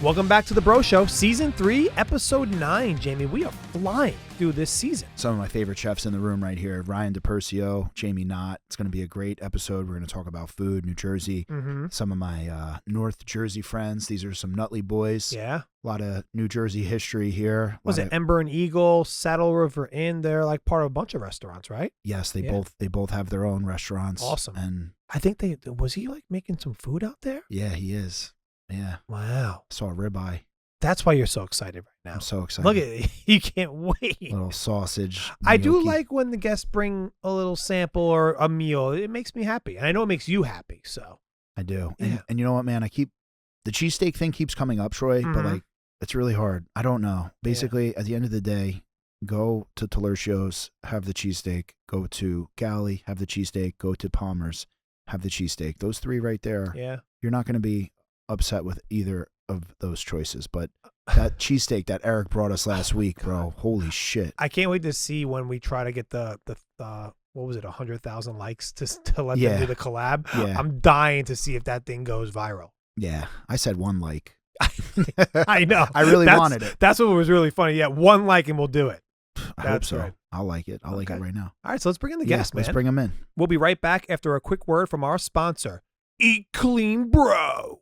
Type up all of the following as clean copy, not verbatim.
Welcome back to The Bro Show, Season 3, Episode 9. Jamie, we are flying through this season. Some of my favorite chefs in the room right here, Ryan DePersio, Jamie Knott. It's going to be a great episode. We're going to talk about food, New Jersey. Some of my North Jersey friends. These are some Nutley boys. Yeah. A lot of New Jersey history here. Was it Ember and Eagle, Saddle River Inn? They're like part of a bunch of restaurants, right? Yes, they both have their own restaurants. Awesome. And I think was he like making some food out there? yeah, he is. Yeah. Wow. Saw a ribeye. That's why you're so excited right now. I'm so excited. Look at it. You can't wait. Little sausage. I do gnocchi. like when the guests bring a little sample or a meal. It makes me happy. And I know it makes you happy, so. I do. Yeah. And you know what, man? The cheesesteak thing keeps coming up, Troy, but like, it's really hard. I don't know. Basically, at the end of the day, go to Depersio's, have the cheesesteak. Go to Galley, have the cheesesteak. Go to Palmer's, have the cheesesteak. Those three right there. Yeah. You're not going to be upset with either of those choices, but that cheesesteak that Eric brought us last week, bro, holy shit. I can't wait to see when we try to get the what was it, 100,000 likes to let them do the collab. Yeah. I'm dying to see if that thing goes viral. Yeah, I said one like. I know. I really wanted it. That's what was really funny. Yeah, one like and we'll do it. I hope so. Right. I'll like it. I'll like it right now. All right, so let's bring in the guest, man. Let's bring him in. We'll be right back after a quick word from our sponsor, Eat Clean Bro.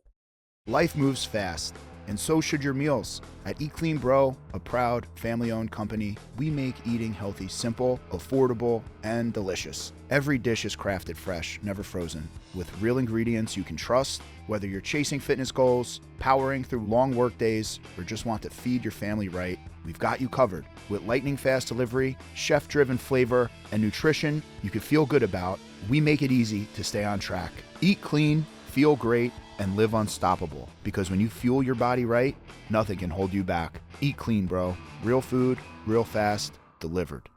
Life moves fast, and so should your meals. At Eat Clean Bro, a proud family-owned company, we make eating healthy simple, affordable, and delicious. Every dish is crafted fresh, never frozen, with real ingredients you can trust. Whether you're chasing fitness goals, powering through long work days, or just want to feed your family right, we've got you covered. With lightning-fast delivery, chef-driven flavor, and nutrition you can feel good about, we make it easy to stay on track. Eat clean, feel great, and live unstoppable. Because when you fuel your body right, nothing can hold you back. Eat clean, bro. Real food, real fast, delivered.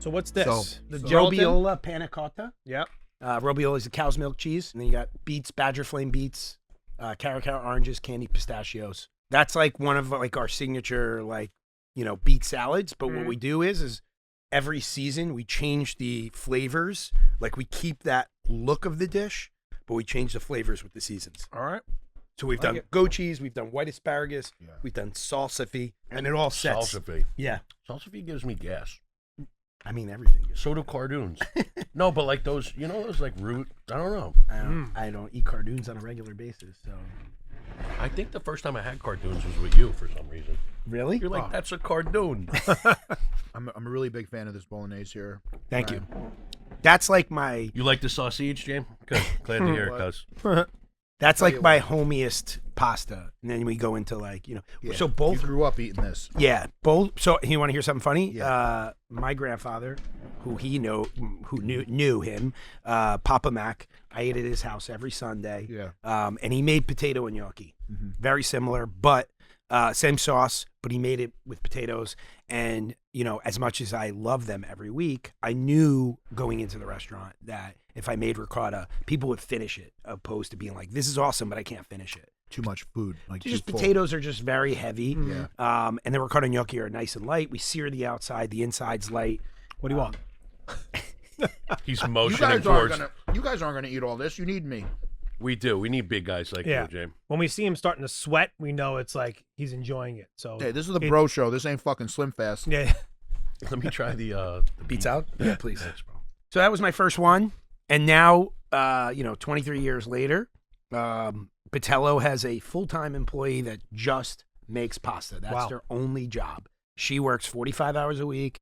So what's this? The Robiola panna cotta. Yep. Robiola is the cow's milk cheese. And then you got beets, Badger Flame beets, Caracara oranges, candied pistachios. That's like one of like our signature beet salads. But what we do is every season we change the flavors. Like we keep that look of the dish, but we change the flavors with the seasons. All right. So we've done goat cheese, we've done white asparagus, we've done salsify, and it all sets. Salsify. Yeah. Salsify gives me gas. I mean, everything. So do cardoons. No, but like those, those like root, I don't know. I don't eat cardoons on a regular basis, so. I think the first time I had cardoons was with you for some reason. Really? You're like, that's a cardoon. I'm a really big fan of this bolognese here. Thank you. That's like my. You like the sausage, James? Good. Glad to hear it, cuz. That's like my homiest pasta, and then we go into so both. You grew up eating this. Yeah, both. So you want to hear something funny? Yeah. My grandfather, who knew him, Papa Mac. I ate at his house every Sunday. Yeah. And he made potato and gnocchi, very similar, but same sauce. But he made it with potatoes, and as much as I love them every week, I knew going into the restaurant that if I made ricotta, people would finish it, opposed to being like, "This is awesome, but I can't finish it." Too much food. Just potatoes are just very heavy. Yeah. And the ricotta gnocchi are nice and light. We sear the outside, the inside's light. What do you want? He's motioning towards. You guys aren't gonna eat all this. You need me. We do. We need big guys like you, James. When we see him starting to sweat, we know it's like he's enjoying it. So Hey, this is the Bro Show. This ain't fucking Slim Fast. Yeah. Let me try the Beets out? Yeah, please. Thanks, bro. So that was my first one. And now, 23 years later, Battello has a full-time employee that just makes pasta. That's their only job. She works 45 hours a week.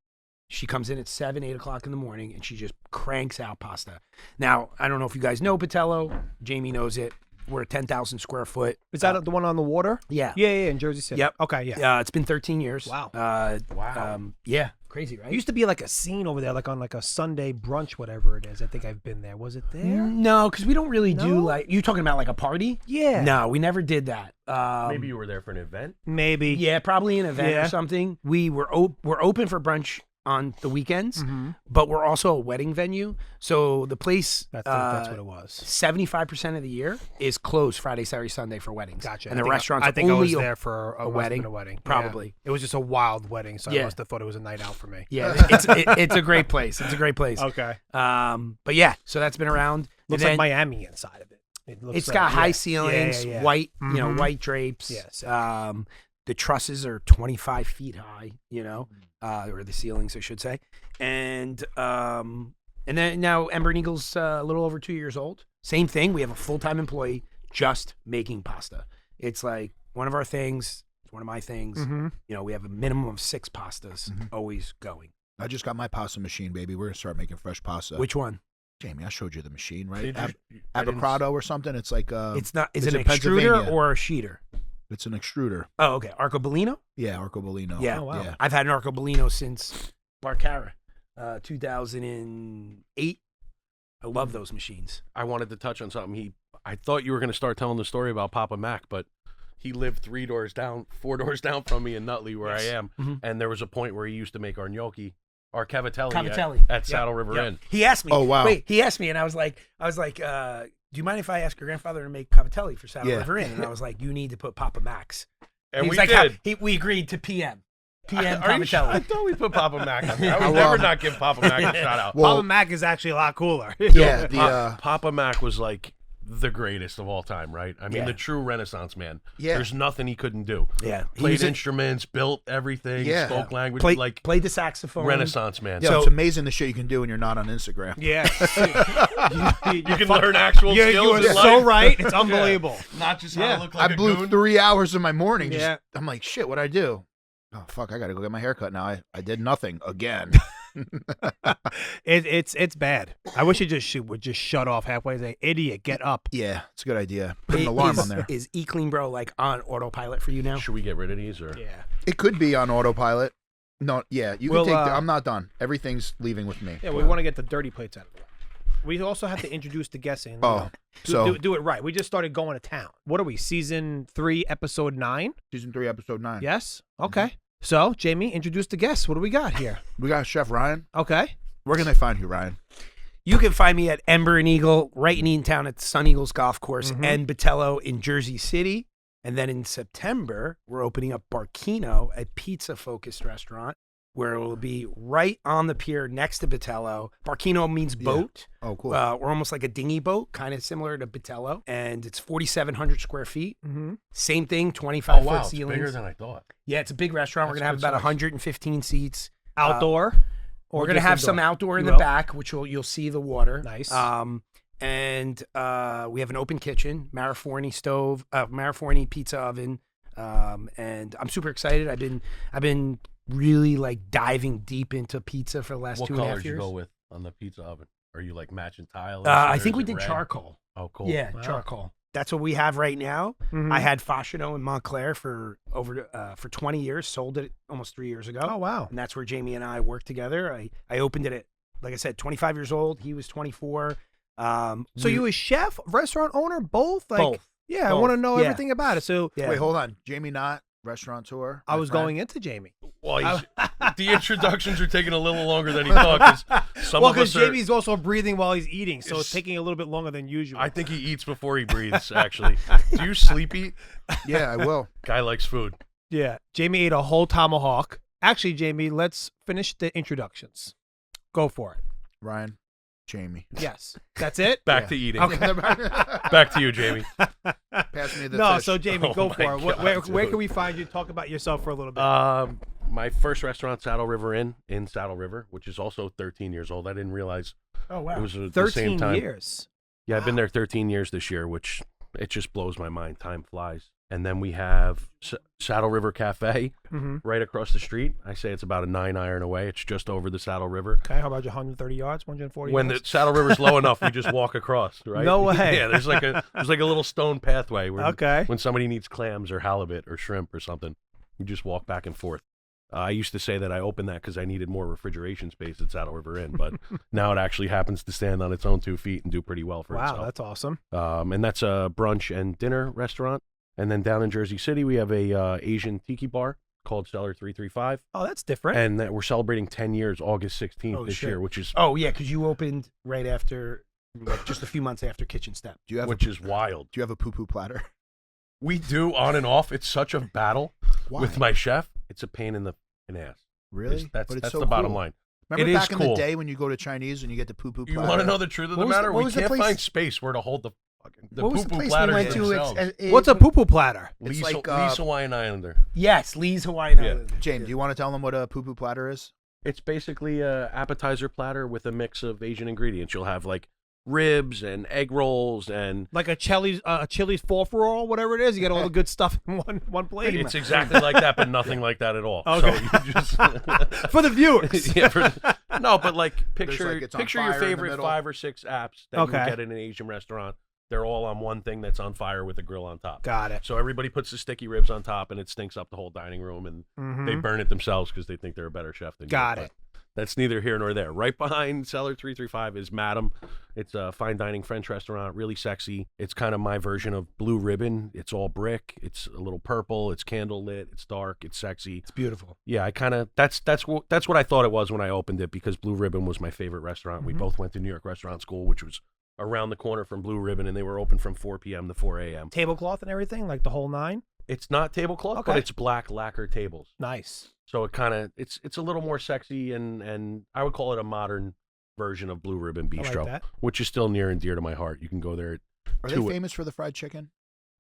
She comes in at 7, 8 o'clock in the morning, and she just cranks out pasta. Now, I don't know if you guys know Battello. Jamie knows it. We're a 10,000 square foot. Is that the one on the water? Yeah. Yeah, in Jersey City. Yep. Okay, yeah. It's been 13 years. Wow. Wow. Yeah. Crazy, right? It used to be like a scene over there, like on like a Sunday brunch, whatever it is. I think I've been there. Was it there? No, because we don't really do No? like. You talking about like a party? Yeah. No, we never did that. Maybe you were there for an event. Maybe. Yeah, probably an event Yeah. or something. We're open for brunch on the weekends, Mm-hmm. but we're also a wedding venue. So the place, That's what it was. 75% of the year is closed Friday, Saturday, Sunday for weddings. Gotcha. And I the think restaurants I think I only was there for a wedding? A wedding. Probably. Yeah. It was just a wild wedding, so I Yeah. must have thought it was a night out for me. Yeah, it's a great place. It's a great place. Okay. But yeah, so that's been around. Looks And like then Miami inside of it. It looks it's like, got high yeah. ceilings, Yeah. white, Mhm. white drapes. Yeah, sick. The trusses are 25 feet high, or the ceilings, I should say. And then now Ember and Eagle's a little over 2 years old. Same thing. We have a full-time employee just making pasta. It's like one of our things. It's one of my things. Mm-hmm. We have a minimum of 6 pastas Mhm. always going. I just got my pasta machine, baby. We're gonna start making fresh pasta. Which one? Jamie, I showed you the machine, right? Did you- I didn't- Avocado or something. It's like It's not. Is it's it an in extruder Pennsylvania. or a sheeter? It's an extruder. Oh, okay. Arcobaleno? Yeah, Arcobaleno. Yeah. Oh, wow. Yeah. I've had an Arcobaleno since Barcara, 2008. I love those machines. I wanted to touch on something. I thought you were going to start telling the story about Papa Mac, but he lived 4 doors down from me in Nutley, where I am. Mhm. And there was a point where he used to make our gnocchi, our cavatelli, Cavatelli. at Saddle River Yep. Inn. He asked me. Oh, wow. Wait, he asked me, and I was like, do you mind if I ask your grandfather to make cavatelli for Saddle Yeah. River Inn? And I was like, you need to put Papa Mac's. And He was we like, did. we agreed to PM Are you sure? I cavatelli. thought we put Papa Mac on there. I I would never love- not give Papa Mac a shout out. Well- Papa Mac is actually a lot cooler. Yeah, the Papa Mac was like the greatest of all time, right? I mean, Yeah. the true Renaissance man. Yeah. There's nothing he couldn't do. Yeah, he Played was instruments, built everything, Yeah. spoke language, played the saxophone. Renaissance man. yeah, So- it's amazing the shit you can do when you're not on Instagram. Yeah. You can learn actual You skills are in so life. right. It's unbelievable. Not just Yeah. how to look like I a blew goon. 3 hours of my morning. Just, Yeah. I'm like, shit, what'd I do? Oh, fuck, I got to go get my hair cut now. I did nothing again. It's bad. I wish it would just shut off halfway. Say, idiot, get up. Yeah, it's a good idea. Put an alarm on there. Is eClean Bro like on autopilot for you now? Should we get rid of these or? Yeah. It could be on autopilot. No, yeah, you Well, can take. uh, I'm not done. Everything's leaving with me. Yeah, we want to get the dirty plates out of it. We also have to introduce the guests in. Oh, so do it right. We just started going to town. What are we? Season 3, episode 9? season 3, episode 9. Yes. Okay. So, Jamie, introduce the guests. What do we got here? We got Chef Ryan. Okay. Where can they find you, Ryan? You can find me at Ember and Eagle, right in Eatontown at the Sun Eagles Golf Course, Mhm. and Battello in Jersey City. And then in September, we're opening up Barchino, a pizza-focused restaurant, where it will be right on the pier next to Battello. Barchino means Yeah. boat. Oh, cool. We're almost like a dinghy boat, kind of similar to Battello. And it's 4,700 square feet. Mm-hmm. Same thing, Oh 25-foot wow, it's ceilings. bigger than I thought. Yeah, it's a big restaurant. We're That's going to have good about size. 115 seats. Outdoor? We're going to just have some indoor? outdoor in You the will? back, which you'll see the water. Nice. And we have an open kitchen, Mariforni stove, Mariforni pizza oven. And I'm super excited. I've been really like diving deep into pizza for the last What 2.5 colors years. you go with on the pizza oven? Are you like matching tile? I think we did charcoal. Oh, cool. Yeah, Wow. charcoal. That's what we have right now. Mhm. I had Fascino in Montclair for 20 years. Sold it almost 3 years ago. Oh, wow. And that's where Jamie and I worked together. I opened it at, like I said, 25 years old. He was 24. So you a chef, restaurant owner, both? Like, Both. Yeah, I Both. want to know Yeah. everything about it. So Yeah. Wait, hold on. Jamie Knott, restaurateur. I was going into Jamie. Well, the introductions are taking a little longer than he thought. 'Cause some Well, of because us are. Jamie's also breathing while he's eating, so it's It's- taking a little bit longer than usual. I think he eats before he breathes. Actually, do you sleep eat? Yeah, I will. Guy likes food. Yeah, Jamie ate a whole tomahawk. Actually, Jamie, let's finish the introductions. Go for it. Ryan, Jamie. Yes, that's it. Back Yeah. to eating. Okay. Back to you, Jamie. Pass me the No, fish. so Jamie, Oh go my for it. Where, God, where dude. can we find you? Talk about yourself for a little bit. My first restaurant, Saddle River Inn in Saddle River, which is also 13 years old. I didn't realize Oh, wow. it was the 13 same time. years. Yeah, I've been there 13 years this year, which it just blows my mind. Time flies. And then we have Saddle River Cafe Mm-hmm. right across the street. I say it's about a 9-iron away. It's just over the Saddle River. Okay, how about your 130 yards, 140 When the yards? Saddle River's low enough, we just walk across, right? No way. Yeah, there's like a little stone pathway where Okay. when somebody needs clams or halibut or shrimp or something, you just walk back and forth. I used to say that I opened that because I needed more refrigeration space at Saddle River Inn, but now it actually happens to stand on its own 2 feet and do pretty well for itself. Wow, that's awesome. And that's a brunch and dinner restaurant. And then down in Jersey City, we have a Asian tiki bar called Cellar 335. Oh, that's different. And that we're celebrating 10 years, August 16th this shit. year, which is Oh, yeah, because you opened right after, like, just a few months after Kitchen Step. Do you have which is wild. Do you have a poo-poo platter? We do on and off. It's such a battle Why? with my chef. It's a pain in the ass. Really? That's But it's that's so the bottom cool. line. Remember It is back in cool. the day when you go to Chinese and you get the poo-poo You platter? want to know the truth of the What was matter? the- what We was the can't place- find space where to hold the fucking What was the poo-poo place we platters went to? themselves. What's a poo-poo platter? It's Lee's, like, Lee's Hawaiian Islander. Yes, Lee's Hawaiian Yeah. Island. James, do you want to tell them what a poo-poo platter is? It's basically a appetizer platter with a mix of Asian ingredients. You'll have like ribs and egg rolls and Like a Chili's 4-for-all, whatever it is. You get all the good stuff in one plate. it's exactly like that, but nothing like that at all. Okay. So you just For the viewers. yeah, no, but like picture like it's on picture your fire in the favorite middle. 5 or 6 apps that you Okay. would get in an Asian restaurant. They're all on one thing that's on fire with a grill on top. Got it. So everybody puts the sticky ribs on top, and it stinks up the whole dining room, and they burn it themselves because they think they're a better chef than you. Got But it. That's neither here nor there. Right behind Cellar 335 is Madam. It's a fine dining French restaurant, really sexy. It's kind of my version of Blue Ribbon. It's all brick. It's a little purple. It's candle lit. It's dark. It's sexy. It's beautiful. Yeah, I kind of that's what I thought it was when I opened it because Blue Ribbon was my favorite restaurant. We both went to New York Restaurant School, which was around the corner from Blue Ribbon, and they were open from 4 p.m. to 4 a.m. Tablecloth and everything, like the whole 9. It's not tablecloth, Okay. but it's black lacquer tables. Nice. So it kind of it's a little more sexy and I would call it a modern version of Blue Ribbon I like Bistro, that. which is still near and dear to my heart. You can go there. Are they famous for the fried chicken?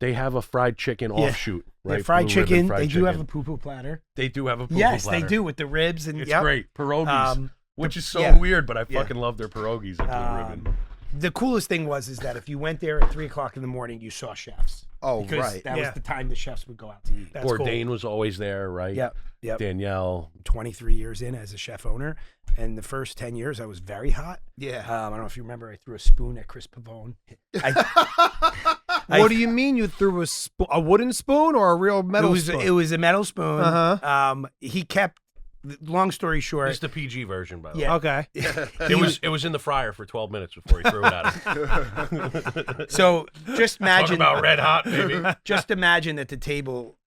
They have a fried chicken Yeah. offshoot, They right? fried Blue Ribbon chicken. fried They do have a chicken. poo-poo platter. They do have a poo-poo Yes, platter. they do with the ribs and It's yep. great pierogies, Um, which is so yeah. weird, but I Yeah. fucking love their pierogies at Blue Ribbon. The coolest thing was that if you went there at 3:00 in the morning, you saw chefs. Oh, Because right. that Yeah. was the time the chefs would go out to eat. That's cool. Bourdain was always there, right? Yep. Danielle. 23 years in as a chef owner, and the first 10 years I was very hot. Yeah. I don't know if you remember, I threw a spoon at Chris Pavone. What do you mean you threw a wooden spoon or a real metal spoon? It was a metal spoon. Uh-huh. He kept. Long story short, It's the PG version, by the Yeah. Okay. way. It was in the fryer for 12 minutes before he threw it at him. So just Talk imagine about red hot, baby. Just imagine that the table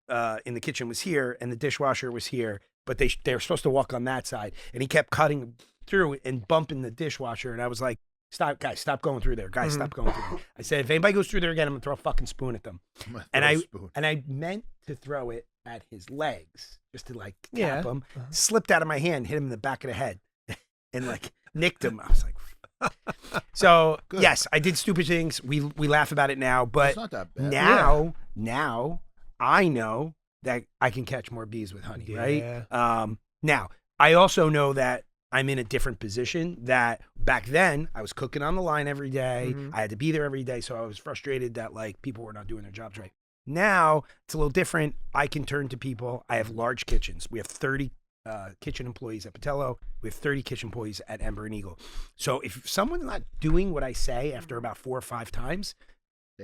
in the kitchen was here and the dishwasher was here, but they were supposed to walk on that side, and he kept cutting through and bumping the dishwasher, and I was like, "Stop, guys! Stop going through there, guys! Stop going through there." I said, "If anybody goes through there again, I'm gonna throw a fucking spoon at them." And I meant to throw it at his legs just to like tap him. Slipped out of my hand, hit him in the back of the head, and like nicked him. I was like. So Good. yes, I did stupid things. We laugh about it now, but It's not that bad. now I know that I can catch more bees with honey, Yeah. right? Now I also know that I'm in a different position. That back then I was cooking on the line every day. I had to be there every day, so I was frustrated that like people were not doing their jobs right. Now it's a little different. I can turn to people. I have large kitchens. We have 30 kitchen employees at Battello. We have 30 kitchen employees at Ember and Eagle. So if someone's not doing what I say after about 4 or 5 times,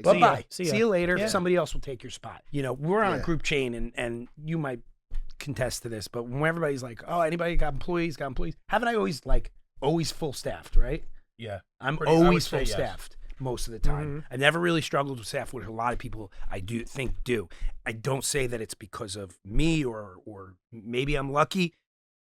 bye-bye. See See ya. you later. Yeah. Somebody else will take your spot. You know, we're on a Yeah. group chain, and you might contest to this, but when everybody's like, oh, anybody got employees, haven't I always full staffed, right? Yeah. I'm Pretty- I would always say full yes. staffed most of the time. I never really struggled with staff, which a lot of people I do think do. I don't say that it's because of me or maybe I'm lucky,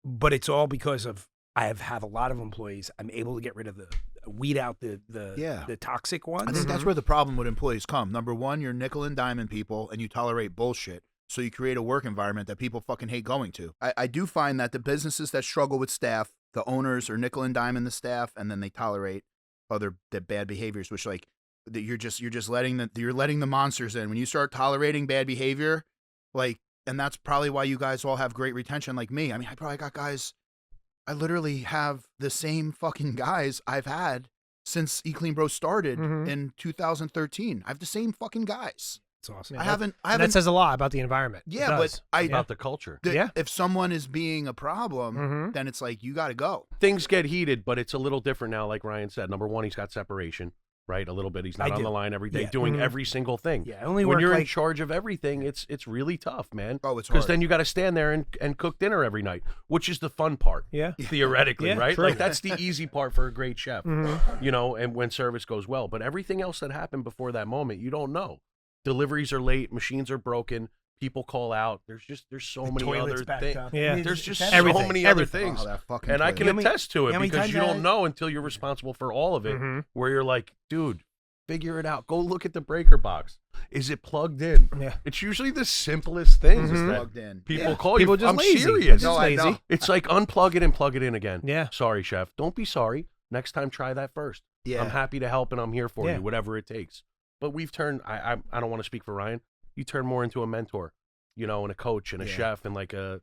but it's all because of I have a lot of employees. I'm able to get rid of weed out the toxic ones. I think that's where the problem with employees come. Number one, you're nickel and diamond people and you tolerate bullshit. So you create a work environment that people fucking hate going to. I do find that the businesses that struggle with staff, the owners are nickel and diamond the staff, and then they tolerate the bad behaviors, which like that you're just letting the monsters in. When you start tolerating bad behavior, like, and that's probably why you guys all have great retention like me. I mean, I probably got guys, I literally have the same fucking guys I've had since eClean Bro started in 2013. I have the same fucking guys. It's awesome. I haven't. That says a lot about the environment. It Yeah, does. but About the culture. Yeah. if someone is being a problem, then it's like you got to go. Things get heated, but it's a little different now, like Ryan said. Number one, he's got separation. right? A little bit. He's not I on do. the line every day Yeah. doing every single thing. Yeah, I only when work you're in like charge of everything, it's really tough, man. Oh, it's Because hard. then you got to stand there and cook dinner every night, which is the fun part. Yeah. Theoretically, Yeah, right? true. Like that's the easy part for a great chef, Mm-hmm. you know, and when service goes well. But everything else that happened before that moment, you don't know. Deliveries are late, machines are broken, people call out. There's so many toilet's other backed things. up. Yeah. I mean, There's it's just everything. so many other Everything. things. Oh, that fucking And I toilet. can You know how many- attest to it you know how many because times you I- don't know until you're responsible for all of it, Mm-hmm. where you're like, dude, figure it out. Go look at the breaker box. Is it plugged in? Yeah. It's usually the simplest things is that Plugged in. people call People you. just I'm lazy. serious. Just No, I lazy. know. It's like unplug it and plug it in again. Yeah. Sorry, chef. Don't be sorry. Next time, try that first. Yeah. I'm happy to help and I'm here for Yeah. you, whatever it takes. But we've turned. I don't want to speak for Ryan. You turn more into a mentor, you know, and a coach and a Yeah. chef and like a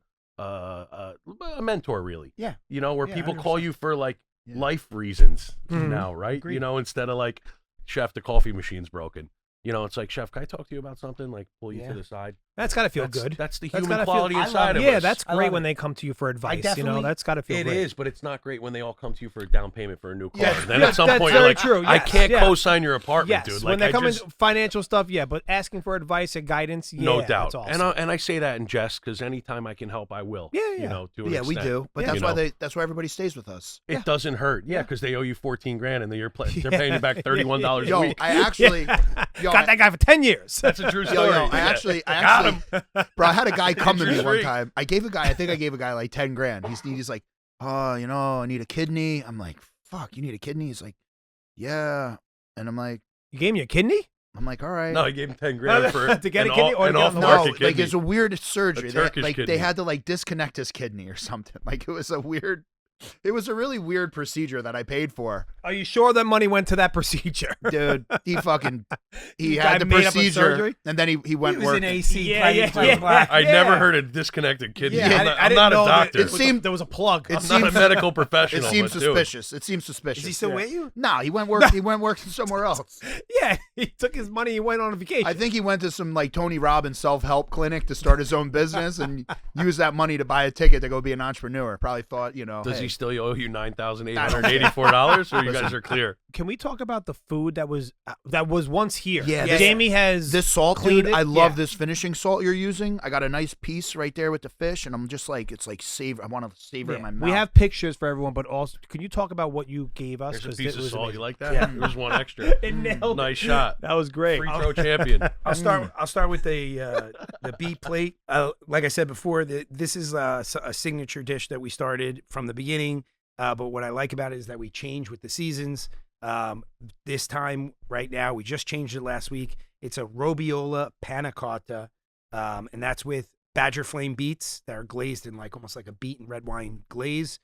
mentor, really. Yeah. You know, where Yeah, people call 100%. you for like Yeah. life reasons Mhm. now, right? Agreed. You know, instead of like, chef, the coffee machine's broken. You know, it's like, chef, can I talk to you about something? Like, pull you Yeah. to the side. That's got to feel That's- good. That's the That's human gotta feel- quality I love inside it. of Yeah, us. that's I great love when it. they come to you for advice. You know, definitely- that's got to feel It great. is, but it's not great when they all come to you for a down payment for a new car. Yeah. Then Yeah, at some that's point you're very like, true. I Yes. can't Yeah. co-sign your apartment, Yes, dude. when Like, they I come just, in financial stuff, yeah, but asking for advice and guidance, yeah, no doubt. that's awesome. And I say that in jest because anytime I can help, I will. Yeah, You yeah. know, to an Yeah, we extent. do. But Yeah. that's You why know? that's why everybody stays with us. It doesn't hurt. Yeah, because they owe you $14,000 and they're Yeah. paying you back $31 a Yo, week. I actually Got that guy for 10 years. That's a true Yo, story. yo, I Yeah. actually, Got bro, I had a guy come to me True one story. time. I think I gave a guy like 10 grand. He's like, oh, you know, I need a kidney. I'm like, fuck, you need a kidney? He's like, yeah. And I'm like, You gave me a kidney? all right. No, he gave him $10,000 for To get a an kidney or to an get on the No, off-market like kidney. it's a weird surgery. A They, Turkish like kidney. they had to like disconnect his kidney or something. Like it was a really weird procedure that I paid for. Are you sure that money went to that procedure? Dude, he You had the made up a procedure surgery? and then he went He was in working. AC. Yeah, playing yeah, through yeah. black. I Yeah. never heard a disconnected kidney. Yeah, I'm I didn't not a know that doctor. It seemed- there was a plug. it I'm not a seems- medical It professional. seems but dude, suspicious. It seems suspicious. Is he still Yeah. with you? No, he went working somewhere else. Yeah, he took his money. He went on a vacation. I think he went to some like Tony Robbins self-help clinic to start his own business and use that money to buy a ticket to go be an entrepreneur. Probably thought, you know, Does hey, he still owe you $9,884, or you guys are clear? Can we talk about the food that was once here? Yeah, this- Jamie has this salt, cleaned dude, it? I love Yeah. this finishing salt you're using. I got a nice piece right there with the fish, and I'm just like, it's like savor. I want to savor it in Yeah. my mouth. We have pictures for everyone, but also, can you talk about what you gave us? There's a 'Cause piece it of was salt. amazing. You like that? Yeah. There's one extra. It nailed Nice it. shot. That was great. Free throw champion. I'll start with the B plate. Like I said before, this is a signature dish that we started from the beginning. But what I like about it is that we change with the seasons. This time, right now, we just changed it last week. It's a robiola panna cotta, and that's with badger flame beets that are glazed in like almost like a beet and red wine glaze,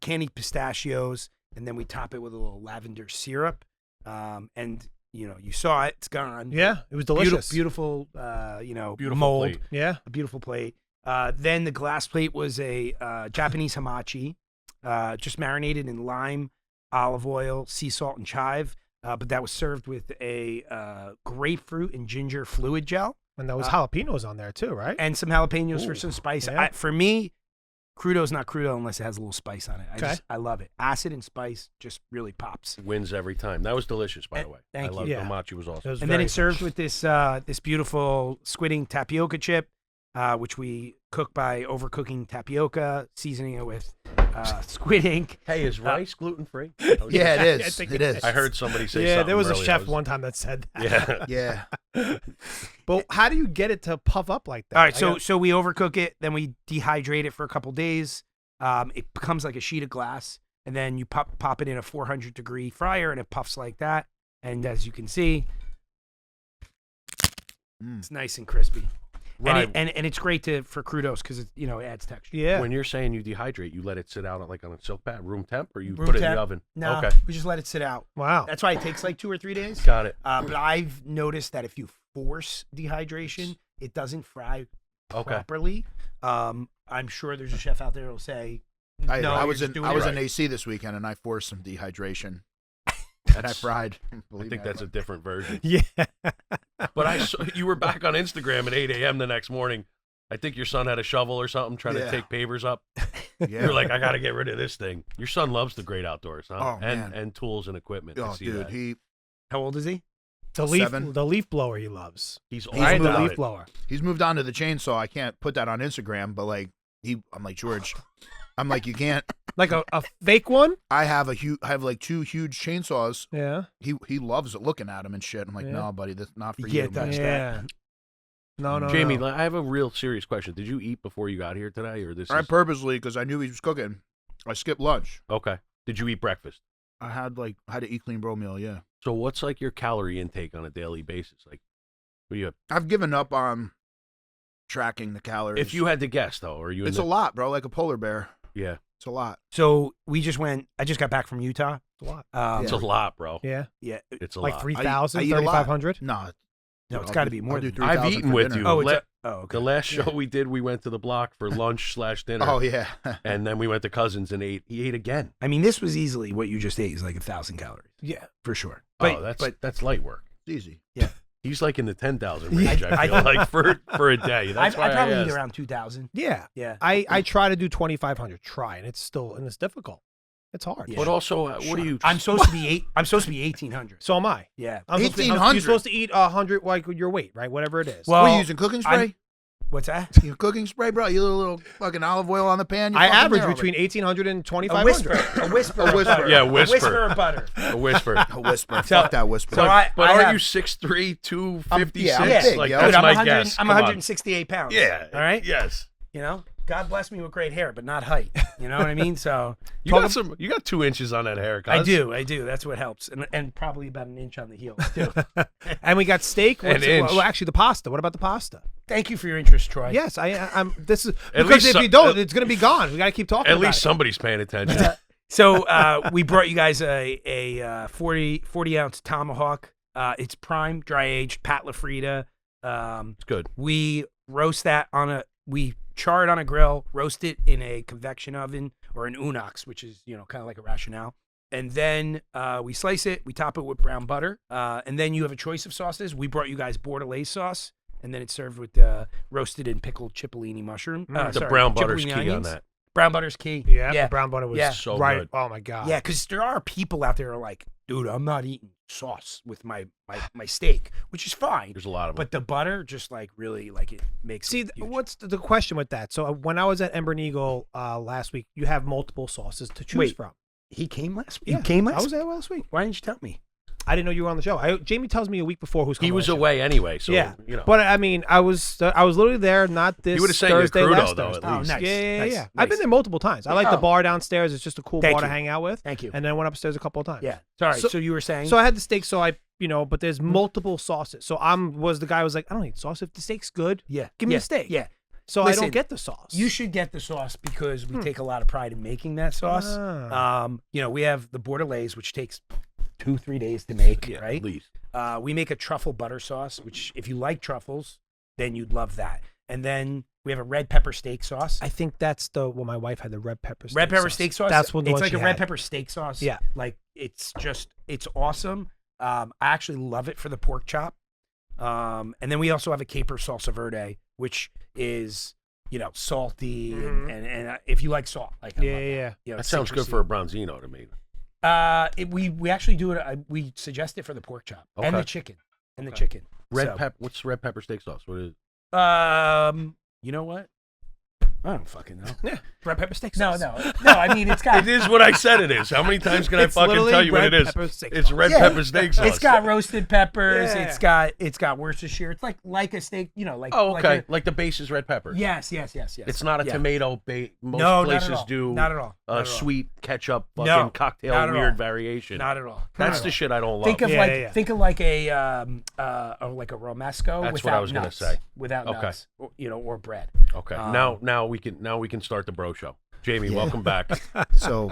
candied pistachios, and then we top it with a little lavender syrup. And you know, you saw it; it's gone. Yeah, it was delicious. Beautiful, Beautiful mold. plate. Yeah. A beautiful plate. Then the glass plate was a Japanese hamachi, just marinated in lime, olive oil, sea salt, and chive. But that was served with a grapefruit and ginger fluid gel And that was jalapenos on there too, right? and some jalapenos for some spice. Yeah. For me, crudo's not crudo unless it has a little spice on it. Okay. I love it. Acid and spice just really pops. Wins every time. That was delicious, by the way. Thank I you. love Yeah. Hamachi was awesome. It was And then very it's served with this this beautiful squid ink tapioca chip, which we cook by overcooking tapioca, seasoning it with squid ink. Hey, is rice gluten free? Yeah, it I is. think It it is. I heard somebody say Yeah, something there was a earlier. chef I was- one time that said that. Yeah. Yeah. But how do you get it to puff up like that? All right, I so got- so we overcook it, then we dehydrate it for a couple days. It becomes like a sheet of glass, and then you pop it in a 400-degree fryer, and it puffs like that. And as you can see, it's nice and crispy. Right. And it's great for crudos because it it adds texture. yeah. When you're saying you dehydrate, you let it sit out like on a silk pad, room temp, or you Room put it in temp. the oven? No, Okay. we just let it sit out. Wow. That's why it takes like 2 or 3 days. Got it. But I've noticed that if you force dehydration, it doesn't fry Okay. properly. I'm sure there's a chef out there who'll say, I "No, was you're in just I was doing in it AC this weekend and I forced some dehydration and I fried. I Believe think me, that's a different version. Yeah. But I saw you were back on Instagram at 8 a.m. the next morning. I think your son had a shovel or something trying to Yeah. take pavers up. Yeah. You're like, I got to get rid of this thing. Your son loves the great outdoors, huh? Oh, and man. and tools and equipment. I Oh, see dude, that. he How old is he? The leaf blower he loves. He's He's Right, the moved leaf on. blower. He's moved on to the chainsaw. I can't put that on Instagram, but like I'm like, George, I'm like, you can't. Like a fake one? I have like 2 huge chainsaws. Yeah. He loves it, looking at them and shit. I'm like, Yeah. no, buddy, that's not for You you. can't man." touch Yeah. No. Jamie, no. I have a real serious question. Did you eat before you got here today, or this? I Is... purposely, because I knew he was cooking, I skipped lunch. Okay. Did you eat breakfast? I had to eat clean bro meal. Yeah, So what's like your calorie intake on a daily basis? Like, what do you? I've given up on tracking the calories. If you had to guess, though, are you? it's a lot, bro. Like a polar bear. Yeah, It's a lot. So I just got back from Utah. It's a lot. it's a lot, bro. Yeah. Yeah. It's a Like lot. 3,000, I eat a lot. 3,500? No, No, it's I'll got to do- be more I'll do than 3,000 I've eaten for with dinner. you. Oh, Le- okay. The last show we did, we went to the block for lunch/dinner. Oh yeah. And then we went to Cousins and ate. He ate again. I mean, this was easily what you just ate is like 1,000 calories Yeah. for sure. That's light work. It's easy. He's like in the 10,000 range. I feel like for a day. That's I why probably eat asked. around 2,000. Yeah. Yeah. I try to do 2,500. Try, and it's difficult. It's hard. Yeah. But also, what do you? I'm supposed to be 1,800. So am I. Yeah. I'm supposed to be- 1,800. You're supposed to eat 100 like your weight, right? Whatever it is. Well, What are you using? Cooking spray? What's that? You cooking spray, bro? You little fucking olive oil on the pan? You're I fucking average there between 1,800 and A 2,500. whisper. A whisper. A of whisper. butter. Yeah, A whisper. whisper of butter. A whisper. already. A whisper. So- Fuck that whisper. So I Are have- you 6'3", 256? yeah, I'm big, like yo. that's Dude, my I'm guess. I'm Come on. 168 pounds. Yeah. All right. Yes. You know, God bless me with great hair, but not height. You know what I mean? So You got 2 inches on that hair. I cuz. do. That's what helps, and probably about an inch on the heels too. And we got steak. An inch. Well, actually, the pasta. What about the pasta? Thank you for your interest, Troy. Yes, I'm. This is At because least if so- you don't, it's going to be gone. We got to keep talking. At about least it. somebody's paying attention. So we brought you guys a 40 ounce tomahawk. It's prime, dry aged, Pat LaFrida. It's good. We roast that we char it on a grill, roast it in a convection oven or an unox, which is, kind of like a rationale. And then we slice it, we top it with brown butter. And then you have a choice of sauces. We brought you guys bordelaise sauce, and then it's served with roasted and pickled cipollini mushroom. The brown butter's cipollini key onions. on that. Brown butter's key. Yeah, Yeah. the brown butter was Yeah. So right. good. Oh my god. Yeah, because there are people out there who are like, dude, I'm not eating sauce with my steak, which is fine. There's a lot of them. But the butter just like really like it makes See, it huge. what's the question with that? So when I was at Ember Eagle last week, you have multiple sauces to choose Wait. from. He came last week? Yeah, You came I last was there last week. Why didn't you tell me? I didn't know you were on the show. Jamie tells me a week before who's coming. He was on the show. away anyway, so Yeah, you know. but I mean, I was literally there. Not this You would've sent your Thursday, crudo, last though, Thursday. at Oh, least. nice. Yeah. nice, I've nice. been there multiple times. I like the Oh. bar downstairs. It's just a cool Thank bar to you. hang out with. Thank you. And then went upstairs a couple of times. Yeah. Sorry. So- So you were saying? So I had the steak. So but there's multiple sauces. So was the guy who was like, I don't need sauce. If the steak's good, yeah. give me yeah, the steak. Yeah. So I Listen, don't get the sauce. You should get the sauce because we take a lot of pride in making that sauce. Ah. We have the bordelaise, which takes 2-3 days to make, Yeah, right? at least. We make a truffle butter sauce, which if you like truffles, then you'd love that. And then we have a red pepper steak sauce. I think that's my wife had the red pepper. Red pepper steak sauce. That's what the it's one like she a red had. pepper steak sauce. Yeah. Like it's awesome. I actually love it for the pork chop. And then we also have a caper salsa verde, which is salty and if you like salt, like I love Yeah. That sounds good citrusy. for a bronzino to me. We actually do it. We suggest it for the pork chop and the Okay. chicken and the Okay. chicken. Red So, pepper. What's red pepper steak sauce? What is? You know what? I don't fucking know. Red pepper steak No, sauce. no. I mean, it's got It is what I said it is. How many times can I It's fucking literally tell you what red it is? pepper steak It's sauce. red Yeah. pepper steak sauce. It's got roasted peppers. Yeah. It's got Worcestershire. It's like a steak. Like Oh, okay. Like Like the base is red pepper. yes. It's not a Yeah. tomato base. Most No, places not at all. do Not at all. a Not at all. sweet ketchup fucking No, cocktail not at weird all. variation. Not at all. That's Not at the all. shit I don't love. Think of Yeah. think of like a romesco. That's what without I was gonna nuts, say. Without Okay. nuts, or bread. Okay. Um, now we can start the bro show. Jamie, welcome back. So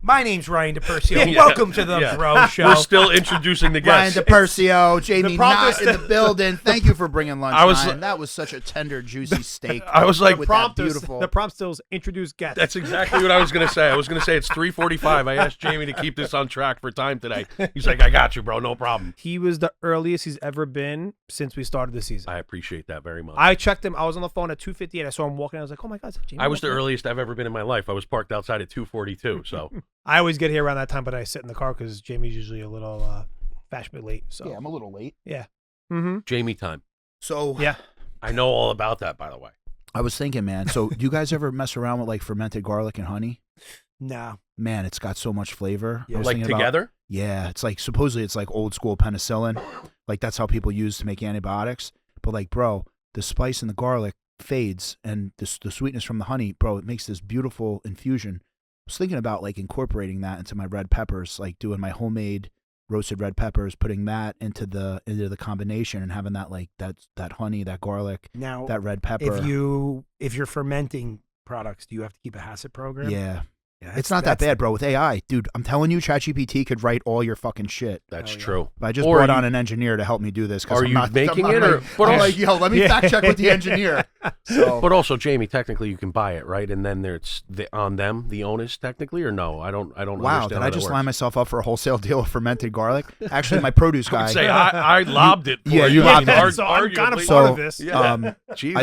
My name's Ryan DePersio. Yeah. Welcome to the Yeah. Bro Show. We're still introducing the Ryan guests. DePersio, Jamie prompt Knott in the building. Thank you for bringing lunch. I was- Ryan. That was such a tender, juicy steak. I was like, with Prompt that is- beautiful. The prompt still is introduce guests. That's exactly what I was going to say. I was going to say it's 3:45. I asked Jamie to keep this on track for time today. He's like, I got you, bro. No problem. He was the earliest he's ever been since we started the season. I appreciate that very much. I checked him. I was on the phone at 2:58. I saw him walking. I was like, oh my god, is that Jamie I was the walking? earliest I've ever been in my life. I was parked outside at 2:42. So I always get here around that time, but I sit in the car because Jamie's usually a little fashionably late. So Yeah, I'm a little late. yeah. Mm-hmm. Jamie time. So Yeah. I know all about that, by the way. I was thinking, man. So do you guys ever mess around with like fermented garlic and honey? No. Man, it's got so much flavor. Yeah. I was Like thinking about- together? yeah, it's like supposedly it's like old school penicillin. Like that's how people use to make antibiotics. But like, bro, the spice in the garlic fades and the sweetness from the honey, bro, it makes this beautiful infusion. I was thinking about like incorporating that into my red peppers, like doing my homemade roasted red peppers, putting that into the combination and having that like that honey, that garlic, Now, that red pepper. if you're fermenting products, do you have to keep a HACCP program? Yeah. Yeah, It's not that bad, bro. With AI, dude, I'm telling you, ChatGPT could write all your fucking shit. That's Oh, yeah. true. But I just Or brought you- on an engineer to help me do this. 'Cause Are I'm you not, making I'm not it, or- ready. but I'm also- like, yo, let me fact check with the engineer. So, But also, Jamie, technically you can buy it, right? And then there's on them, the onus, technically, or no? I don't wow, understand did how I that just works. line myself up for a wholesale deal of fermented garlic? Actually, my produce I guy. would say I lobbed it. For Yeah, you I lobbed mean, it. So I'm kind of arguably- part So, of this. Yeah. Jesus.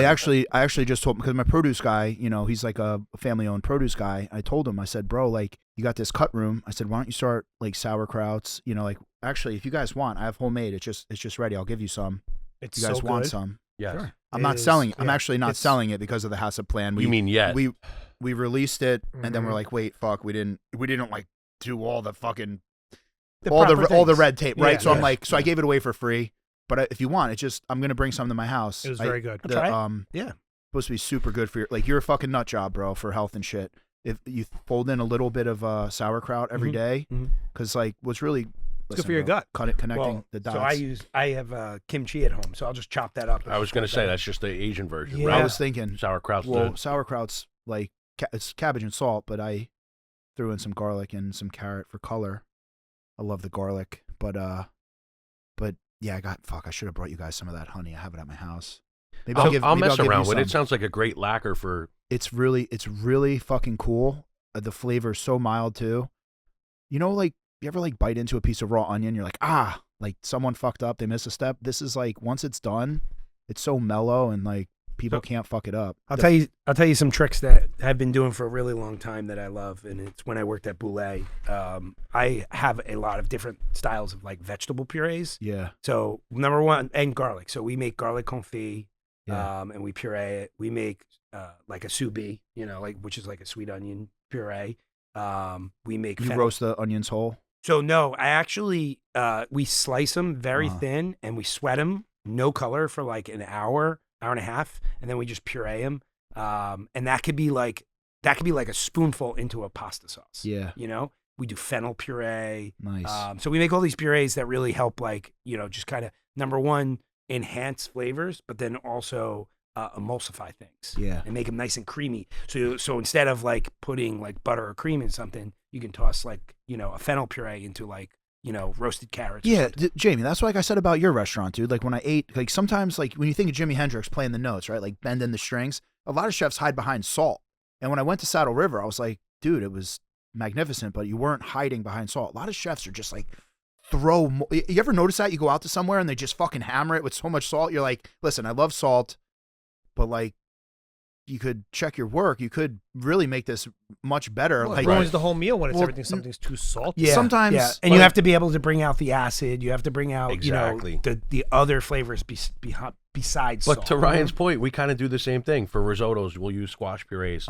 I actually just told him, because my produce guy, you know, he's like a family-owned produce guy. I told him, I said, bro, like, you got this cut room. I said, why don't you start like sauerkrauts? You know, like actually, if you guys want, I have homemade. It's just ready. I'll give you some. It's You guys so want good. some? Yes. Sure. I'm It not is, selling it. I'm yeah. actually not It's- selling it because of the HACCP plan. You mean yet? we released it and then we're Mhm. like, wait, fuck, we didn't like do all the fucking The all the proper things. red tape, right? Yeah, So I'm yeah, like, so I yeah. gave it away for free. But if you want, it's just I'm gonna bring some to my house. It was I- very good. the, Try it. Yeah, supposed to be super good for your like you're a fucking nut job, bro, for health and shit. If you fold in a little bit of sauerkraut every Mhm. day, Mhm. because like what's really good for your gut. connecting Well, the dots. so I have kimchi at home, so I'll just chop that up. and I was going to fold say that that's just the Asian version, Yeah. I right? was thinking, Sauerkraut's well, the sauerkraut's like it's cabbage and salt, but I threw in some garlic and some carrot for color. I love the garlic, but yeah, I should have brought you guys some of that honey. I have it at my house. Maybe I'll maybe mess give you around with it. some. It sounds like a great lacquer for. It's really fucking cool. The flavor's so mild too. You know, like you ever like bite into a piece of raw onion, you're like, like someone fucked up, they missed a step. This is like once it's done, it's so mellow and like people can't fuck it up. I'll tell you some tricks that I've been doing for a really long time that I love, and it's when I worked at Boulay. I have a lot of different styles of like vegetable purees. Yeah. So number one, and garlic. So we make garlic confit, Yeah. and we puree it. We make like a soubi, which is like a sweet onion puree. We make You fennel. roast the onions whole? So no, I actually we slice them very Uh-huh. thin and we sweat them, no color, for like an hour and a half, and then we just puree them. And that could be like a spoonful into a pasta sauce. Yeah. We do fennel puree. Nice. So we make all these purees that really help, like, just kind of, number one, enhance flavors, but then also emulsify things Yeah. and make them nice and creamy. So instead of like putting like butter or cream in something, you can toss like, a fennel puree into like, roasted carrots. or Yeah, something. Jamie, that's like I said about your restaurant, dude. Like when I ate, like sometimes, like when you think of Jimi Hendrix playing the notes, right? Like bending the strings, a lot of chefs hide behind salt. And when I went to Saddle River, I was like, dude, it was magnificent, but you weren't hiding behind salt. A lot of chefs are just like, you ever notice that? You go out to somewhere and they just fucking hammer it with so much salt. You're like, listen, I love salt, but like, you could check your work. You could really make this much better. Well, like it ruins the whole meal when it's Well, something's too salty. Yeah, sometimes- yeah. And but- you have to be able to bring out the acid. You have to bring out, Exactly. the other flavors besides But salt. to Ryan's point, we kind of do the same thing for risottos. We'll use squash purees.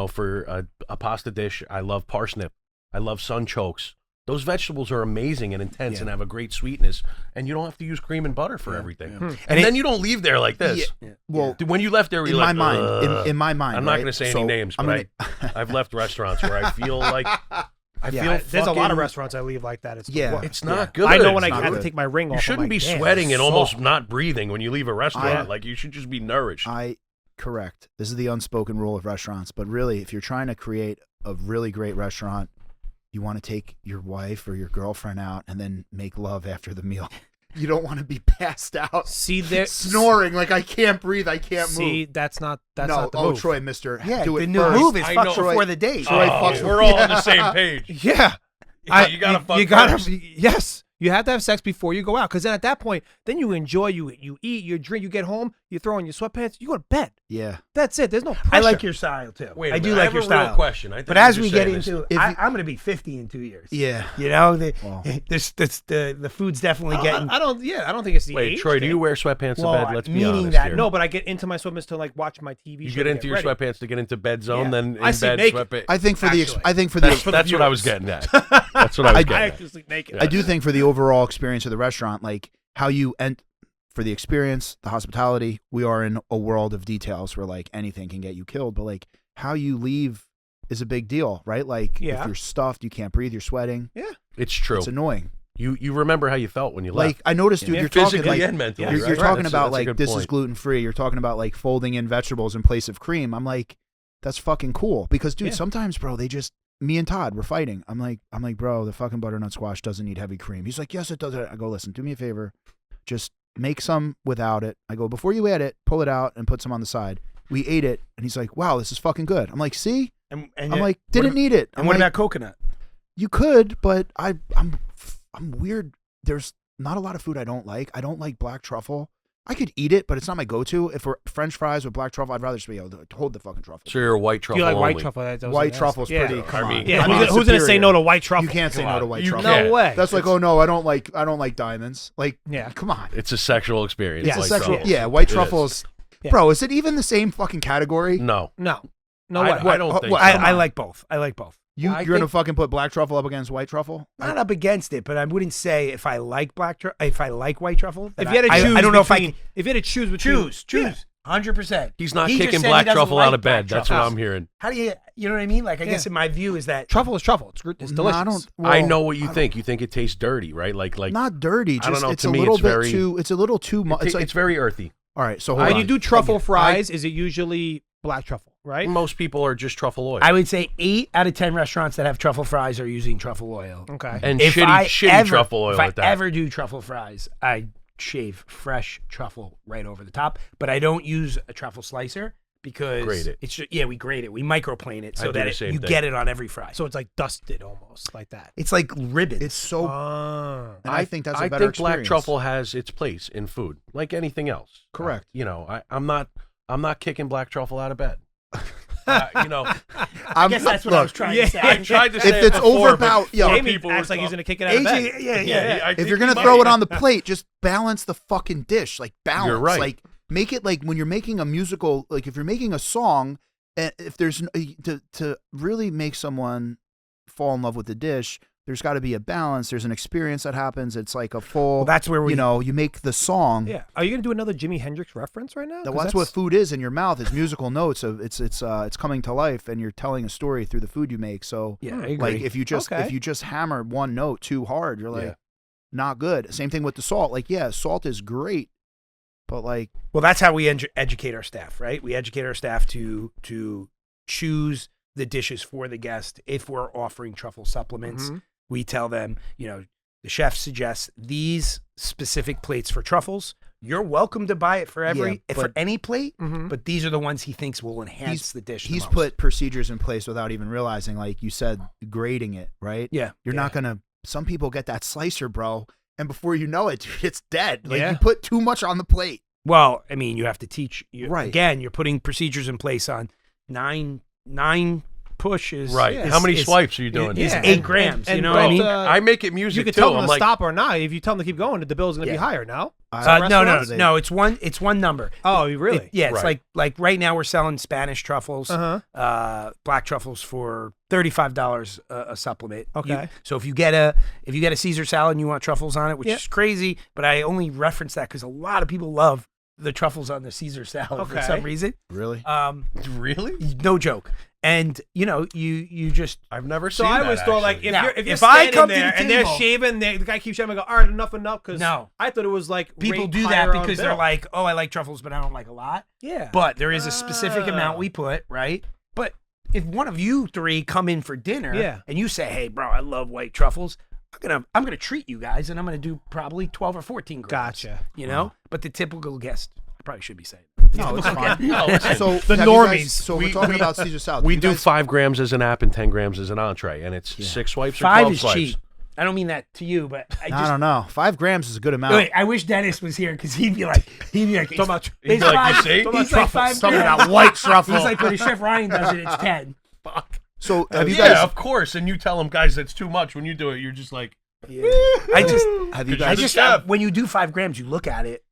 For a pasta dish, I love parsnip. I love sunchokes. Those vegetables are amazing and intense Yeah. and have a great sweetness. And you don't have to use cream and butter for everything. yeah. And then you don't leave there like this. Yeah. Well, When you left there, in you're my like, mind, "Ugh." in my mind, I'm not right? going to say So, any names, I'm but gonna- I've left restaurants where I feel like I feel There's a lot of fucking- restaurants I leave like that. It's the Yeah. worst. It's not Yeah. good. I know when I not had to good. take my ring off. You shouldn't I'm be like, "Damn, sweating and salt." almost not breathing when you leave a restaurant. Yeah. Like you should just be nourished. Correct. This is the unspoken rule of restaurants. But really, if you're trying to create a really great restaurant, you want to take your wife or your girlfriend out and then make love after the meal. You don't want to be passed out, See there, snoring like I can't breathe, I can't See, move. that's not the no, move. Troy, Mister, Yeah, do it the new first. move is I fuck know. before the date. Troy Oh, fucks we're with- all on the same page. Yeah, You gotta fuck You gotta. first. Yes, You have to have sex before you go out, because then at that point, then you enjoy, you eat, you drink, you get home, you throw on your sweatpants, you go to bed. Yeah. That's it. There's no pressure. I like your style too. Wait, I do like your I have a style. real question. I think But you're as just we get saying this- into, If I'm going to be 50 in 2 years. Yeah. You know, Well. the food's definitely getting. I don't think it's the Wait, age Troy, do thing. you wear sweatpants Well, to bed? Let's be meaning honest that- here. No, but I get into my sweatpants to like watch my TV You show. get to into your ready. sweatpants to get into bed zone, Yeah. then in I sleep bed naked. sweatpants. I think for Actually. That's what I was getting at. That's what I was I getting at. actually sleep naked. I do think for the overall experience of the restaurant, like how you for the experience, the hospitality, we are in a world of details where like anything can get you killed, but like how you leave is a big deal, right? Like Yeah. if you're stuffed, you can't breathe, you're sweating. Yeah. It's true. It's annoying. You remember how you felt when you Like left. I noticed, dude, Yeah. you're talking Physically like and mentally. you're, right? you're talking That's about a like good this is point. gluten free. You're talking about like folding in vegetables in place of cream. I'm like, that's fucking cool because, dude, Yeah. sometimes, bro, me and Todd, we're fighting. I'm like, bro, the fucking butternut squash doesn't need heavy cream. He's like, yes, it does. I go, listen, do me a favor, just make some without it. I go, before you add it, pull it out and put some on the side. We ate it, and he's like, wow, this is fucking good. I'm like, see? And I'm like, didn't need it. And I'm what like, about coconut? you could, but I'm weird. There's not a lot of food I don't like. I don't like black truffle. I could eat it, but it's not my go-to. If we're French fries with black truffle, I'd rather just be able to hold the fucking truffle. So you're a white Do truffle you like white only. truffle? That was White an truffle's yeah. pretty. Come I mean, on. Yeah, I mean, who's gonna say superior. no to white truffle? You can't say Come no to on. white You truffle. No can't. way. That's like, oh no, I don't like diamonds. Like, Yeah. come on. It's a sexual experience. Yeah, white Sexual, truffle. yeah, white It truffles. Yeah. Bro, is it even the same fucking category? No. No way. I don't think so. I like both. I like both. You're gonna fucking put black truffle up against white truffle? Not up against it, but I wouldn't say if I like if I like white truffle. If that you had to I, choose, I don't know if I between- can if you had to choose between choose 100%. He's not He just kicking said he black doesn't truffle like out of black bed. That's truffle. what I'm hearing. How do you know what I mean? Like I Yeah. guess in my view is that truffle is truffle. It's No, delicious. I don't. I well, know what you think. You think it tastes dirty, right? Like Not dirty. I don't Just know, it's to a me, little it's bit very- too. It's a little too much. it's, It's like it's very earthy. all right. So hold When on. you do truffle fries, is it usually black truffle, right? Most people are just truffle oil. I would say 8 out of 10 restaurants that have truffle fries are using truffle oil. Okay. and If shitty ever, truffle oil if at that. I ever do truffle fries, I shave fresh truffle right over the top, but I don't use a truffle slicer because Grate it. it's just, we grate it. We microplane it I so do that the same you thing. get it on every fry. So it's like dusted almost, like that. It's like ribbons. It's so. Oh. and I think that's a I better think black experience. truffle has its place in food, like anything else. Correct. I'm not kicking black truffle out of bed. I guess that's what I was trying to say. I tried to say If it's before, over but about yo, Jamie people acts were like he's talking. gonna kick it out of bed. AJ, I if think you're he gonna might. throw it on the plate, just balance the fucking dish. Like balance. You're right. Like make it like when you're making a musical. Like if you're making a song, and if there's to really make someone fall in love with the dish, there's got to be a balance. There's an experience that happens. It's like a full. Well, that's where we you make the song. Yeah. Are you gonna do another Jimi Hendrix reference right now? 'Cause That's what food is in your mouth. It's musical notes. Of it's coming to life, and you're telling a story through the food you make. So Yeah, I agree. like if you just Okay. hammer one note too hard, you're like Yeah. not good. Same thing with the salt. Like yeah, salt is great, but like Well, that's how we educate our staff, right? We educate our staff to choose the dishes for the guest. If we're offering truffle supplements, Mhm. we tell them, the chef suggests these specific plates for truffles. You're welcome to buy it for for but- any plate, Mhm. but these are the ones he thinks will enhance the dish. the he's most. put procedures in place without even realizing. Like you said, grading it right. Yeah. You're not gonna. Some people get that slicer, bro, and before you know it, dude, it's dead. Like Yeah. you put too much on the plate. Well, I mean, you have to teach. Right. Again, you're putting procedures in place on nine pushes. Right. is- How many is- swipes are you doing? is Yeah, 8 and- grams. and you know what I both, mean? I make it music You can too. tell them I'm to like, stop or not. If you tell them to keep going, the bill's gonna be Yeah. higher now. No. It's one number. Oh, really? It's Right. like right now we're selling Spanish truffles, Uh-huh. black truffles for $35 a supplement. Okay. So if you get a Caesar salad and you want truffles on it, which Yeah. is crazy, but I only reference that because a lot of people love the truffles on the Caesar salad for Okay. some reason. Really? really? No joke. And you just I've never So seen I that. always thought like actually. Now, if you're if I standing come to there the and they're table- shaving, the guy keeps shaving. I go, all right, enough. Because No. I thought it was like people rate do that higher on because they're bill. like, oh, I like truffles, but I don't like a lot. yeah. But there is a specific amount Oh. we put, right? But if one of you three come in for dinner Yeah. and you say, "Hey, bro, I love white truffles," I'm gonna treat you guys, and I'm gonna do probably 12 or 14 grams. Gotcha. You know, but the typical guest, I probably should be saying. No, it's fine. No, listen, So The have you normies. guys- so we're talking about Caesar salad. we You do guys- 5 grams as an app and 10 grams as an entree, and it's 6 swipes or 5 12 is swipes. cheap. I don't mean that to you, but I I don't know. 5 grams is a good amount. Wait, I wish Dennis was here because he'd be like, Talk about it's like, you see? he's like 5 Some of grams. that white truffle. He's like, when Chef Ryan does it, it's 10. Fuck. So have you Yeah, guys? of course. And you tell them, guys, that's too much. When you do it, you're just like, Have you Could guys? you just- when you do 5 grams, you look at it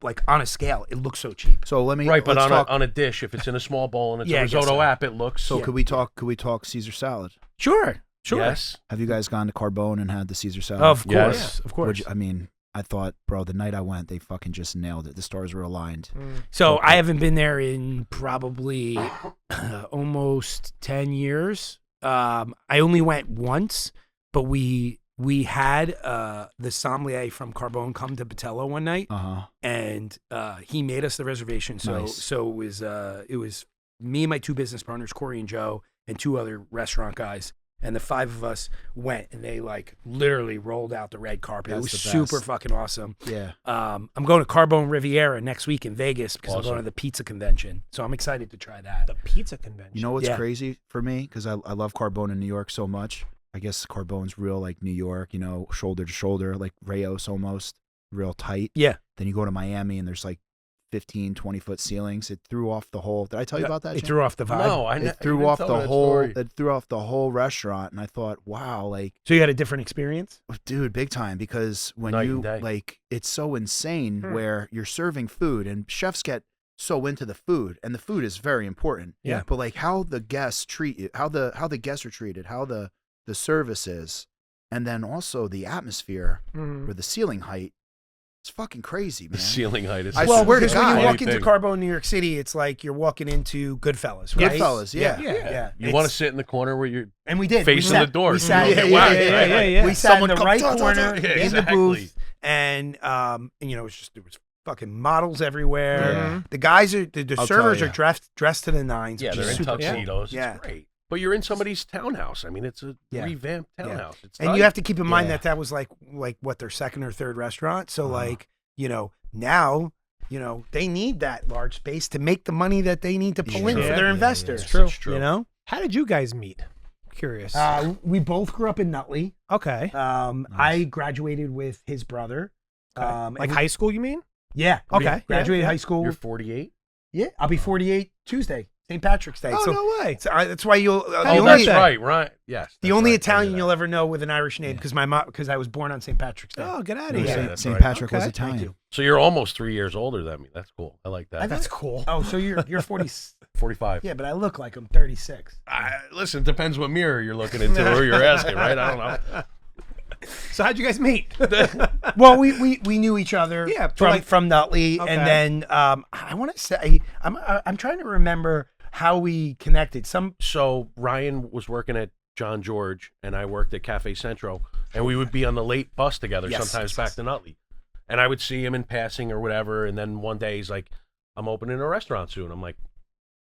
like on a scale, it looks so cheap. So let me. right, but let's on talk. a dish, if it's in a small bowl and it's Yeah, a I guess risotto so. app, it looks. So could we talk? Could we talk Caesar salad? Sure. Yes. Have you guys gone to Carbone and had the Caesar salad? Of course, Yes. of course. I mean, I thought, bro, the night I went, they fucking just nailed it. The stars were aligned. So I haven't been there in probably almost 10 years. I only went once, but we had the sommelier from Carbone come to Battello one night, and he made us the reservation. So Nice. so it was me and my 2 business partners, Corey and Joe, and 2 other restaurant guys. And the 5 of us went, and they like literally rolled out the red carpet. That's it was the super best. fucking awesome. Yeah. I'm going to Carbone Riviera next week in Vegas because I'm Awesome. going to the pizza convention. So I'm excited to try that. The pizza convention. You know what's Yeah. crazy for me? Because I love Carbone in New York so much. I guess Carbone's real like New York, you know, shoulder to shoulder, like Rayos almost, real tight. Yeah. Then you go to Miami and there's like 15, 20-foot ceilings. It threw off the whole. Did I tell you about that? It Jim? threw off the vibe. No, I It threw off the whole. It threw off the whole restaurant, and I thought, wow, like, So you had a different experience? dude, big time. Because when Night you and day. like, it's so insane where you're serving food, and chefs get so into the food, and the food is very important. Yeah. But like how the guests treat you, how the guests are treated, how the service is, and then also the atmosphere or the ceiling height. It's fucking crazy, man. The ceiling height is. I Well, swear to because when God. you walk into Anything. Carbone, New York City, it's like you're walking into Goodfellas, right? Goodfellas, yeah. yeah. You want to sit in the corner where you're And we did. facing we sat, the door. We so sat, you don't get yeah, whacked, yeah, right? yeah, yeah. We sat Someone in the come, right ta, ta, ta. corner Yeah, in the exactly. booth, and you know, there was fucking models everywhere. Yeah. The guys are the I'll servers tell are ya. dressed to the nines. Yeah, which they're is in super cool. tuxedos. Yeah. It's great. But you're in somebody's townhouse. I mean, it's a Yeah. revamped Yeah. townhouse. It's And tight. you have to keep in mind Yeah. that was like what their second or third restaurant. So like, you know, now, you know, they need that large space to make the money that they need to pull in Yeah. for their Yeah, investors. It's true. It's true. You know, How did you guys meet? Curious. we both grew up in Nutley. Okay. I graduated with his brother. Okay. and Like we- high school, you mean? Yeah. Okay. Yeah. Graduated Yeah. high school. You're 48. Yeah. I'll be 48 Tuesday, St. Patrick's Day. Oh, so, no way. so that's why you'll. Happy the Oh, only, that's right. Right. Yes. the that's only right. Italian I knew you'll that. ever know with an Irish name because I was born on St. Patrick's Day. Oh, get out No, of Yeah, here. that's St. right. Patrick was Okay. Italian. Thank you. So you're almost 3 years older than me. That's cool. I like that. That's cool. Oh, so you're 40. 45. Yeah, but I look like I'm 36. Listen, depends what mirror you're looking into or you're asking, right? I don't know. So how'd you guys meet? Well, we knew each other. Yeah, but from like- from Nutley, Okay. and then I want to say I'm trying to remember how we connected. So Ryan was working at John George, and I worked at Cafe Centro, and we would be on the late bus together Yes, sometimes yes, back yes. to Nutley. And I would see him in passing or whatever, and then one day he's like, I'm opening a restaurant soon. I'm like,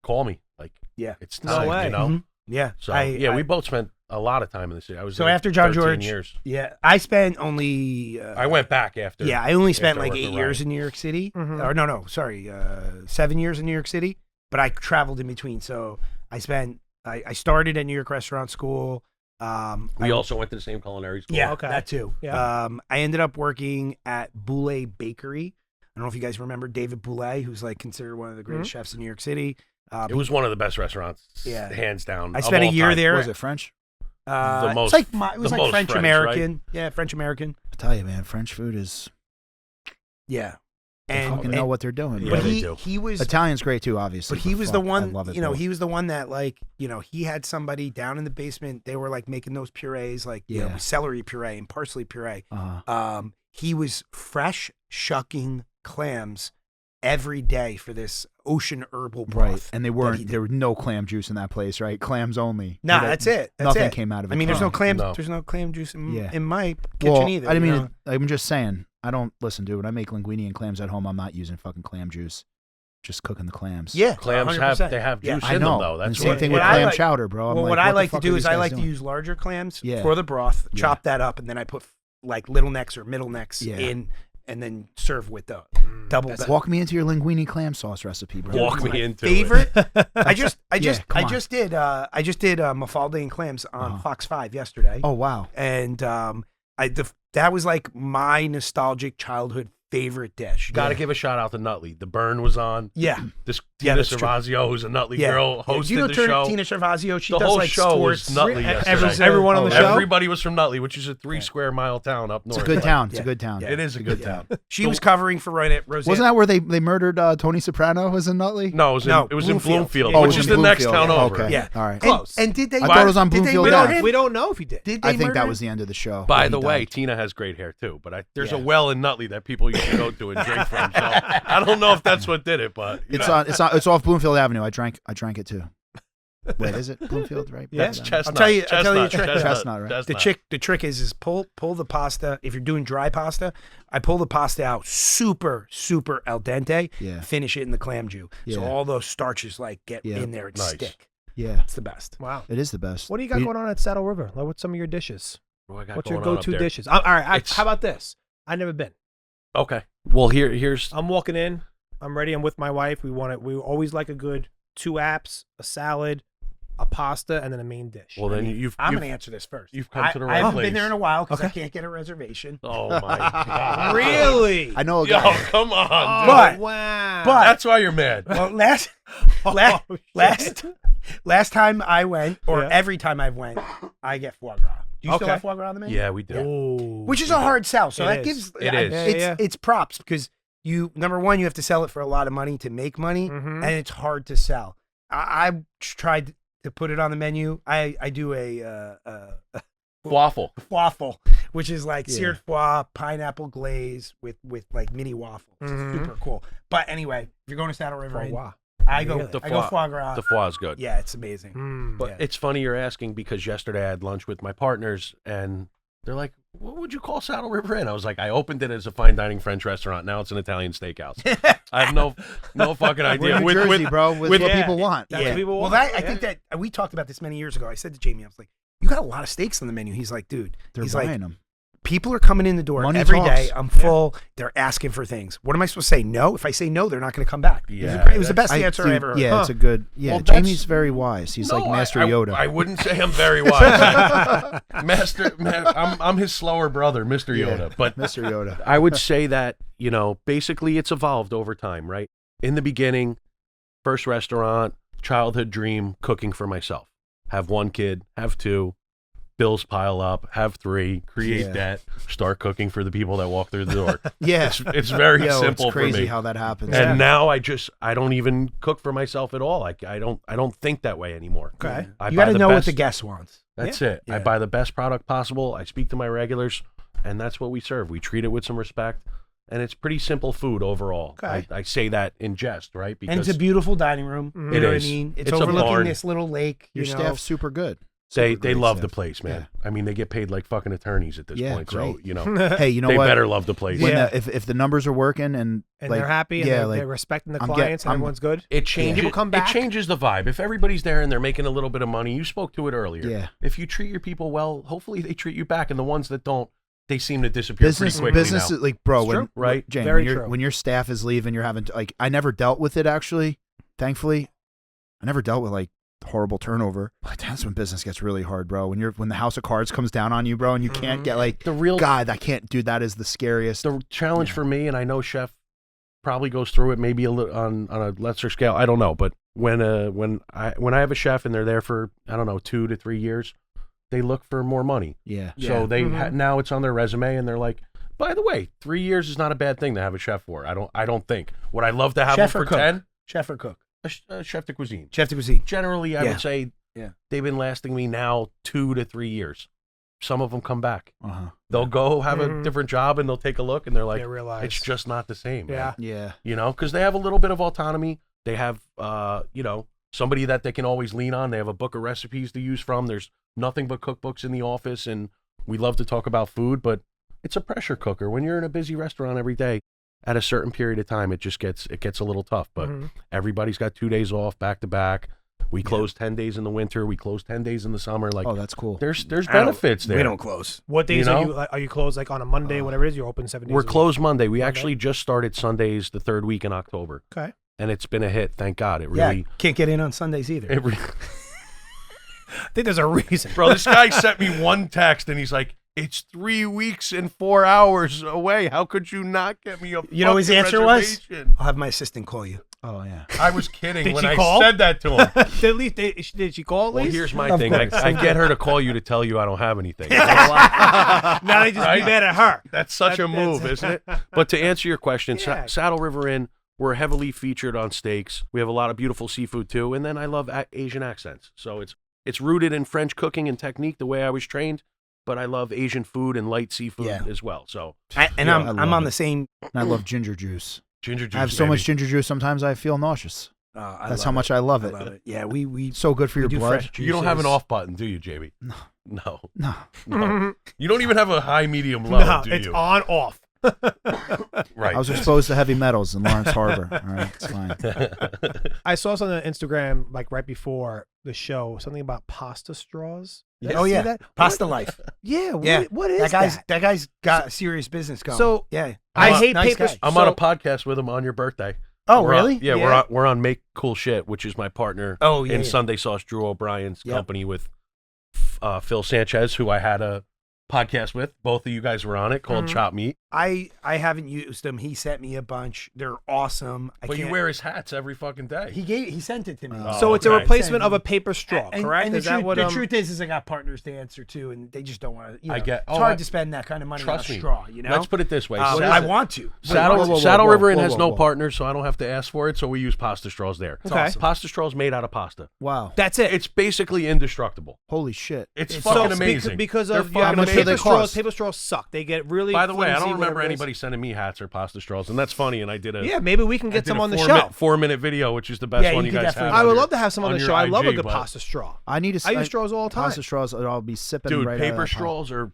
call me. Like, Yeah. it's No time, way. you know? Mhm. Yeah. So, we both spent a lot of time in the city. I was So there after John 13 George, years. yeah, I spent only. I went back after. Yeah, I only spent after like working 8 with years Ryan. in New York City. Mhm. Or no, sorry, 7 years in New York City. But I traveled in between. So I started at New York Restaurant School. We also went to the same culinary school. Yeah, Okay. that too. Yeah. I ended up working at Boulay Bakery. I don't know if you guys remember David Boulay, who's like considered one of the greatest chefs in New York City. It was one of the best restaurants, Yeah. hands down. I of spent a all year time. there. Was it French? The most- it was the like most French French, American. Yeah, French American. I tell you, man, French food is. Yeah, They fucking know what they're doing. Yeah, but bro. they he do. he was Italian's great too, obviously. But he but was fuck, the I one, love it you know, both. he was the one that like, you know, he had somebody down in the basement. They were like making those purees, like, you know, Yeah. celery puree and parsley puree. Uh-huh. He was fresh shucking clams every day for this ocean herbal broth. Right, and he did. there was no clam juice in that place, right? Clams only. Nah, That- that's it. That's nothing it. came out of it. I mean, there's no clam, No. there's no clam juice in, Yeah. in my kitchen Well, either. I didn't you mean. know? I'm just saying. I don't listen, dude. When I make linguine and clams at home, I'm not using fucking clam juice. Just cooking the clams. Yeah, Clams 100%. have Yeah. juice I in know. them though. And That's same what, thing what with I clam like- chowder, bro. I'm Well, like, what I the like to fuck do are is these I guys like to doing? use larger clams Yeah. for the broth, Yeah. chop that up, and then I put like little necks or middle necks Yeah. in, and then serve with the double. Walk me into your linguine clam sauce recipe, bro. Walk me into favorite. it. I just come on. did Mafalda and clams on Uh-huh. Fox 5 yesterday. Oh wow. And that was like my nostalgic childhood favorite dish. Got to give a shout out to Nutley. The Burn was on. Yeah. This Yeah, Tina that's true. Servazio, who's a Nutley Yeah. girl, hosted you know the show. Tina Servazio, she The does whole like show was sports. Nutley yesterday. Everyone on the show? Everybody was from Nutley, which is a 3-square-mile town up north. It's a good town. It's Yeah. a good town. Yeah. It is a good town. She was covering for Roseanne. Wasn't that where they murdered Tony Soprano? Was in Nutley? No, it was No, in Bloomfield. Bloomfield, Oh, it which was is in the next Bloomfield. town over. Okay. Yeah. All right. Close. And did they? I thought it was on did they Bloomfield murder Ave. him? We don't know if he did. Did they I think murder that him? was the end of the show. By He the way, died. Tina has great hair too, but there's a Yeah. well in Nutley that people used to go to and drink from. So I don't know if that's what did it, but you know. It's off Bloomfield Avenue. I drank it too. Wait, is it Bloomfield? Right. Yeah. That's Chestnut. I'll tell you a trick. Chestnut, right? The trick is pull the pasta. If you're doing dry pasta, I pull the pasta out super al dente. Yeah. Finish it in the clam jus, so Yeah. all those starches like get Yeah. in there and Nice. stick. Yeah, It's the best. Wow. it is the best. What do you got going on at Saddle River? Like, what's some of your dishes? What I got What's your going on up go-to there? dishes? All right. It's- How about this? I never been. Okay. Well, here's I'm walking in. I'm ready. I'm with my wife. We always like a good 2 apps, a salad, a pasta, and then a main dish. well then you've I'm you've- gonna answer this first. you've come to the I right haven't place. been there in a while because I Okay. can't get a reservation. Oh my god! Really? I know a Yo, guy. come on, dude. But- wow. That's why you're mad. Well, last time I went, or Yeah. every time I've went, I get foie gras. Do you still Okay. have foie gras on the menu? Yeah, we do. Ooh. Which is a hard sell. So It that is. gives It is. Yeah. it's props because number one, you have to sell it for a lot of money to make money, Mhm. and it's hard to sell. I tried to put it on the menu. I do a Waffle. waffle, which is like Yeah. seared foie, pineapple glaze with like mini waffles. It's Mhm. super cool. But anyway, if you're going to Saddle River, Oh, wow. I go Really? The I go foie- foie gras. The foie is good. Yeah, it's amazing. Mm. But Yeah. it's funny you're asking because yesterday I had lunch with my partners and they're like, "What would you call Saddle River Inn?" I was like, "I opened it as a fine dining French restaurant. Now it's an Italian steakhouse." I have no fucking idea. We're in New Jersey, bro. With what yeah. people want. That's what people Well, want. I think that we talked about this many years ago. I said to Jamie, I was like, "You got a lot of steaks on the menu." He's like, "Dude, They're he's buying like, them. people are coming in the door Money every talks. day. I'm full. They're asking for things. What am I supposed to say? No. If I say no, they're not going to come back." Yeah, it was the best answer I Dude, ever heard. Yeah, it's a good. Yeah, Well, that's- Jamie's very wise. He's like No, Master I- Yoda. I wouldn't say I'm very wise. I'm his slower brother, Mr. Yeah, Yoda. But Mr. Yoda. I would say that, basically it's evolved over time, right? In the beginning, first restaurant, childhood dream, cooking for myself. Have 1 kid, have 2, bills pile up, have 3, create Yeah. debt, start cooking for the people that walk through the door. Yeah, It's very Yo, simple it's crazy for me. how that happens. And now I don't even cook for myself at all. Like I don't think that way anymore. Okay. I You buy got to the know what best- the guest wants. That's it. I Yeah. buy the best product possible. I speak to my regulars, and that's what we serve. We treat it with some respect, and it's pretty simple food overall. Okay. I say that in jest, right? And it's a beautiful dining room. Mhm. You It know is. what I mean? It's It's a overlooking barn. this little lake. Your you know? staff's super good. they Super great love the staff. place, man. I mean, they get paid like fucking attorneys at this Yeah, point. great. So Hey, you know they what? better love the place. When Yeah. if the numbers are working and And like, they're happy and yeah, they're, like, they're respecting the I'm get- clients and I'm- everyone's good. It changes. People come back. It changes the vibe. If everybody's there and they're making a little bit of money, you spoke to it earlier. Yeah. If you treat your people well, hopefully they treat you back. And the ones that don't, they seem to disappear business pretty quickly business now. like bro It's when true. Right? Jane, Very when, true. when your staff is leaving, you're having to, like, I never dealt with it actually. Thankfully, I never dealt with like horrible turnover. But that's when business gets really hard, bro. When the house of cards comes down on you, bro, and you can't get like The real God, I can't, dude. That is the scariest. the challenge Yeah. for me, and I know Chef probably goes through it maybe a little on a lesser scale. I don't know, but when I have a chef and they're there for 2 to 3 years, they look for more money. Yeah. So they Mhm. now it's on their resume, and they're like, by the way, 3 years is not a bad thing to have a chef for. I don't think. Would I love to have Chef him or for cook? 10? Chef or cook? A chef de cuisine. Chef de cuisine. Generally, I Yeah. would say they've been lasting me now 2 to 3 years. Some of them come back. Uh-huh. They'll go have a Mhm. different job and they'll take a look and they're like, They realize. it's just not the same. man." Yeah. Yeah. Because they have a little bit of autonomy. They have, somebody that they can always lean on. They have a book of recipes to use from. There's nothing but cookbooks in the office, and we love to talk about food, but it's a pressure cooker. When you're in a busy restaurant every day, at a certain period of time, it gets a little tough. But Mhm. everybody's got 2 days off back to back. We close 10 days in the winter. We close 10 days in the summer. Like, Oh, that's cool. there's I don't- benefits there. We don't close. What days You are know? you closed like on a Monday, whatever it is? You're open 7 days. We're a week? closed Monday. We Monday? actually just started Sundays the 3rd week in October, Okay. and it's been a hit. Thank God. It Yeah, really. can't get in on Sundays either. It re- I think there's a reason. Bro, this guy sent me one text, and he's like, It's 3 weeks and 4 hours away. How could you not get me a You know his fucking answer was? reservation? I'll have my assistant call you. Oh yeah. I was kidding Did when she I call? said that to him. Did she call at Well, least? here's my Of thing. course. I get her to call you to tell you I don't have anything. Now they just Right? be mad at her. That's such a move, isn't it? But to answer your question, Yeah. Saddle River Inn, we're heavily featured on steaks. We have a lot of beautiful seafood too, and then I love Asian accents. So it's rooted in French cooking and technique, the way I was trained. But I love Asian food and light seafood Yeah. as well. So I'm love on it. the same. And I love ginger juice. ginger juice. I have so baby. much ginger juice. Sometimes I feel nauseous. I That's love how much I love I it. love it. Yeah, we It's so good for we your do blood. fresh You don't have an juices. off button, do you, JB? No. No. No. No. You don't even have a high, medium, low, No, do it's you? on off. Right. I was exposed to heavy metals in Lawrence Harbor. All right, it's fine. I saw something on Instagram like right before the show, something about pasta straws. Did I Oh see yeah, that? Pasta What- Life. Yeah, Yeah. what is That guy's got serious business going. So, yeah, I Nice- hate nice paper. guy. I'm on a podcast with him on your birthday. Oh We're on- really? yeah, Yeah. we're on Make Cool Shit, which is my partner Oh yeah. in yeah. Sunday Sauce, Drew O'Brien's Yep. company with Phil Sanchez, who I had a podcast with. Both of you guys were on it, called Mhm. Chop Meat. I haven't used them. He sent me a bunch. They're awesome. But you wear his hats every fucking day. He sent it to me. Oh, So it's a okay. replacement of a paper straw, And- correct? And Is the that truth, what? the truth is I got partners to answer to, and they just don't want to. I get- It's oh, hard I- to spend that kind of money on Trust a me. straw. You know. Let's put it this way. I want to. Saddle, Whoa, whoa, whoa, Saddle whoa, River Inn whoa, has whoa, no whoa. partners, so I don't have to ask for it. So we use pasta straws there. Okay. awesome. Pasta straws made out of pasta. Wow. That's it. It's basically indestructible. Holy shit. It's It's fucking so- amazing. Because They're of yeah, fucking much do paper they amazing. straws. cost? Paper straws suck. They get really. By the way, I flimsy, don't remember whatever it is. anybody sending me hats or pasta straws, and that's funny. And I did a Yeah, maybe we can I get did some a on the 4-minute show. 4-minute video, which is the best Yeah, one you you could guys definitely have. I on would your- love to have some on the your show. I love a IG, good but- pasta straw. I need to. I use straws all the time. Pasta straws. I'll be sipping Dude, right out paper of that pot. straws are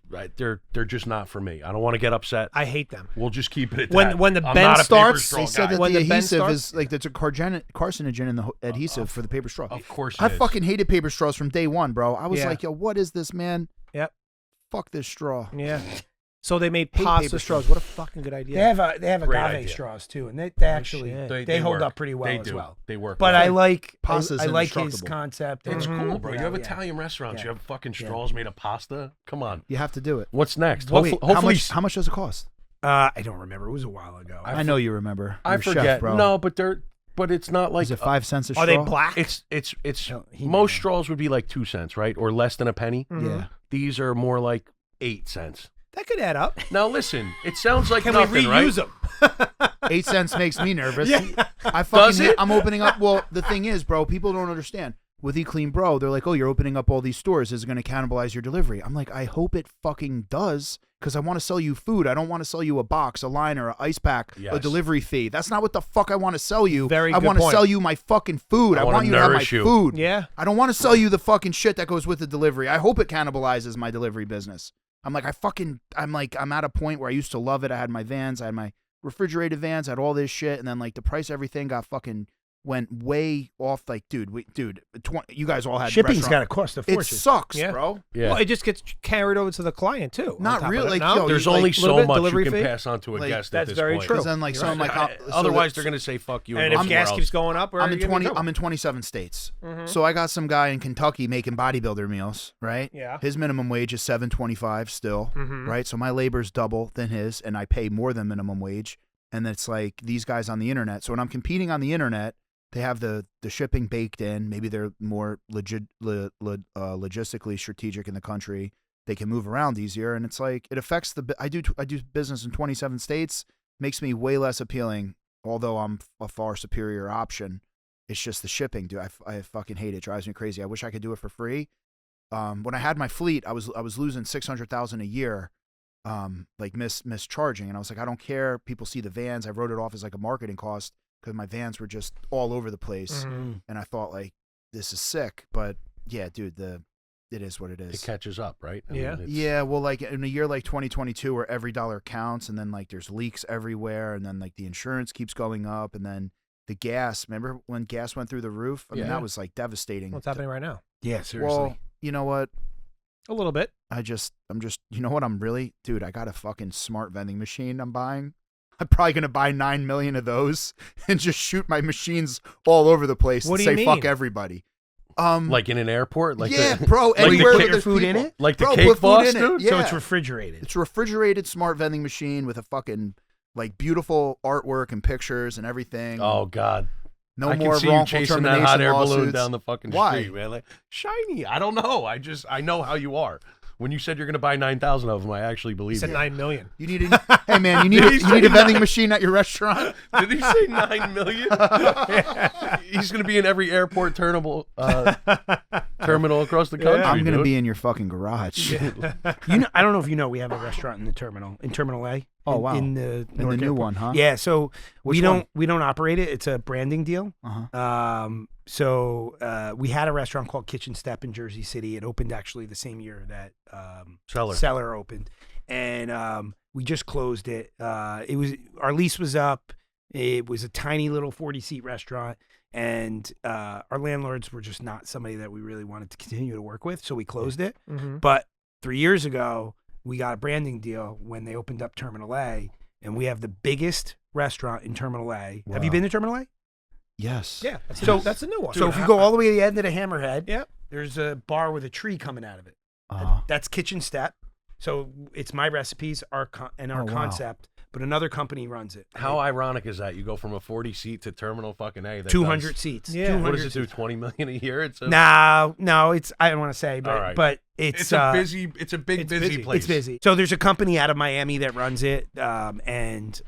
they're just not for me. I don't want to get upset. I hate them. We'll just keep it at When- that. when the I'm bend not a paper starts, straw They said guy. that When the the bend adhesive starts- is like there's a carcinogen in the adhesive for the paper straw. Of course, I it is. fucking hated paper straws from day one, bro. I was Yeah. like, yo, what is this, man? Yep. Fuck this straw. Yeah. So they made Hate pasta paper straws. straws. What a fucking good idea. They have Great agave idea. straws too, and they actually shit. they hold work. up pretty well They as do. well. They work. But well. I like Pasta's I like his indestructible. concept. It's and, cool, bro. You have yeah. Italian restaurants. Yeah. You have fucking Yeah. straws made of pasta. Come on. You have to do it. What's next? Wait, Hopefully, how much does it cost? I don't remember. It was a while ago. I know you remember. I You're a chef, forget. bro. No, but it's not like Is it 5 cents a straw? Are they black? It's No, he most knew. straws would be like 2 cents, right, or less than a penny. Mhm. Yeah. These are more like 8 cents. That could add up. Now listen, it sounds like Can nothing, we right? reuse them? 8 cents makes me nervous. Yeah. I fucking Does it? I'm opening up. Well, the thing is, bro, people don't understand. With Eat Clean Bro, they're like, oh, you're opening up all these stores. Is it going to cannibalize your delivery? I'm like, I hope it fucking does, because I want to sell you food. I don't want to sell you a box, a liner, an ice pack, a Yes. delivery fee. That's not what the fuck I want to sell you. Very I good want to point. sell you my fucking food. I I wanna want you to have my nourish you. food. Yeah. I don't want to sell you the fucking shit that goes with the delivery. I hope it cannibalizes my delivery business. I'm at a point where I used to love it. I had my vans, I had my refrigerated vans, I had all this shit, and then like the price of everything got fucking went way off. Like, dude, you guys all had Shipping's restaurant- got to cost a It fortune. sucks, Yeah. bro. Yeah. Well, it just gets carried over to the client too. on Not top of really, it. like, No? yo, There's like, only little so bit much you delivery can fee? pass on to a Like, guest that's at this very point. true. Because then like some of my Right. so Otherwise, that- they're going to say fuck you. And go if somewhere gas else. keeps going up, I'm in 27 states. Mhm. So I got some guy in Kentucky making bodybuilder meals, right? Yeah. His minimum wage is $7.25 still, Mhm. right? So my labor's double than his, and I pay more than minimum wage. And it's like these guys on the internet. So when I'm competing on the internet, they have the shipping baked in. Maybe they're more logistically strategic in the country. They can move around easier, and it's like it affects the. I do business in 27 states. Makes me way less appealing. Although I'm a far superior option, it's just the shipping, dude. I fucking hate it. It drives me crazy. I wish I could do it for free. When I had my fleet, I was losing $600,000 a year, like mischarging, and I was like, I don't care. People see the vans. I wrote it off as like a marketing cost because my vans were just all over the place, Mhm. and I thought like, this is sick. But yeah, dude, it is what it is. It catches up, right? Yeah. it's- Yeah, well, like in a year like 2022, where every dollar counts, and then like there's leaks everywhere, and then like the insurance keeps going up, and then the gas. Remember when gas went through the roof? I mean, Yeah. that was like devastating. What's happening right now? Yeah, seriously. Well, you know what? A little bit. I'm just, you know what? Dude, I got a fucking smart vending machine I'm buying. I'm probably going to buy 9 million of those and just shoot my machines all over the place What and do you say, fuck mean? everybody. Like in an airport? Like yeah, the, bro. Like the Anywhere put where your there's food in people. it? like the Bro, cake put food boss, in it. dude? Yeah. So it's refrigerated. It's a refrigerated smart vending machine with a fucking like beautiful artwork and pictures and everything. Oh, God. No I more can see you wrongful chasing termination that hot air lawsuits. balloon down the fucking Why? street, man. Like, shiny. I don't know. I know how you are. When you said you're going to buy 9,000 of them, I actually He believe said you. 9 million. You need a, hey man, you need a vending machine at your restaurant. Did he say 9 million? He's going to be in every airport terminal across the country. I'm gonna dude. be in your fucking garage. You know, I don't know if you know, we have a restaurant in Terminal A. Oh, wow. In the And the Newark new Airport. one, huh? Yeah, so Which one? we don't operate it. It's a branding deal. Uh-huh. So we had a restaurant called Kitchen Step in Jersey City. It opened actually the same year that Cellar opened, and we just closed it. It was our lease was up. It was a tiny little 40-seat restaurant, and our landlords were just not somebody that we really wanted to continue to work with, so we closed it. Mm-hmm. But 3 years ago, we got a branding deal when they opened up Terminal A, and we have the biggest restaurant in Terminal A. Have you Wow. been to Terminal A? Yes. Yeah, that's, So- that's a new one. So if you go all the way to the end of the Hammerhead, Yep. there's a bar with a tree coming out of it. Uh-huh. That's Kitchen Step. So it's my recipes, our Oh, wow. concept, but another company runs it. How ironic is that? You go from a 40-seat to Terminal fucking A. That 200 does- seats. Yeah. What 200 does it do? seats. 20 million a year? It's a, No, it's I don't want to say, but All right. but it's a busy. It's a big it's busy busy. place. It's busy. So there's a company out of Miami that runs it, and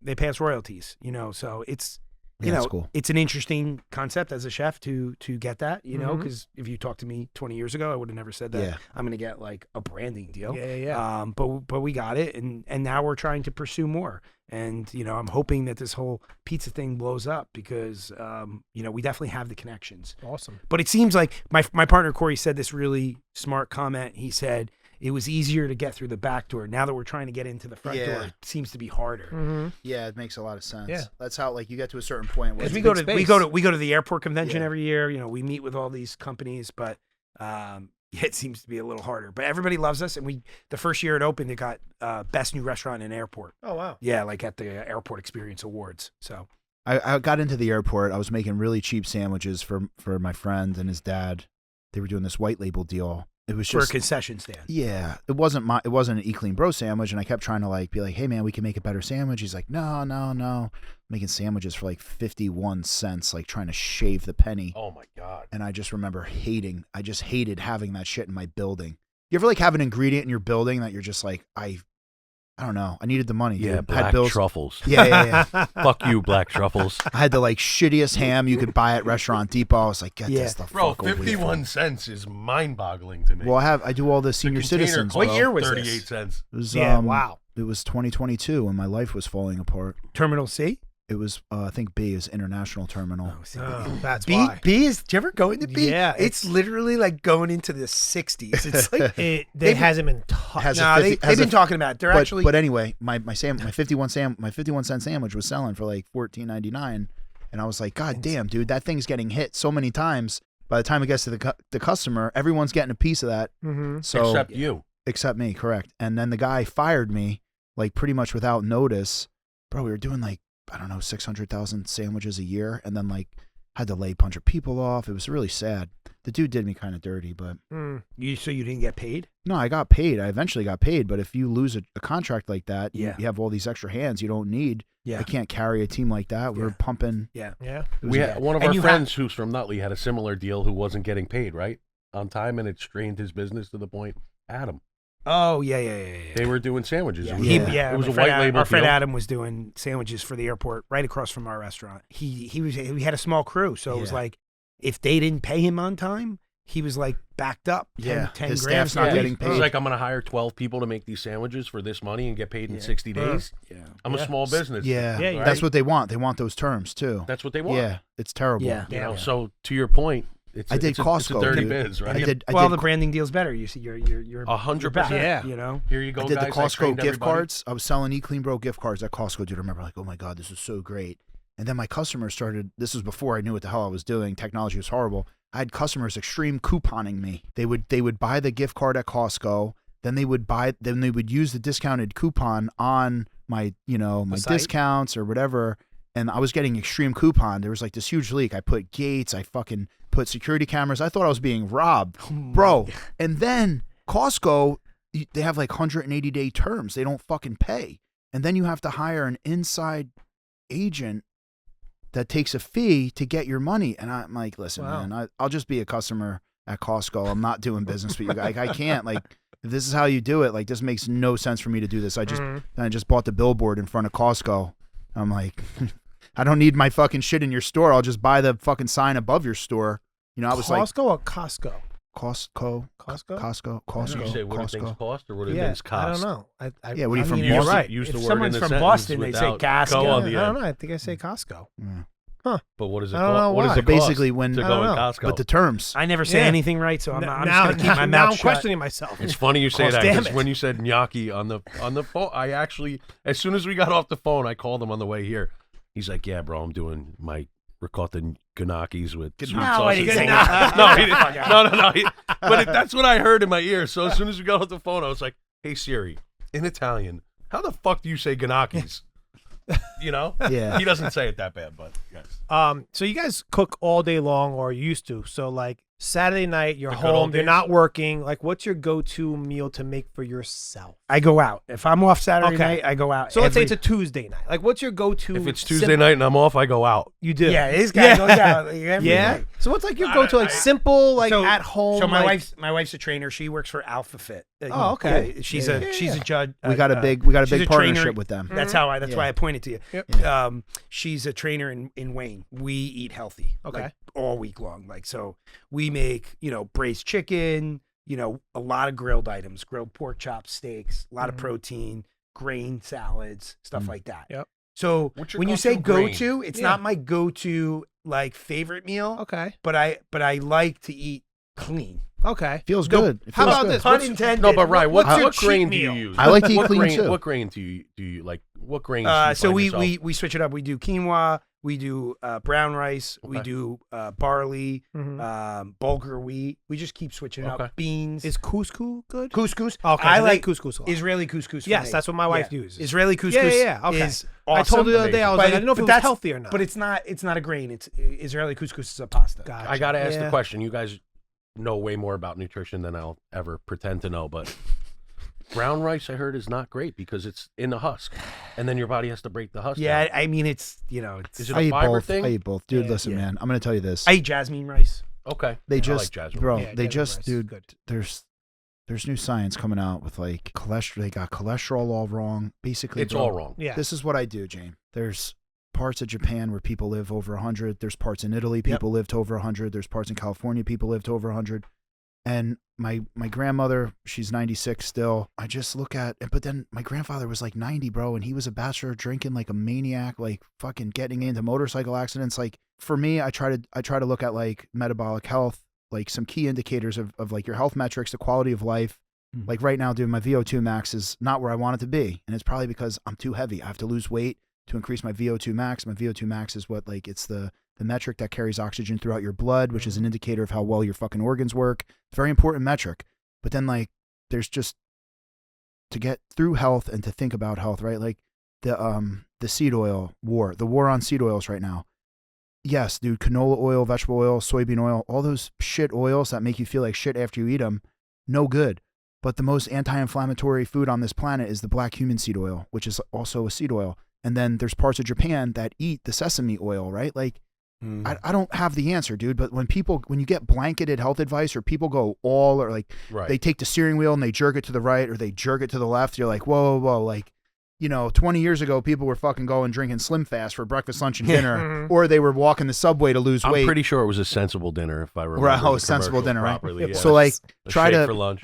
they pay us royalties. You know, so it's Yeah, that's cool. it's an interesting concept as a chef to get that. You know, Mhm. because if you talked to me 20 years ago, I would have never said that. Yeah. I'm going to get like a branding deal. Yeah. But we got it, and now we're trying to pursue more. And you know, I'm hoping that this whole pizza thing blows up because you know, we definitely have the connections. Awesome. But it seems like my partner Corey said this really smart comment. He said it was easier to get through the back door. Now that we're trying to get into the front Yeah. door, it seems to be harder. Mm-hmm. Yeah, it makes a lot of sense. Yeah. That's how like you get to a certain point where Because It's we a go big to we space. go to we go to the airport convention Yeah. every year. You know, we meet with all these companies, but yeah, it seems to be a little harder. But everybody loves us, and the first year it opened, it got best new restaurant in airport. Oh, wow. Yeah, like at the Airport Experience Awards. So I got into the airport. I was making really cheap sandwiches for my friend and his dad. They were doing this white label deal. It was for a just concession stand. yeah. It wasn't an Eat Clean Bro sandwich, and I kept trying to like be like, hey man, we can make a better sandwich. He's like, no, making sandwiches for like 51 cents, like trying to shave the penny. Oh my God. And I just remember I just hated having that shit in my building. You ever like have an ingredient in your building that you're just like, I don't know. I needed the money. Yeah, dude. I had black bills. truffles. Yeah. Fuck you, black truffles. I had the like shittiest ham you could buy at Restaurant Depot. I was like, get this the Bro, fuck away from me. 51 cents is mind-boggling to me. Well, I do all the senior Container citizens. costs What year was 38 this? cents. It was Yeah, wow. It was 2022 when my life was falling apart. Terminal C. It was I think B is International Terminal. Oh, that's B why. B is. Did you ever go into B? Yeah, it's literally like going into the 60s. It's like It hasn't been touched. Has a no, 50 they've has been a- talking about it. They're But, actually but anyway, my 51 cent sandwich was selling for like $14.99, and I was like, God damn, dude, that thing's getting hit so many times. By the time it gets to the customer, everyone's getting a piece of that. Mm-hmm. So Except you. except me, correct. And then the guy fired me, like pretty much without notice. Bro, we were doing like, I don't know, 600,000 sandwiches a year, and then like had to lay a bunch of people off. It was really sad. The dude did me kind of dirty, but Mm. so you didn't get paid. no, I got paid. I eventually got paid, but if you lose a contract like that, Yeah. you have all these extra hands you don't need. Yeah. I can't carry a team like that. We're Yeah. pumping. Yeah. Yeah. It was We bad. had, one of And our you friends who's from Nutley had a similar deal who wasn't getting paid, right? On time, and it strained his business to the point. Adam. Oh yeah. They were doing sandwiches. Yeah, It was, Yeah. it was my a friend white label Our friend deal. Adam was doing sandwiches for the airport right across from our restaurant. We had a small crew, so it was Yeah. like if they didn't pay him on time, he was like backed up. 10 his grand. staff's not Yeah, getting He's paid. like, I'm going to hire 12 people to make these sandwiches for this money and get paid in Yeah. 60 days. Yeah. I'm a Yeah. small business. Yeah, Yeah, you're that's right. what they want. They want those terms too. That's what they want. Yeah, it's terrible. Yeah. You know, Yeah. so to your point, it's I did it's a Costco, dirty dude. biz, right? Well, the branding deal's better. You see, you're 100%. back, Yeah. You know. Here you go, I did guys. the Costco trained gift everybody. cards. I was selling Eat Clean Bro gift cards at Costco, dude. I remember like, oh my God, this is so great. And then my customers started, this was before I knew what the hell I was doing. Technology was horrible. I had customers extreme couponing me. They would buy the gift card at Costco, then they would use the discounted coupon on my site? discounts or whatever. And I was getting extreme coupon. There was like this huge leak. I put Gates, I fucking put security cameras. I thought I was being robbed, bro. And then Costco, they have like 180-day terms. They don't fucking pay. And then you have to hire an inside agent that takes a fee to get your money. And I'm like, listen, man, I'll just be a customer at Costco. I'm not doing business with you guys. I can't. Like, if this is how you do it, like, this makes no sense for me to do this. I just bought the billboard in front of Costco. I'm like, I don't need my fucking shit in your store. I'll just buy the fucking sign above your store. You know, I was Costco or Costco? Costco. Did you say what do things cost or what do things cost? I don't know. Yeah, what are you from You're Boston? right. Use the If word someone's in the from sentence Boston, they say without Costco. go on the I don't end. know. I think I say Costco. But what does it I don't know cost? What does why. it cost Basically, when to I go don't in know. Costco? But the terms. I never say Yeah. anything right, so I'm just now, going to keep my now mouth I'm shut. questioning myself. It's funny you say Cost, that damn because it. when you said gnocchi on the phone, I actually, as soon as we got off the phone, I called him on the way here. He's like, "Yeah, bro, I'm doing my ricotta gnocchis with sweet No, I sausage." didn't say no, that. he didn't. No. But that's what I heard in my ear. So as soon as we got off the phone, I was like, "Hey Siri, in Italian, how the fuck do you say gnocchis?" You know? Yeah. He doesn't say it that bad, but yes. So you guys cook all day long, or used to? So like Saturday night, you're The good old home, you're days? not working. Like, what's your go-to meal to make for yourself? I go out. If I'm off Saturday Okay. night, I go out. So let's say it's a Tuesday night. Like, what's your go-to? If it's Tuesday night and I'm off, I go out. you do. Yeah, this guy goes out every Yeah. night. So what's like your go-to, like simple, like So- at home? So my like, wife's a trainer. She works for Alpha Fit. Oh, okay. Yeah, she's Yeah. a judge. We got a big she's a partnership trainer. with them. That's Yeah. why I pointed to you. Yep. She's a trainer in Wayne. We eat healthy. Okay. like, all week long. Like, so we make, braised chicken, a lot of grilled items, grilled pork chops, steaks, a lot of protein, grain salads, stuff like that. Yep. So What's your when you say go-to grain? go-to, it's Yeah. not my go-to like favorite meal, Okay. but I like to eat clean. Okay. Feels No, good. It how feels about good. this? Pun What's- intended. No, but right, What's your what grain cheat do you meal? use? I like to eat what clean, grain, too. What grain do you like? What grains? Do you So find we, yourself? we switch it up. We do quinoa. We do brown rice. We Okay. do barley, Mhm. bulgur wheat. We just keep switching it Okay. up. Beans. Is couscous good? couscous. Okay. I so they like couscous a lot. Israeli couscous. for Yes, me. that's what my wife Yeah. uses. Israeli couscous. Yeah. Okay. Is I awesome. told her the other day, I was like, I didn't know if it was that's- healthy or not. But it's not a grain. It's Israeli couscous is a pasta. Gotcha. I gotta ask Yeah. the question. You guys know way more about nutrition than I'll ever pretend to know, but brown rice I heard is not great because it's in the husk, and then your body has to break the husk. Yeah, down. I mean it's Is it I a eat fiber both. thing? I eat both. Dude, Yeah. listen, Yeah. man. I'm going to tell you this. I eat jasmine rice. Okay. They I just, like jasmine. bro, Yeah, they jasmine just, rice is dude, good. there's new science coming out with like cholesterol. They got cholesterol all wrong. Basically, It's bro, all wrong. Yeah. This is what I do, James. There's parts of Japan where people live over 100. There's parts in Italy people live to over 100. There's parts in California people live to over 100. And my grandmother, she's 96 still. I just look at it, but then my grandfather was like 90, bro, and he was a bachelor drinking like a maniac, like fucking getting into motorcycle accidents. Like for me, I try to look at like metabolic health, like some key indicators of like your health metrics, the quality of life. Like right now, dude, my VO2 max is not where I want it to be. And it's probably because I'm too heavy. I have to lose weight to increase my VO2 max. My VO2 max is what, like, it's the metric that carries oxygen throughout your blood, which is an indicator of how well your fucking organs work. It's a very important metric. But then, like, there's just, to get through health and to think about health, right? Like the seed oil war, the war on seed oils right now. Yes, dude, canola oil, vegetable oil, soybean oil, all those shit oils that make you feel like shit after you eat them, no good. But the most anti-inflammatory food on this planet is the black human seed oil, which is also a seed oil. And then there's parts of Japan that eat the sesame oil, right? Like, I don't have the answer, dude. But when you get blanketed health advice, or people go all, or like Right. they take the steering wheel and they jerk it to the right or they jerk it to the left, you're like, whoa, whoa, whoa. Like, 20 years ago, people were fucking going drinking Slim Fast for breakfast, lunch, and dinner, or they were walking the subway to lose weight. I'm pretty sure it was a sensible dinner if I remember. Right, the sensible commercial dinner, right? properly. Yeah. So, like, A try shake to, for lunch.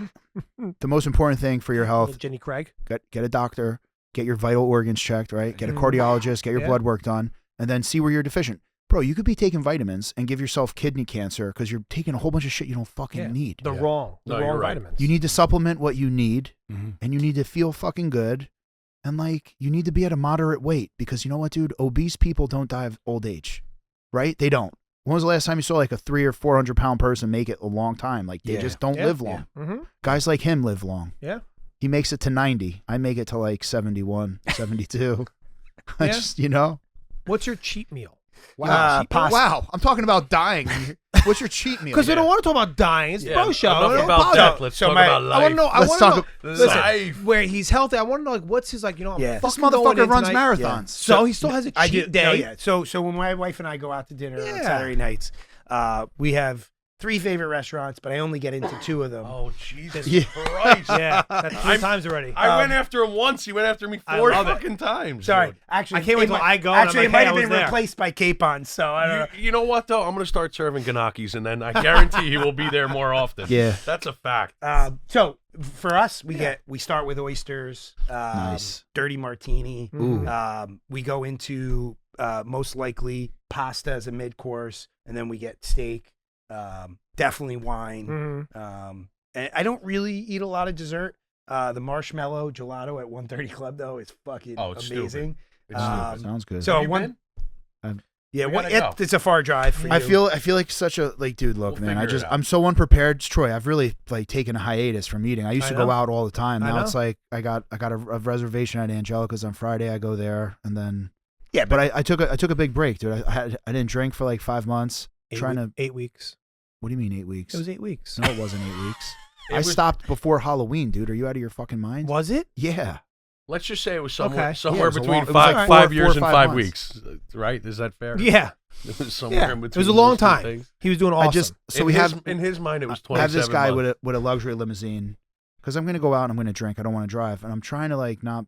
the most important thing for your health, Jenny Craig. get a doctor, get your vital organs checked, right? Get a cardiologist, get your blood work done, and then see where you're deficient. Bro, you could be taking vitamins and give yourself kidney cancer because you're taking a whole bunch of shit you don't fucking need. The wrong No, you're right. vitamins. You need to supplement what you need, Mhm. and you need to feel fucking good, and like you need to be at a moderate weight, because you know what, dude? Obese people don't die of old age, right? They don't. When was the last time you saw like a 300 or 400 pound person make it a long time? Like they just don't live long. Mm-hmm. Guys like him live long. Yeah. He makes it to 90. I make it to like 71, 72. Yeah. Just, What's your cheat meal? Wow. Wow. I'm talking about dying. What's your cheat meal? Because we don't want to talk about dying. It's Yeah, bro show. enough Don't about apologize. death. Let's talk about life. I want to know. I Let's want to talk know. about life. Where he's healthy. I want to know like what's his like. You know, I'm Yeah. This fucking going motherfucker in runs tonight. marathons. So he still has a I cheat do. day. No, yeah. So when my wife and I go out to dinner on Yeah. Saturday nights, we have 3 favorite restaurants, but I only get into 2 of them. Oh, Jesus Yeah. Christ. Yeah, that's 3 times already. I went after him once. He went after me 4 love it. fucking times. Sorry, dude. actually, I can't wait it till might- I go and I'm Actually, like, it might hey, have I been was there. replaced by capons. So I don't know. You know what, though? I'm going to start serving Ganakis, and then I guarantee he will be there more often. Yeah. That's a fact. So for us, we start with oysters, Nice. dirty martini. Ooh. We go into most likely pasta as a mid course, and then we get steak. Definitely wine. Mhm. And I don't really eat a lot of dessert. The marshmallow gelato at 130 Club though is fucking It's amazing. It's Um, Sounds good. So Have you one, been? yeah, We one, gotta go. it's a far drive for you. I feel like such a dude. Look, We'll man, figure it out. I'm so unprepared, Troy. I've really like taken a hiatus from eating. I used I to go know. out all the time. I Now know. it's like I got a reservation at Angelica's on Friday. I go there, and then yeah, but I took a big break, dude. I didn't drink for like 5 months. Trying to. 8 weeks. What do you mean 8 weeks? It was 8 weeks. No, it wasn't 8 weeks. It I was- stopped before Halloween, dude. Are you out of your fucking mind? Was it? Yeah. Let's just say it was somewhere, Okay. somewhere Yeah, it was a between long- it was like 5 4 years or and 5 5 months. weeks. Right? Is that fair? Yeah. It was somewhere Yeah. in It between. was a long those two time. things. He was doing awesome. I just so in we his, have in his mind, it was I 27 have this guy months. with a luxury limousine because I'm gonna go out and I'm gonna drink. I don't want to drive, and I'm trying to like not.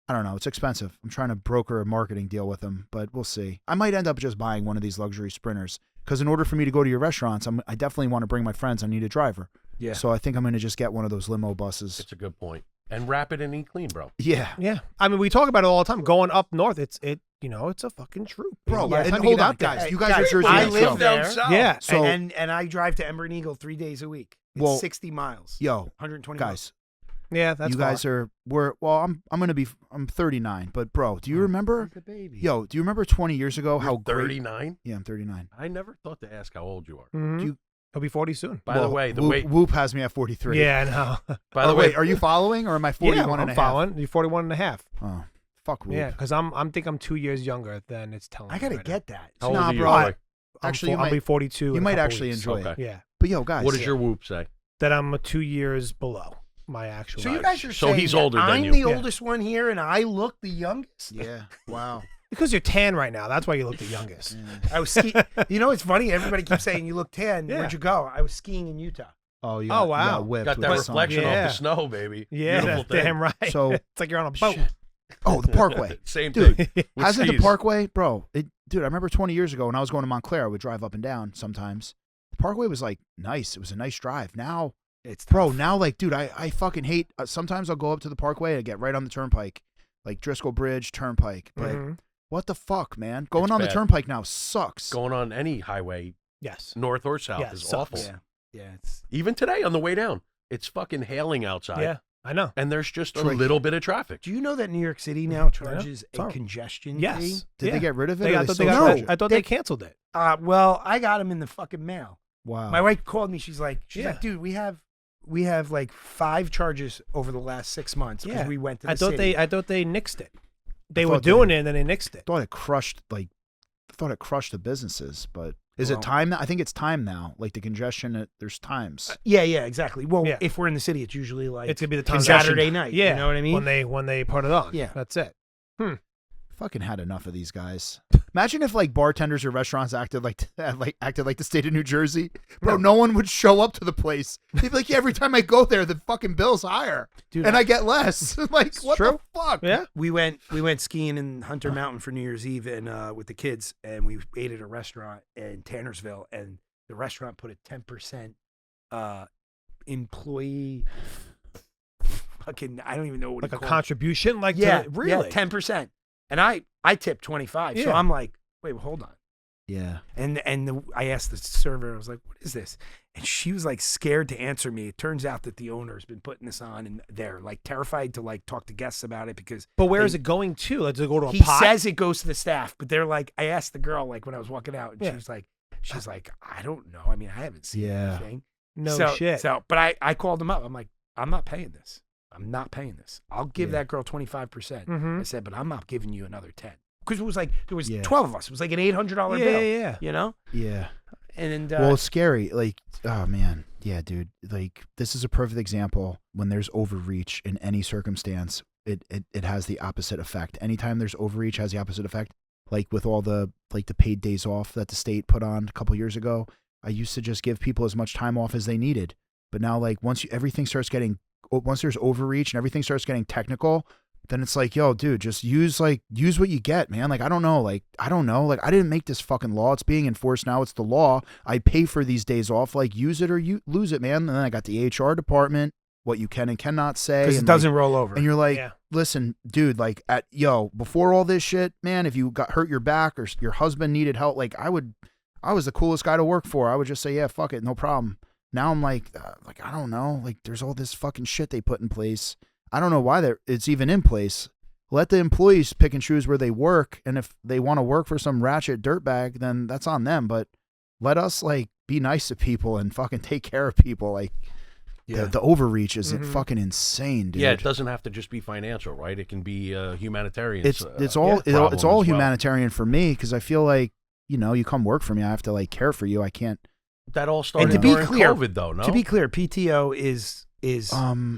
I don't know. It's expensive. I'm trying to broker a marketing deal with him, but we'll see. I might end up just buying one of these luxury sprinters because in order for me to go to your restaurants, I definitely want to bring my friends. I need a driver. Yeah. So I think I'm gonna just get one of those limo buses. It's a good point. And wrap it and eat clean, bro. Yeah. Yeah. I mean, we talk about it all the time. Going up north, it's a fucking troop. Bro, By the and time you hold get on, out there- guys. You guys are Jersey. I guys, live so- there. Down south. Yeah. So and I drive to Ember Eagle 3 days a week. It's Well, 60 miles. yo, 120 guys, Yeah, that's you guys I'm 39, but bro, do you remember? He's a baby. Yo, do you remember 20 years ago You're how great? 39? Yeah, I'm 39. I never thought to ask how old you are. Mhm. You- He'll be 40 soon. By the Well, way, the Whoop, weight. Whoop has me at 43. Yeah, I know. By the Oh, way, wait, are you following or am I 41 yeah, and I'm a half? following. You're 41 and a half. Oh, fuck Whoop. Yeah, because I'm 2 years younger than it's telling. I me gotta right now. get that. how old Nah, are you? bro, Roy? Actually, I'll be 42. you in a might couple actually weeks. enjoy Okay. it. Yeah, But yo, guys, What does your Whoop say? that I'm 2 years below my actual. So you age. guys are So saying he's that older than I'm you. the Yeah. oldest one here, and I look the youngest. Yeah. Wow. because you're tan right now. That's why you look the youngest. I was ski. You know, it's funny. Everybody keeps saying you look tan. Yeah. Where'd you go? I was skiing in Utah. Oh, you Oh, got, you wow. got whipped Got with that the sun. reflection off Yeah. the snow, baby. Yeah, Beautiful that's thing. damn right. So- it's like you're on a boat. Shit. Oh, the Parkway. Same Dude, thing. With Hasn't the skis. Parkway, bro? Dude, I remember 20 years ago when I was going to Montclair, I would drive up and down sometimes. The Parkway was like nice. It was a nice drive. Now, It's bro, tough. now like, dude, I fucking hate. Sometimes I'll go up to the Parkway and get right on the Turnpike, like Driscoll Bridge Turnpike. But Mhm. what the fuck, man? Going It's on the bad. Turnpike now sucks. Going on any highway, Yes. north or south, Yeah, is sucks. awful. Yeah, yeah. It's Even today on the way down, it's fucking hailing outside. Yeah, I know. And there's just a Troy- little bit of traffic. Do you know that New York City now charges a Sorry. congestion fee? Yes. Did Yeah. they get rid of it? They or got, they I thought still they got- charge it? I thought they canceled it. Well, I got them in the fucking mail. Wow. My wife called me. She's like, Yeah. dude, we have like 5 charges over the last 6 months because Yeah. we went to the I thought city. I thought they nixed it. They I were thought they- doing it and then they nixed it. thought it crushed the businesses, but is Well- it time now? I think it's time now. Like the congestion, there's times. Yeah, exactly. Well, Yeah. if we're in the city, it's usually like It's gonna be the time Saturday night. Yeah, you know what I mean? when they put it on. Yeah. that's it. Fucking had enough of these guys. Imagine if like bartenders or restaurants acted like the state of New Jersey, bro. No one would show up to the place. They'd be like, yeah, every time I go there, the fucking bill's higher, Dude, and I get less. Like, what true. the fuck? Yeah, we went skiing in Hunter Mountain for New Year's Eve and with the kids, and we ate at a restaurant in Tannersville, and the restaurant put a 10% employee fucking I don't even know what like to a call it. contribution. Like Yeah, to, really? 10%. And I tipped 25. So Yeah. I'm like, wait, well, hold on. Yeah. I asked the server, I was like, what is this? And she was like scared to answer me. It turns out that the owner has been putting this on and they're like terrified to like talk to guests about it because But where they- is it going to? Like, does it go to a he pot? says it goes to the staff, but they're like, I asked the girl like when I was walking out and Yeah. she's like, I don't know. I mean, I haven't seen Yeah. anything. no so, shit. So, but I called him up. I'm like, I'm not paying this. I'm not paying this. I'll give Yeah. that girl 25%. Mhm. I said, but I'm not giving you another 10. Because it was like, there was Yeah. 12 of us. It was like an $800 yeah, bill. yeah, You know? Yeah. And well, it's scary. Like, oh man, yeah, dude. Like, this is a perfect example. When there's overreach in any circumstance, it has the opposite effect. Anytime there's overreach, has the opposite effect. Like with all the paid days off that the state put on a couple years ago, I used to just give people as much time off as they needed. But now, like, once there's overreach and everything starts getting technical, then it's like, yo, dude, just use what you get, man. Like, I don't know. Like, I didn't make this fucking law. It's being enforced now. It's the law. I pay for these days off. Like, use it or you lose it, man. And then I got the HR department, what you can and cannot say. Because it doesn't roll over. And you're like, listen, dude, like, before all this shit, man, if you got hurt your back or your husband needed help, like, I was the coolest guy to work for. I would just say, yeah, fuck it, no problem. Now I'm like, I don't know. Like, there's all this fucking shit they put in place. I don't know why it's even in place. Let the employees pick and choose where they work. And if they want to work for some ratchet dirtbag, then that's on them. But let us, like, be nice to people and fucking take care of people. Like, the overreach is fucking insane, dude. Yeah, it doesn't have to just be financial, right? It can be humanitarian. It's all humanitarian for me, because I feel like, you come work for me, I have to, like, care for you. I can't. That all started during COVID, though, no? To be clear, PTO is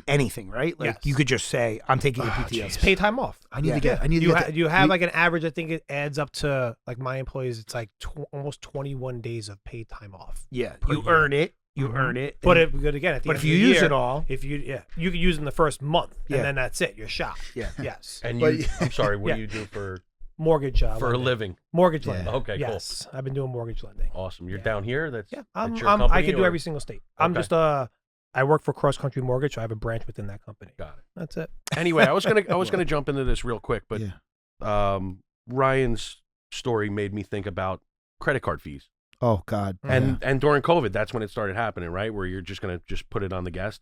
anything, right? Like, you could just say, I'm taking a PTO. It's paid time off. I need to get. You have like an average. I think it adds up to, like, my employees. It's like almost 21 days of paid time off. Yeah, you earn it. You earn it. But if again, at the but end if of you the use year, it all, you could use it in the first month, and then that's it. You're shot. Yeah. Yes. And I'm sorry. What do you do for mortgage a lending. living? Mortgage lending. Okay, yes, I've been doing mortgage lending. Awesome. You're down here. That's your I can do every single state. I'm just I work for Cross Country Mortgage, so I have a branch within that company. Got it. That's it. Anyway, I was gonna jump into this real quick, but Ryan's story made me think about credit card fees. Oh God. And during COVID, that's when it started happening, right? Where you're just gonna put it on the guest.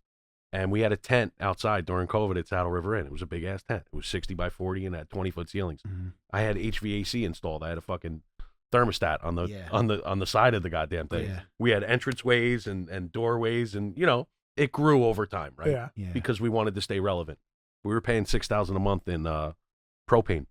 And we had a tent outside during COVID at Saddle River Inn. It was a big ass tent. It was 60 by 40 and had 20-foot ceilings. Mm-hmm. I had HVAC installed. I had a fucking thermostat on the side of the goddamn thing. Yeah. We had entranceways and doorways, and it grew over time, right? Yeah. Because we wanted to stay relevant. We were paying $6,000 a month in propane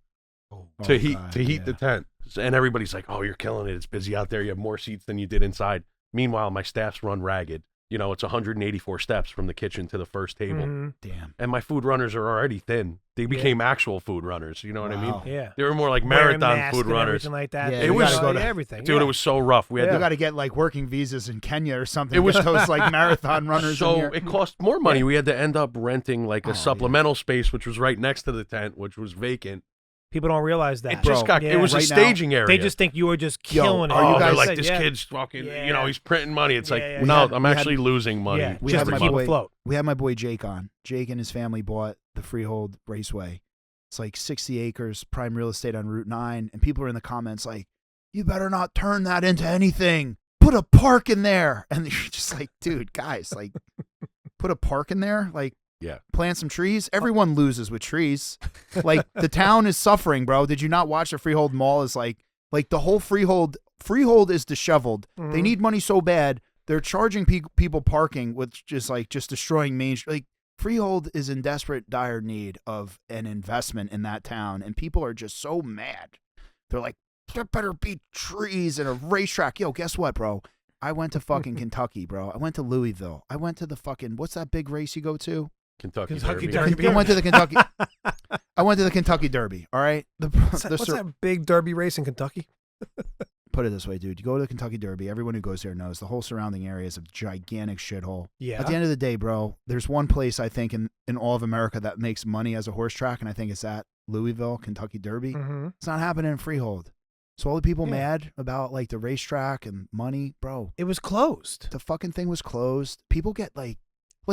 to heat the tent. And everybody's like, "Oh, you're killing it. It's busy out there. You have more seats than you did inside." Meanwhile, my staff's run ragged. It's 184 steps from the kitchen to the first table. Mm-hmm. Damn. And my food runners are already thin. They became actual food runners. You know what I mean? Yeah. They were more like marathon food runners. Like that. Yeah, it was everything. Dude, it was so rough. We had you got to get, like, working visas in Kenya or something. It was those, like, marathon runners. So it cost more money. We had to end up renting, like, a supplemental space, which was right next to the tent, which was vacant. People don't realize that. It was a staging area. They just think you were just killing it. Are you guys like, this kid's fucking, he's printing money. It's I'm actually losing money. Yeah, just to keep afloat. We had my boy Jake on. Jake and his family bought the Freehold Raceway. It's like 60 acres, prime real estate on Route 9. And people are in the comments like, you better not turn that into anything. Put a park in there. And you're just like, dude, guys, like, put a park in there? Like, plant some trees. Everyone loses with trees. Like, the town is suffering, bro. Did you not watch the Freehold Mall? Is like the whole Freehold is disheveled. Mm-hmm. They need money so bad. They're charging people parking, which is like just destroying Main Street. Like, Freehold is in desperate, dire need of an investment in that town, and people are just so mad. They're like, there better be trees and a racetrack. Yo, guess what, bro? I went to fucking Kentucky, bro. I went to Louisville. I went to the fucking, what's that big race you go to? Kentucky Derby. I went to the Kentucky Derby. All right. What's that big Derby race in Kentucky? Put it this way, dude. You go to the Kentucky Derby. Everyone who goes there knows the whole surrounding area is a gigantic shithole. Yeah. At the end of the day, bro, there's one place I think in all of America that makes money as a horse track, and I think it's at Louisville, Kentucky Derby. Mm-hmm. It's not happening in Freehold. So all the people mad about, like, the racetrack and money, bro. It was closed. The fucking thing was closed. People get like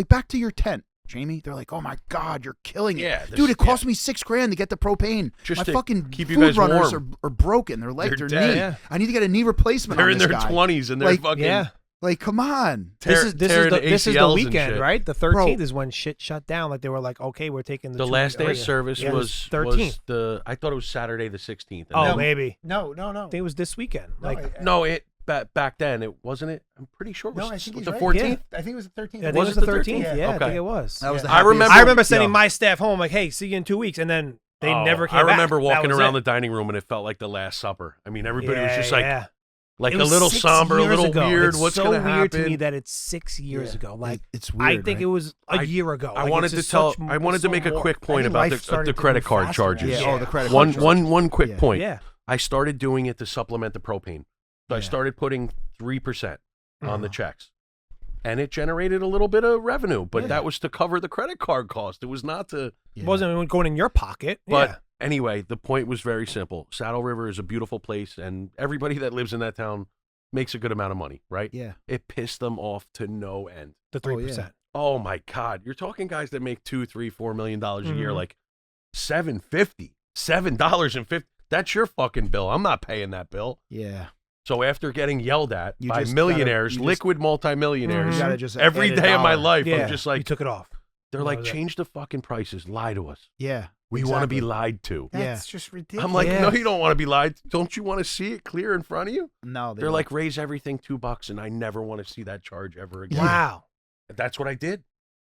back to your tent. Jamie, they're like, "Oh my God, you're killing it, dude! It cost me $6,000 to get the propane. Just my to fucking keep you food guys runners warm. are broken. Their legs, They're their dead. knee. Yeah. I need to get a knee replacement. They're on in this their guy. 20s and they're like, fucking like, come on. This is the ACLs weekend, right? The 13th is when shit shut down. Like, they were like, okay, we're taking the last day of service was 13th. I thought it was Saturday the 16th. Oh, maybe. No. I think it was this weekend. Back then, it wasn't it? I'm pretty sure it was, I think the right. 14th. Yeah. I think it was the 13th. Yeah, was it the 13th? Yeah, okay. I think it was. That was the I remember sending my staff home like, hey, see you in 2 weeks. And then they never came back. I remember walking around the dining room and it felt like the Last Supper. I mean, everybody was just like, Like It a was little 6 somber, a years little ago. weird. It's What's so gonna weird to happen? me that it's 6 years ago. Like It's weird. I think right? it was a year ago. I Like, wanted it's to just tell. such- I wanted it's to so make a more. quick point think about life started the to credit move card faster charges. after Yeah. that. Oh, the credit One, card charges. one quick Yeah. point. Yeah. I started doing it to supplement the propane. So I Yeah. started putting 3% on the checks. And it generated a little bit of revenue, but that was to cover the credit card cost. It was not to. It wasn't even going in your pocket. But yeah. anyway, the point was very simple. Saddle River is a beautiful place, and everybody that lives in that town makes a good amount of money, right? Yeah. It pissed them off to no end. The 3%. Oh my God! You're talking guys that make $2, $3, $4 million a year, Mhm. like $7.50. That's your fucking bill. I'm not paying that bill. Yeah. So after getting yelled at You by just millionaires, gotta- you just- liquid multimillionaires, You gotta just every add a day of my dollar. life, Yeah. I'm just you like, took it off. they're That like, was it. change the fucking prices, lie to us. Yeah. We want to be exactly. lied to. That's just ridiculous. I'm like, Yeah. no, you don't want to be lied. Don't you want to see it clear in front of you? No, They're like, raise everything $2, and I never want to see that charge ever again. Wow. That's what I did.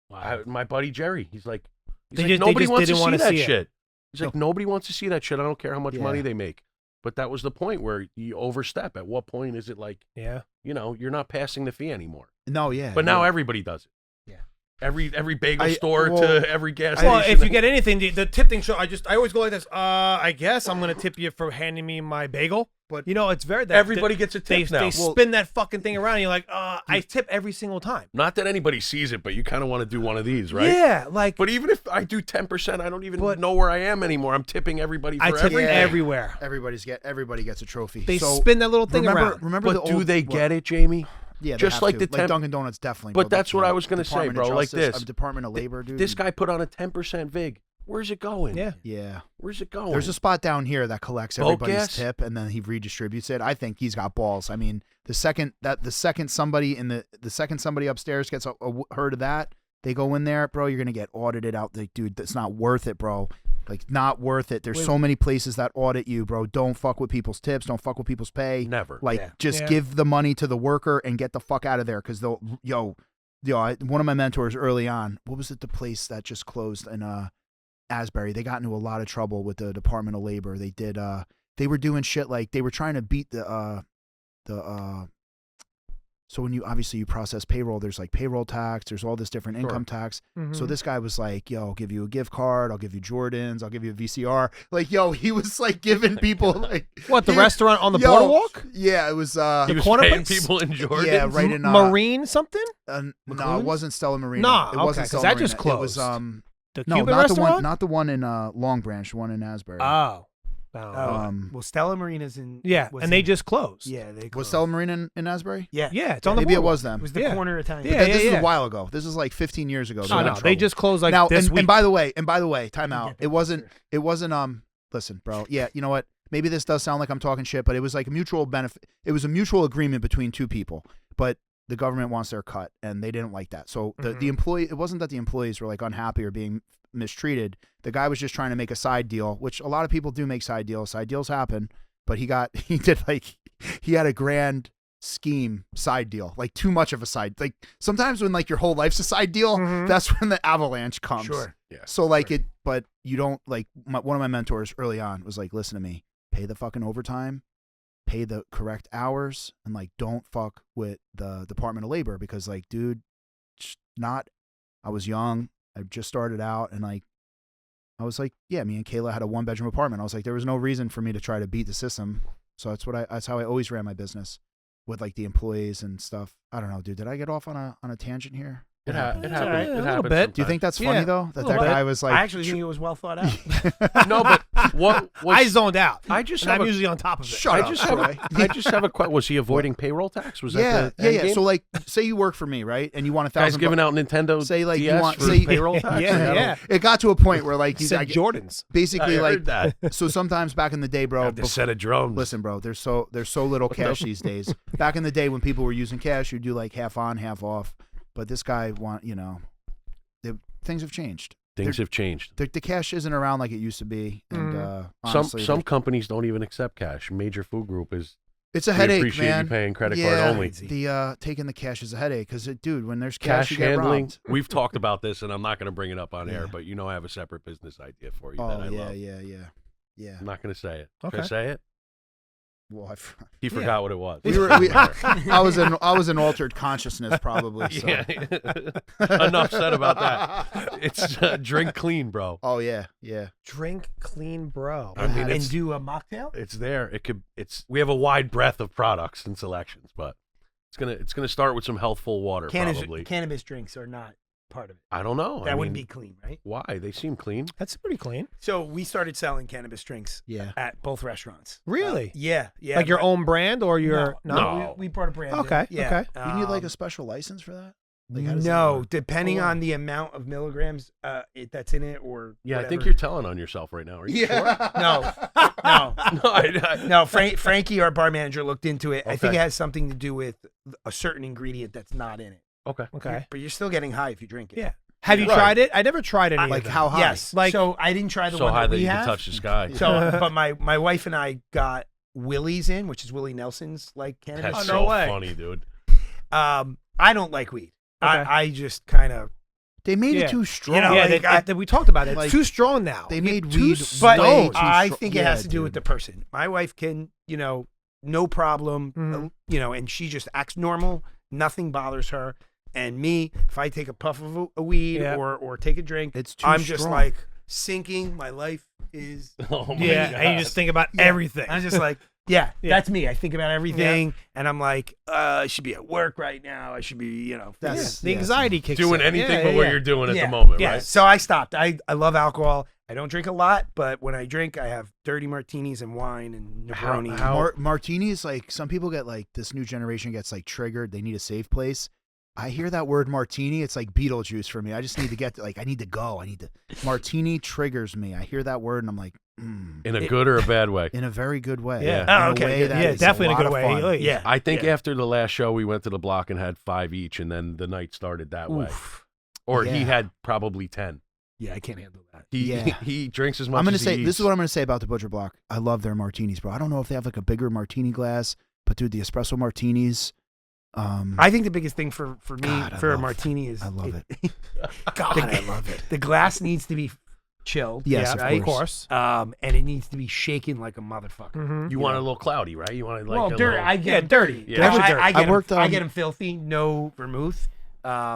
My buddy Jerry, he's like, They just nobody just wants to didn't see wanna that see it. shit. He's like, nobody wants to see that shit. I don't care how much Yeah. money they make. But that was the point where you overstep. At what point is it like, Yeah. you're not passing the fee anymore? no, yeah. But now yeah. everybody does it. Yeah. Every bagel I- store well, to every gas Well, station. if you get anything, the tip thing show. I always go like this. I guess I'm gonna tip you for handing me my bagel. But it's very everybody gets a they tip now. they spin that fucking thing around. And you're like, I tip every single time. Not that anybody sees it, but you kind of want to do one of these, right? Yeah, like But even if I do 10%, I don't even But- know where I am anymore. I'm tipping everybody for I tip everything. everywhere. Everybody gets a trophy. They So, spin that little thing remember, around. Remember But the do old, they what- get it, Jamie? Yeah, they Just have like to. the like temp- Dunkin' Donuts definitely. But that's what the I was gonna say, Department of bro, like Justice, this. Department of Labor, dude. This guy put on a 10% vig. Where's it going? Yeah. Yeah. Where's it going? There's a spot down here that collects Boat everybody's gas? tip and then he redistributes it. I think he's got balls. I mean, the second somebody upstairs gets a heard of that, they go in there, bro. You're gonna get audited out. Like, dude, that's not worth it, bro. Like, not worth it. There's so many places that audit you, bro. Don't fuck with people's tips. Don't fuck with people's pay. Never. Like, just Yeah. give the money to the worker and get the fuck out of there. Because they'll, one of my mentors early on. What was it? The place that just closed in Asbury. They got into a lot of trouble with the Department of Labor. They did. They were doing shit like they were trying to beat the. So when you process payroll, there's like payroll tax. There's all this different income tax. Mm-hmm. So this guy was like, "Yo, I'll give you a gift card. I'll give you Jordans. I'll give you a VCR." Like, yo, he was like giving people like What, the he- restaurant on the yo, boardwalk? Yeah, it was. He was corner paying place? people in Jordan. Yeah, right in Marine something? No, McLuhan's? it wasn't Stella Marina. Nah, it wasn't okay, 'cause Stella that Marina. just It was closed. The no, Cuban not restaurant? the one in Long Branch, the one in Asbury. Oh. Well, Stella Marina's in. Yeah, was and they in- just closed. Yeah, they was closed. Stella Marina in Asbury? Yeah, Yeah, it's on the Maybe it boardwalk. was them. It was the Yeah. corner Italian. Yeah, This is yeah. a while ago. This is like 15 years ago. No, got in no, they trouble. just closed like now, this and week. by the way, time out. get It wasn't. Listen, bro. Yeah, you know what? Maybe this does sound like I'm talking shit, but it was like a mutual benefit. It was a mutual agreement between two people, but the government wants their cut, and they didn't like that. So the employee. It wasn't that the employees were like unhappy or being mistreated. The guy was just trying to make a side deal, which a lot of people do make side deals. Side deals happen, but he had a grand scheme side deal, like too much of a side. Like sometimes when like your whole life's a side deal, that's when the avalanche comes. Sure. Yeah. So like but you don't like one of my mentors early on was like, listen to me, pay the fucking overtime, pay the correct hours, and like don't fuck with the Department of Labor because like, dude, I was young, I just started out, and like I was like, yeah, me and Kayla had a 1-bedroom apartment. I was like, there was no reason for me to try to beat the system. So that's how I always ran my business with like the employees and stuff. I don't know, dude. Did I get off on a tangent here? It happens. all right, a It little happens bit. Do you think that's funny Yeah, though? That little bit. guy was like, I actually think it was well thought out. sometimes. No, but what was I zoned out. I just and have I'm a- usually on top of it. Shut I up, just have Troy. I just have a question. Was he avoiding payroll tax? Was yeah, that the end yeah. game? So like, say you work for me, right? And you want guys $1,000. giving out Nintendo Say, like, you DS want- for say- payroll tax? Yeah, Like, I don't- yeah. It got to a point where like He he's said Jordans. basically I like heard that. so sometimes back in the day, bro. Have this set of drums. Listen, bro, there's so little cash these days. Back in the day when people were using cash, you'd do like half on, half off. But this guy things have changed. Things have changed. The cash isn't around like it used to be. And honestly, Some companies don't even accept cash. Major Food Group is. it's a We headache, appreciate man. you paying credit yeah, card only. The taking the cash is a headache because dude, when there's cash, Cash you get handling. robbed. We've talked about this, and I'm not going to bring it up on air. Yeah. But I have a separate business idea for you that Oh I yeah, love. yeah. I'm not going to say it. Okay. Should I say it? Well, He forgot what it was. I was in altered consciousness probably. So. Yeah. Enough said about that. It's drink clean, bro. Oh yeah. Drink clean, bro. I mean, And do a mocktail? it's there. We have a wide breadth of products and selections, but it's gonna start with some healthful water probably. Cannabis drinks are not part of it. I don't know. That I wouldn't mean, be clean, right? why? They seem clean. That's pretty clean. So we started selling cannabis drinks Yeah. at both restaurants. Really? Yeah. Like your own brand or your No. We brought a brand. in. Okay, Yeah. okay. You need like a special license for that? Like, how does that No, work? depending Oh, wow. on the amount of milligrams that's in it, or Yeah, I think whatever. you're telling on yourself right now. Are you sure? No, no, No, Frankie, our bar manager, looked into it. I think Okay. it has something to do with a certain ingredient that's not in it. Okay. Okay. But you're still getting high if you drink it. Yeah. Have you Right. tried it? I never tried any. Like of them. how high? Yes. Like- So I didn't try the So one high that that we you can have. touch the sky. So, but my wife and I got Willie's in, which is Willie Nelson's like cannabis. That's no so way. funny, dude. I don't like weed. Okay. I just kind of. They made Yeah. it too strong. You know, Yeah, like, we talked about it. It's like- too strong now. They made Too weed But way too I strong. think it Yeah, has to do with the dude. person. My wife can, no problem, Mhm. and she just acts normal. Nothing bothers her. And me, if I take a puff of a weed Yeah. or take a drink, It's too I'm just strong. like sinking. My life is. Oh my Yeah, God. and you just think about Yeah. everything. I'm just like, yeah, Yeah. that's me. I think about everything, and I'm like, I should be at work right now. I should be, That's- the yeah. anxiety kicks doing in. anything Yeah, but what yeah. you're doing at Yeah. the moment, Yeah. right? So I stopped. I love alcohol. I don't drink a lot, but when I drink, I have dirty martinis and wine and Negroni. Martinis, like some people get like this new generation gets like triggered. They need a safe place. I hear that word martini. It's like Beetlejuice for me. I just need to get I need to go. Martini triggers me. I hear that word and I'm like, In a good or a bad way. in a very good way. Yeah. In Oh, a okay, way good. that Yeah, is definitely in a lot good of way. fun. Like, Yeah. I think Yeah. after the last show, we went to the block and had 5 each, and then the night started that way. Oof. Or he Yeah. had probably 10. Yeah, I can't handle that. He drinks as much I'm gonna as say he this eats. is what I'm gonna say about the Butcher Block. I love their martinis, bro. I don't know if they have like a bigger martini glass, but dude, the espresso martinis. I think the biggest thing for me God, for a martini is I love it. God, I love it. The glass needs to be chilled. Yes, yeah, of course. And it needs to be shaken like a motherfucker. Mhm. You want it a little cloudy, right? You want it like Well, a dirty. little... I get Yeah, 'em- dirty. Yeah. I, Dirty. I, get I 'em- worked, I get them filthy. No vermouth.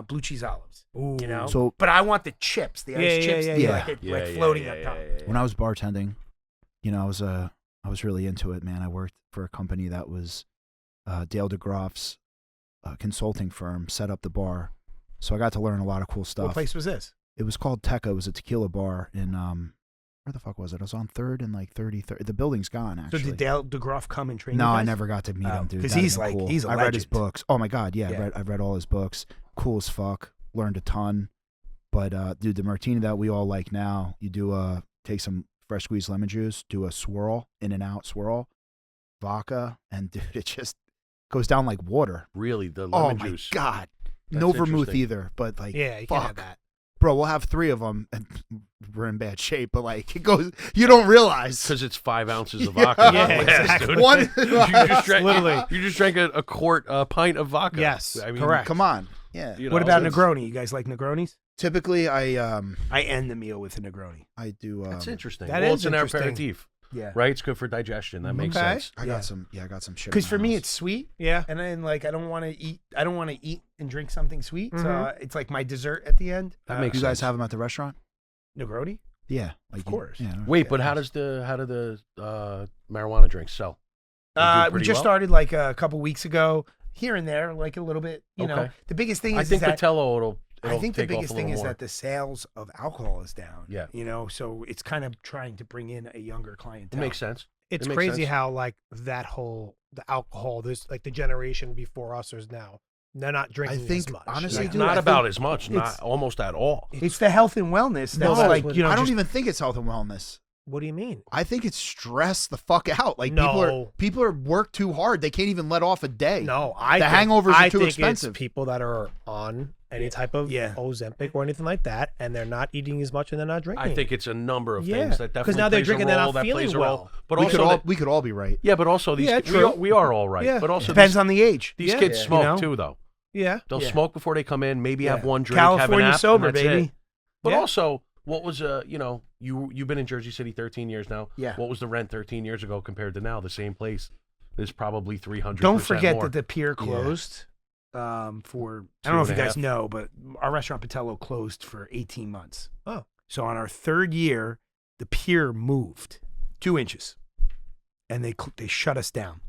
Blue cheese olives. Ooh. You know. So But I want the chips, the ice Yeah, chips, yeah, to be yeah. like, Yeah, like yeah, floating yeah, on yeah, top. yeah, yeah. when I was bartending, I was really into it, man. I worked for a company that was Dale DeGroff's consulting firm, set up the bar, so I got to learn a lot of cool stuff. What place was this? It was called Teca. It was a tequila bar in where the fuck was it? I was on 3rd and like 33rd. The building's gone So actually. did Dale DeGroff come and train? No, you I guys? never got to meet Oh, him, dude. 'cause That'd he's been like- cool. he's a I read his legend. books. Oh my god, yeah. Yeah. I read all his books. Cool as fuck. Learned a ton. But dude, the martini that we all like now, you do take some fresh squeezed lemon juice, do a swirl, in and out swirl, vodka, and dude, it just goes down like water. Really, the Oh lemon my juice. god. That's No vermouth interesting. either, but like Yeah, you fuck. can't have that. Bro, we'll have 3 of them and we're in bad shape, but like it goes, you don't realize. Because it's 5 ounces of Yeah. vodka. Yeah, in the glass, exactly. dude. One, Literally. You just drank a quart, a pint of vodka. Yes, I mean, correct. come on. Yeah. you know, What about it's- Negroni? You guys like Negronis? Typically I I end the meal with a Negroni. I do That's interesting. That Well, is it's an interesting. aperitif, Yeah. right? It's good for digestion. That makes Okay. sense. I Yeah. got some shit. Because in for my me, house. it's sweet, Yeah. and then like I don't want to eat and drink something sweet. So Mhm. it's like my dessert at the end. That makes you guys sense. have them at the restaurant? Negroni. Yeah, Of course. Yeah. Wait, but how do the marijuana drinks sell? They do We pretty just well? started like a couple weeks ago, here and there, like a little bit. You know, Okay. the biggest thing I is think that Battello it'll I think the take off biggest a thing little is more. that the sales of alcohol is down. Yeah. You know, so it's kind of trying to bring in a younger It clientele. makes sense. It's It makes crazy sense. how like that whole the alcohol, this like the generation before us is now they're not drinking think, as much. honestly, Like, dude, Not I about think as much. it's- Not almost at all. It's the health and wellness that's No, like, you know, I don't just- even think it's health and wellness. what do you mean? I think it's stress the fuck out. Like No. people are work too hard. They can't even let off a day. No, The hangovers are too think expensive. It's people that are on any type of Yeah. Ozempic or anything like that, and they're not eating as much and they're not drinking. I think it's a number of Yeah, things that 'cause definitely now they're plays drinking, a they're role, not that feeling plays a well. role. But we also, we could all be right. yeah, but also these Yeah, we are all right. Yeah. But also depends these, on the age. these Yeah. kids Yeah. smoke You know? too, though. yeah. They'll Yeah. smoke before they come in. Maybe have Yeah. one drink, have an California app, sober, and that's baby. it. But Yeah. also, what was you've been in Jersey City 13 years now. Yeah. What was the rent 13 years ago compared to now? The same place. is probably 300%. Don't forget more. that the pier closed for, I don't know if you guys know, but our restaurant Battello closed for 18 months. Oh. So on our third year, the pier moved 2 inches and they shut us down.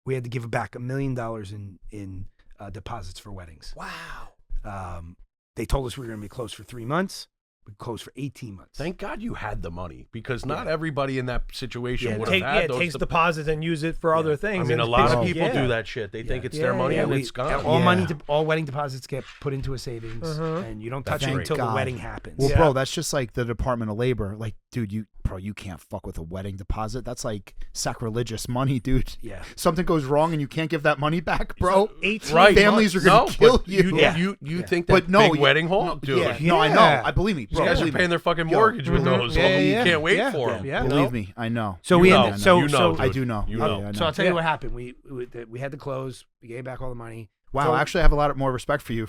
We had to give back $1 million in deposits for weddings. Wow. They told us we were going to be closed for 3 months. We closed for 18 months. Thank God you had the money, because not everybody in that situation would have Take, had those. takes deposits and use it for other things. I mean, a And lot of things- people do that shit. They think it's their money and we- it's gone. All money, all wedding deposits get put into a savings, and you don't touch Thank it until God. the wedding happens. Well, bro, that's just like the Department of Labor. Like, dude, you can't fuck with a wedding deposit. That's like sacrilegious money, dude. Yeah. Something goes wrong and you can't give that money back, bro. 18 Right. Families are gonna kill you. You think that But no, big wedding hall, dude? Yeah, no, I know. I believe me, You bro. guys are believe me. paying their fucking Yo, mortgage with those. Yeah, You yeah. can't wait Yeah. for them. Yeah. Believe me, I know. So You we know. ended, so You know, so dude. I do know. You Yeah, know. yeah, I so know. I'll tell you what happened. We had to close. We gave back all the money. Wow, So- I actually have a lot more respect for you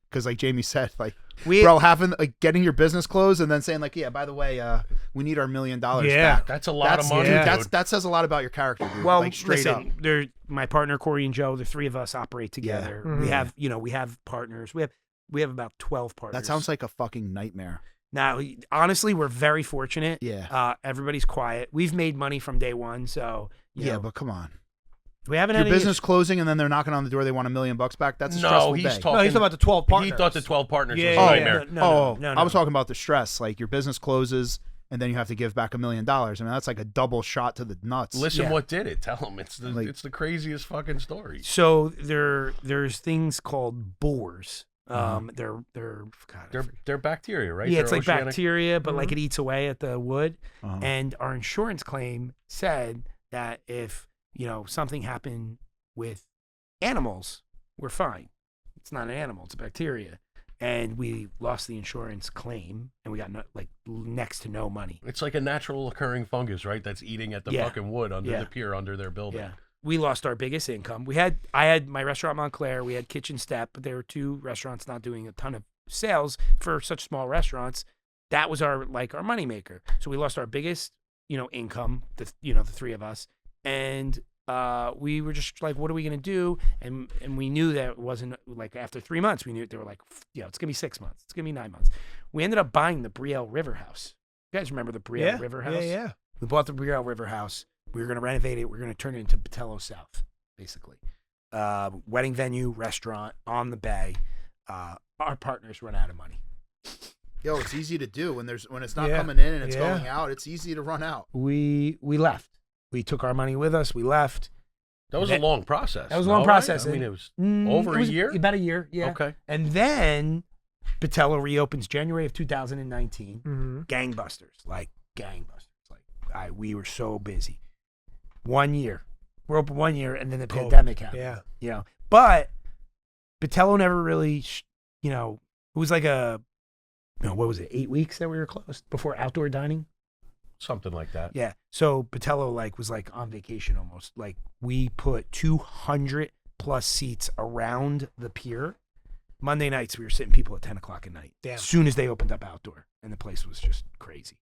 because like Jamie said, like, We- bro, having like getting your business closed and then saying like, yeah, by the way, we need our $1 million back. That's a lot of money, dude, dude. that says a lot about your character, dude. Well, like straight up. listen, my partner Corey and Joe, the three of us operate together. Mhm. We have, we have partners. We have about 12 partners. That sounds like a fucking nightmare. Now, honestly, we're very fortunate. Yeah. Everybody's quiet. We've made money from day one, so Yeah, know, but come on. we haven't Your had any business closing and then they're knocking on the door. They want $1 million back. That's a No, stressful he's day. talking. No, he's talking about the 12 partners. He thought the 12 partners Yeah, was yeah, a yeah. nightmare. No, I was talking about the stress. Like your business closes and then you have to give back $1 million. I mean, that's like a double shot to the nuts. Listen, Yeah. what did it? Tell him it's the Like- it's the craziest fucking story. So there's things called boars. They're God, I forget. They're bacteria, right? Yeah, They're it's like oceanic- bacteria, but like it eats away at the wood. Uh-huh. And our insurance claim said that if something happened with animals, we're fine. It's not an animal; it's a bacteria. And we lost the insurance claim, and we got next to no money. It's like a natural occurring fungus, right? That's eating at the Yeah. fucking wood under Yeah. the pier, under their building. Yeah. We lost our biggest income. I had my restaurant Montclair, we had Kitchen Step, but there were 2 restaurants not doing a ton of sales for such small restaurants. That was our moneymaker. So we lost our biggest, income, the 3 of us. And we were just like, what are we going to do? And we knew that it wasn't like after 3 months, we knew they were like, it's going to be 6 months. It's going to be 9 months. We ended up buying the Brielle River House. You guys remember the Brielle River House? Yeah. We bought the Brielle River House. We were going to renovate it. We were going to turn it into Battello South, basically. Wedding venue, restaurant on the bay. Our partners run out of money. Yo, it's easy to do when it's not Yeah. coming in and it's Yeah. going out. It's easy to run out. We left. We took our money with us. We left. That was a long process. That was a long no, process. Right? I mean, it was It a was year. About a year, yeah. Okay. And then Battello reopens January of 2019. Mm-hmm. Gangbusters. Like we were so busy. 1 year. We're open 1 year, and then the pandemic happened. Yeah. But Battello never really, it was like what was it, 8 weeks that we were closed before outdoor dining? Something like that. Yeah. So Battello was on vacation almost. Like we put 200 plus seats around the pier. Monday nights we were sitting people at 10 o'clock at night. Damn. As soon as they opened up outdoor, and the place was just crazy.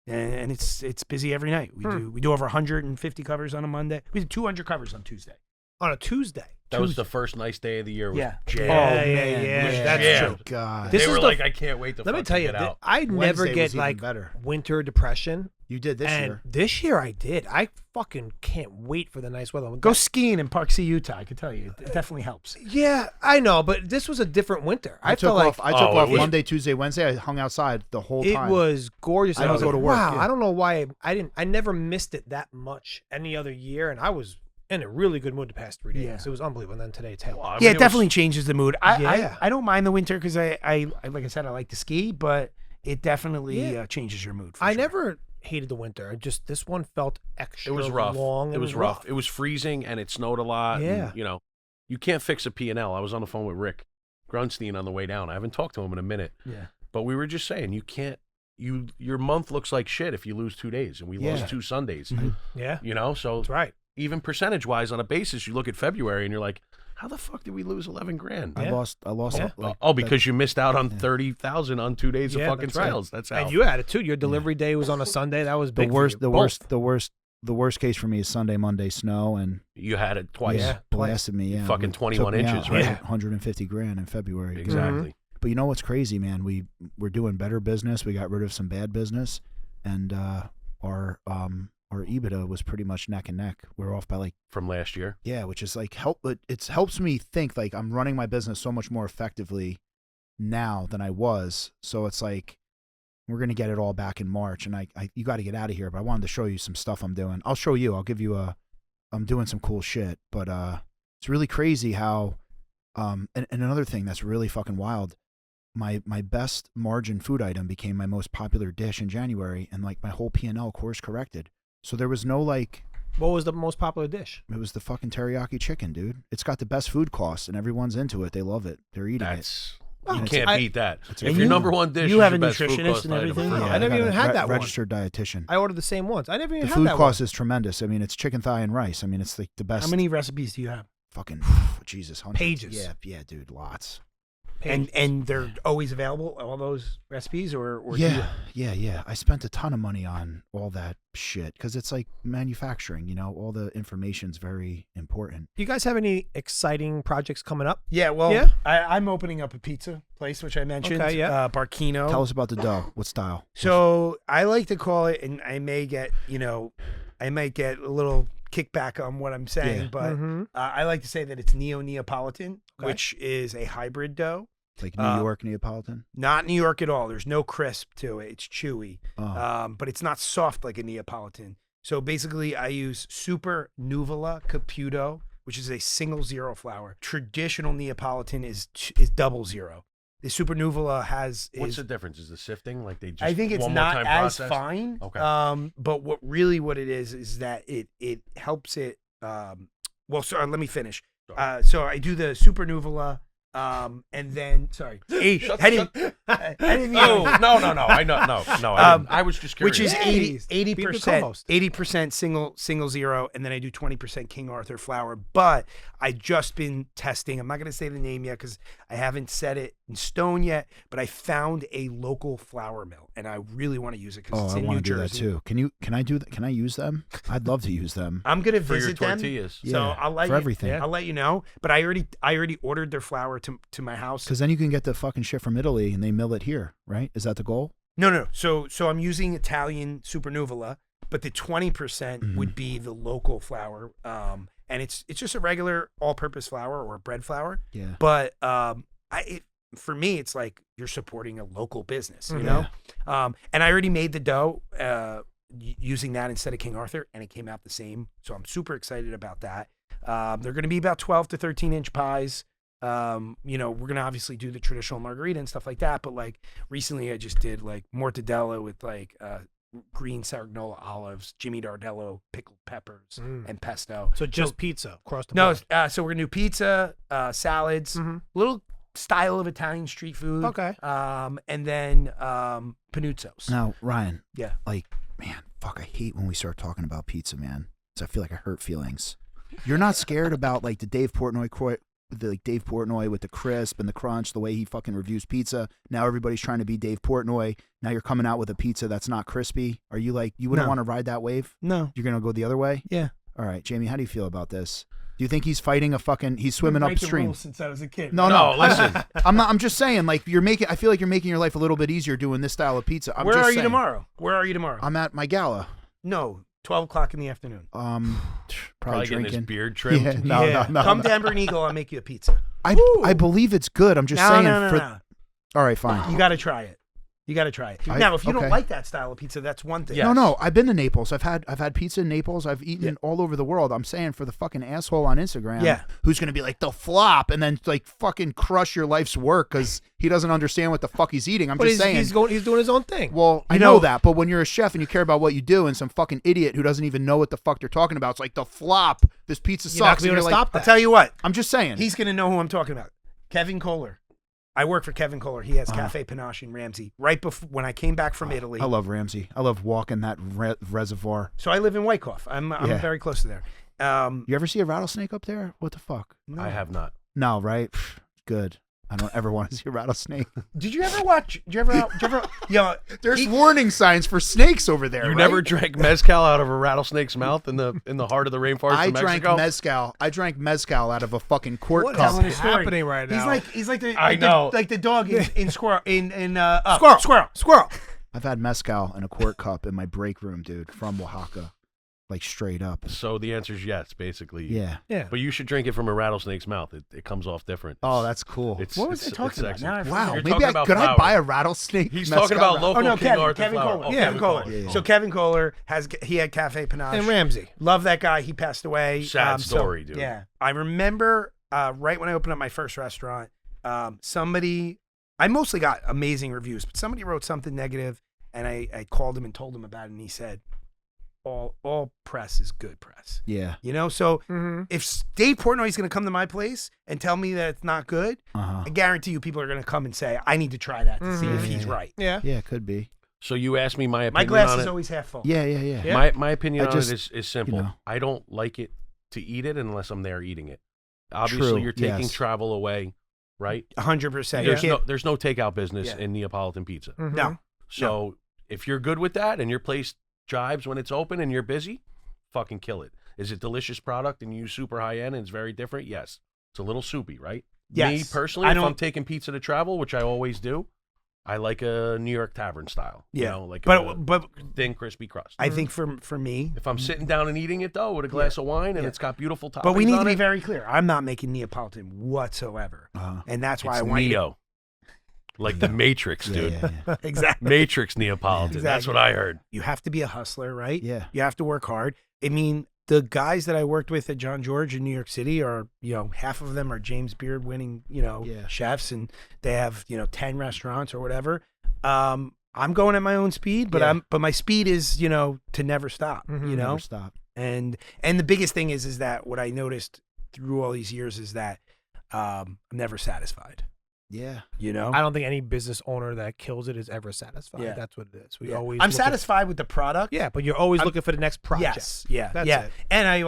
And it's busy every night. We do over 150 covers on a Monday. We did 200 covers on Tuesday. On a Tuesday. That was the first nice day of the year. Was Yeah. jam. Yeah. That's Jam. true. God. This They is were the- like, I can't wait to Let me fucking tell you, get out. I never Wednesday get was even like better. winter depression. You did this and year. this year I did. I fucking can't wait for the nice weather. Go skiing in Park City, Utah. I can tell you, it definitely helps. Yeah, I know, but this was a different winter. I took felt like off. I took off it was- Monday, Tuesday, Wednesday. I hung outside the whole it time. was gorgeous. I And don't was go like, to work, wow, yeah. I don't know why I never missed it that much any other year, and I was in a really good mood the past 3 days. Yeah. It was unbelievable. And then today it's hell. Well, I mean, Yeah, it it was- definitely changes the mood. Yeah. I don't mind the winter because I like I said, I like to ski, but it definitely changes your mood. For I sure. never hated the winter. This one felt extra It was rough. long. It and was rough. It was freezing and it snowed a lot. Yeah. And, you can't fix a P&L. I was on the phone with Rick Grunstein on the way down. I haven't talked to him in a minute. Yeah. But we were just saying, you can't. Your month looks like shit if you lose 2 days, and we lost 2 Sundays. Yeah, So that's right. even percentage-wise, on a basis, you look at February and you're like, how the fuck did we lose 11 grand? I lost. Yeah. Like, Because you missed out on 30,000 on 2 days of Yeah, fucking that's right. sales. That's how. And you had it too. Your delivery day was on a Sunday. That was the big. worst. For you. The worst the worst case for me is Sunday, Monday snow, and You had it twice. yeah, blasted me. Yeah, Fucking Took 21 me inches, out. right? Yeah, 150 grand in February. Exactly. But you know what's crazy, man? We're doing better business. We got rid of some bad business, and our EBITDA was pretty much neck and neck. We're off by like From last year. yeah, which is like it helps me think like I'm running my business so much more effectively now than I was. So it's like we're gonna get it all back in March, and I you got to get out of here. But I wanted to show you some stuff I'm doing. I'll show you. I'll give you I'm doing some cool shit, but it's really crazy how and another thing that's really fucking wild. My best margin food item became my most popular dish in January, and like my whole P&L course corrected. So there was no like. What was the most popular dish? It was the fucking teriyaki chicken, dude. It's got the best food costs, and everyone's into it. They love it. They're eating That's it. you Oh, can't I- beat that. It's If a- your number one dish You is have your a best food nutritionist cost and item. everything? Yeah, Yeah, I never got even a had that one. registered dietitian. I ordered the same ones. I never even The had food that cost one. is tremendous. I mean, it's chicken thigh and rice. I mean, it's like the best. How many recipes do you have? Fucking Jesus, hundreds. Pages. Yeah, dude, lots. And they're always available, all those recipes, or do you- Yeah. I spent a ton of money on all that shit because it's like manufacturing. You know, all the information's very important. Do you guys have any exciting projects coming up? Yeah, well, Yeah? I'm opening up a pizza place, which I mentioned. Okay, yeah. Barkino. Tell us about the dough. What style? So I like to call it, and I may get, I might get a little kickback on what I'm saying, Yeah. but Mhm. I like to say that it's Neapolitan, Okay. which is a hybrid dough. Like New York Neapolitan. Not New York at all. There's no crisp to it. It's chewy, Oh. but it's not soft like a Neapolitan. So basically, I use Super Nuvola Caputo, which is a single zero flour. Traditional Neapolitan is double zero. The Super Nuvola What's the difference? Is the sifting like they just I think it's one more not time as process? fine. Okay. But what it is that it helps it. Well, sorry, let me finish. So I do the Super Nuvola. And then sorry, I didn't mean Oh no! I know no. I was just curious. which is Hey, be a good 80%, co-host. 80% single zero, and then I do 20% King Arthur flour. But I just been testing. I'm not going to say the name yet because I haven't set it in stone yet. But I found a local flour mill, and I really want to use it because Oh, it's I in New want to do that Jersey. too. Can I do that? Can I use them? I'd love to use them. I'm going to for your visit them. tortillas. So Yeah, I'll let for you, everything. I'll let you know. But I already ordered their flour to my house. Because then you can get the fucking shit from Italy and they mill it here, right? Is that the goal? No. So I'm using Italian Super Nuvola, but the 20% would be the local flour. And it's just a regular all-purpose flour or bread flour. Yeah. But for me, it's like you're supporting a local business, you know. And I already made the dough using that instead of King Arthur, and it came out the same. So I'm super excited about that. They're going to be about 12 to 13 inch pies. We're going to obviously do the traditional margarita and stuff like that. But like recently I just did like mortadella with like green Saragnola olives, Jimmy Dardello pickled peppers and pesto. So just pizza across the No, board. so we're going to do pizza, salads, little style of Italian street food. Okay. And then panuzzos. Now, Ryan. Yeah. Like, man, fuck, I hate when we start talking about pizza, man. 'Cause I feel like I hurt feelings. You're not scared about like the Dave Portnoy with the crisp and the crunch, the way he fucking reviews pizza. Now everybody's trying to be Dave Portnoy. Now you're coming out with a pizza that's not crispy. Are you like, you wouldn't No. want to ride that wave? No. You're going to go the other way? Yeah. All right, Jamie, how do you feel about this? Do you think he's fighting he's swimming Break the upstream? rules since I was a kid. No, listen. I'm just saying, like, I feel like you're making your life a little bit easier doing this style of pizza. Where just are you saying. tomorrow? Where are you tomorrow? I'm at my gala. No, 12 o'clock in the afternoon. Probably Probably getting his drinking. beard trimmed. Yeah, no, Yeah. no. Come to Ember and Eagle, I'll make you a pizza. I believe it's good. I'm just saying. No. All right, fine. You got to try it. Now, if you don't okay. like that style of pizza, that's one thing. Yeah. No. I've been to Naples. I've had pizza in Naples. I've eaten all over the world. I'm saying for the fucking asshole on Instagram, Yeah. who's gonna be like the flop and then like fucking crush your life's work because he doesn't understand what the fuck he's eating. I'm But just saying. he's doing his own thing. Well, I know that, but when you're a chef and you care about what you do, and some fucking idiot who doesn't even know what the fuck they're talking about, it's like the flop. This pizza You're not sucks. gonna be and able to you're stop like, that. I'll tell you what. I'm just saying. He's going to know who I'm talking about. Kevin Kohler. I work for Kevin Kohler. He has Cafe Panache in Ramsey. Right before when I came back from Italy. I love Ramsey. I love walking that reservoir. So I live in Wyckoff. I'm Yeah. very close to there. You ever see a rattlesnake up there? What the fuck? No. I have not. No, right? Good. I don't ever want to see a rattlesnake. Did you ever watch? There's warning signs for snakes over there. You right? never drank mezcal out of a rattlesnake's mouth in the heart of the rainforest I of Mexico? drank mezcal out of a fucking quart What cup. is happening right now? He's like the I know. like the dog in Squirrel in Squirrel. I've had mezcal in a quart cup in my break room, dude, from Oaxaca. Like straight up. So the answer is yes, basically. Yeah. Yeah. But you should drink it from a rattlesnake's mouth. It comes off different. Oh, that's cool. It's, What was it's, I talking it's about? sexy. Now Wow. You're Maybe talking about could I flour. buy a rattlesnake? He's mezcal talking about rattle- local Oh no, King Kevin Arthur flour. Kohler. Oh, Kevin Kohler. Yeah. So Kevin Kohler he had Cafe Panache. And Ramsey. Love that guy. He passed away. Sad story, dude. Yeah, I remember right when I opened up my first restaurant, somebody. I mostly got amazing reviews, but somebody wrote something negative, and I called him and told him about it, and he said, "All press is good press." Yeah. You know, so Mm-hmm. if Dave Portnoy's going to come to my place and tell me that it's not good, Uh-huh. I guarantee you people are going to come and say, "I need to try that to see if Mhm. he's Yeah. right." Yeah. Yeah, it could be. So you asked me my opinion My glass on is it. always half full. Yeah. Yeah. My opinion I on just- it is simple. know. I don't like it to eat it unless I'm there eating it. Obviously, True, you're taking yes. travel away, right? 100%. There's no takeout business Yeah. in Neapolitan pizza. Mm-hmm. No. So if you're good with that and your place jives when it's open and you're busy, fucking kill it. Is it delicious product and you use super high end and it's very different? Yes. It's a little soupy, right? Me Yes. personally, I if I'm don't- taking pizza to travel, which I always do, I like a New York tavern style. Yeah. You know, like But a but thin, crispy crust. I think for me, If I'm sitting down and eating it though with a glass of wine and Yeah. it's got beautiful toppings but we need to on be it, very clear. I'm not making Neapolitan whatsoever, Uh-huh. and that's why it's I want you. Neo. Like the Matrix, dude. Yeah. Exactly. Matrix Neapolitan. That's Exactly. what I heard. You have to be a hustler, right? Yeah. You have to work hard. I mean, the guys that I worked with at John George in New York City are, half of them are James Beard winning, Yeah. chefs, and they have, 10 restaurants or whatever. I'm going at my own speed, but Yeah. but my speed is, to never stop, Mhm. Never stop. And the biggest thing is that what I noticed through all these years is that I'm never satisfied. Yeah. I don't think any business owner that kills it is ever satisfied. Yeah. That's what it is. We Yeah. always I'm look at- satisfied with the product. Yeah, but you're always I'm- looking for the next project. Yes, yeah, That's yeah. it. And I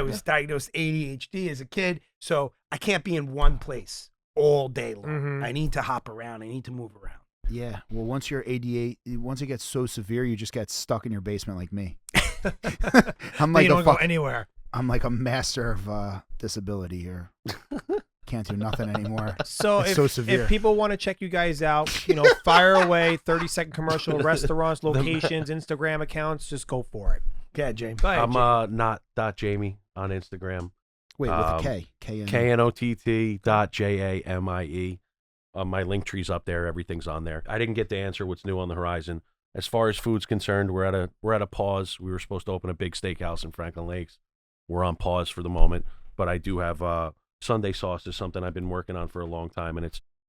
was diagnosed ADHD as a kid, so I can't be in one place all day long. Mhm. I need to hop around. I need to move around. Yeah. Well, once you're once it gets so severe, you just get stuck in your basement like me. I'm Then like you a don't go fuck, anywhere. I'm like a master of disability here. Can't do nothing anymore. So It's if, so severe. if people want to check you guys out, fire away, 30-second commercial, restaurants, locations, Instagram accounts, just go for it. Yeah, James. Go ahead, I'm Jay. not.jamie on Instagram. Wait, with a Um, K. K-N. KNOTT.JAMIE. My link tree's up there. Everything's on there. I didn't get to answer what's new on the horizon. As far as food's concerned, we're at a pause. We were supposed to open a big steakhouse in Franklin Lakes. We're on pause for the moment, but I do have Sunday sauce is something I've been working on for a long time, and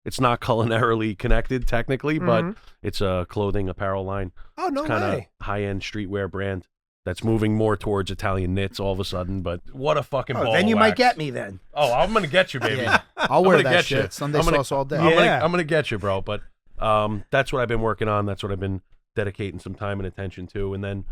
it's not culinarily connected technically, but it's a clothing apparel line. Oh, no It's kind of way. high-end streetwear brand that's moving more towards Italian knits all of a sudden. But what a fucking ball Then of you might wax. get me then. Oh, I'm gonna get you, baby. Yeah. I'll wear gonna that get shit. you. Sunday I'm gonna- sauce all day. Yeah. I'm gonna get you, bro. But that's what I've been working on. That's what I've been dedicating some time and attention to. And then,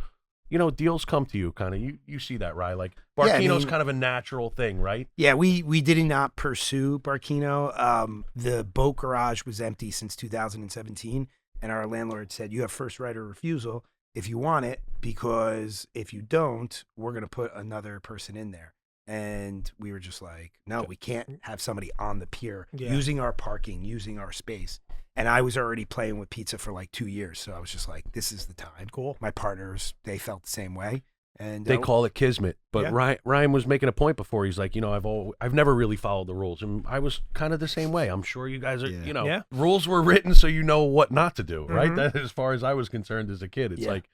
deals come to you, kind of. You see that, right? Like Yeah, I Barkino's mean- kind of a natural thing, right? Yeah, we did not pursue Barkino. The boat garage was empty since 2017, and our landlord said, "You have first right of refusal if you want it, because if you don't, we're going to put another person in there." And we were just like, "No, we can't have somebody on the pier Yeah. using our parking, using our space." And I was already playing with pizza for like 2 years, so I was just like, "This is the time." Cool. My partners, they felt the same way, and They call it kismet. But Yeah. Ryan was making a point before. He's like, I've never really followed the rules, and I was kind of the same way. I'm sure you guys are. Yeah. Yeah. Rules were written so you know what not to do, right? Mhm. That, as far as I was concerned as a kid, it's Yeah. like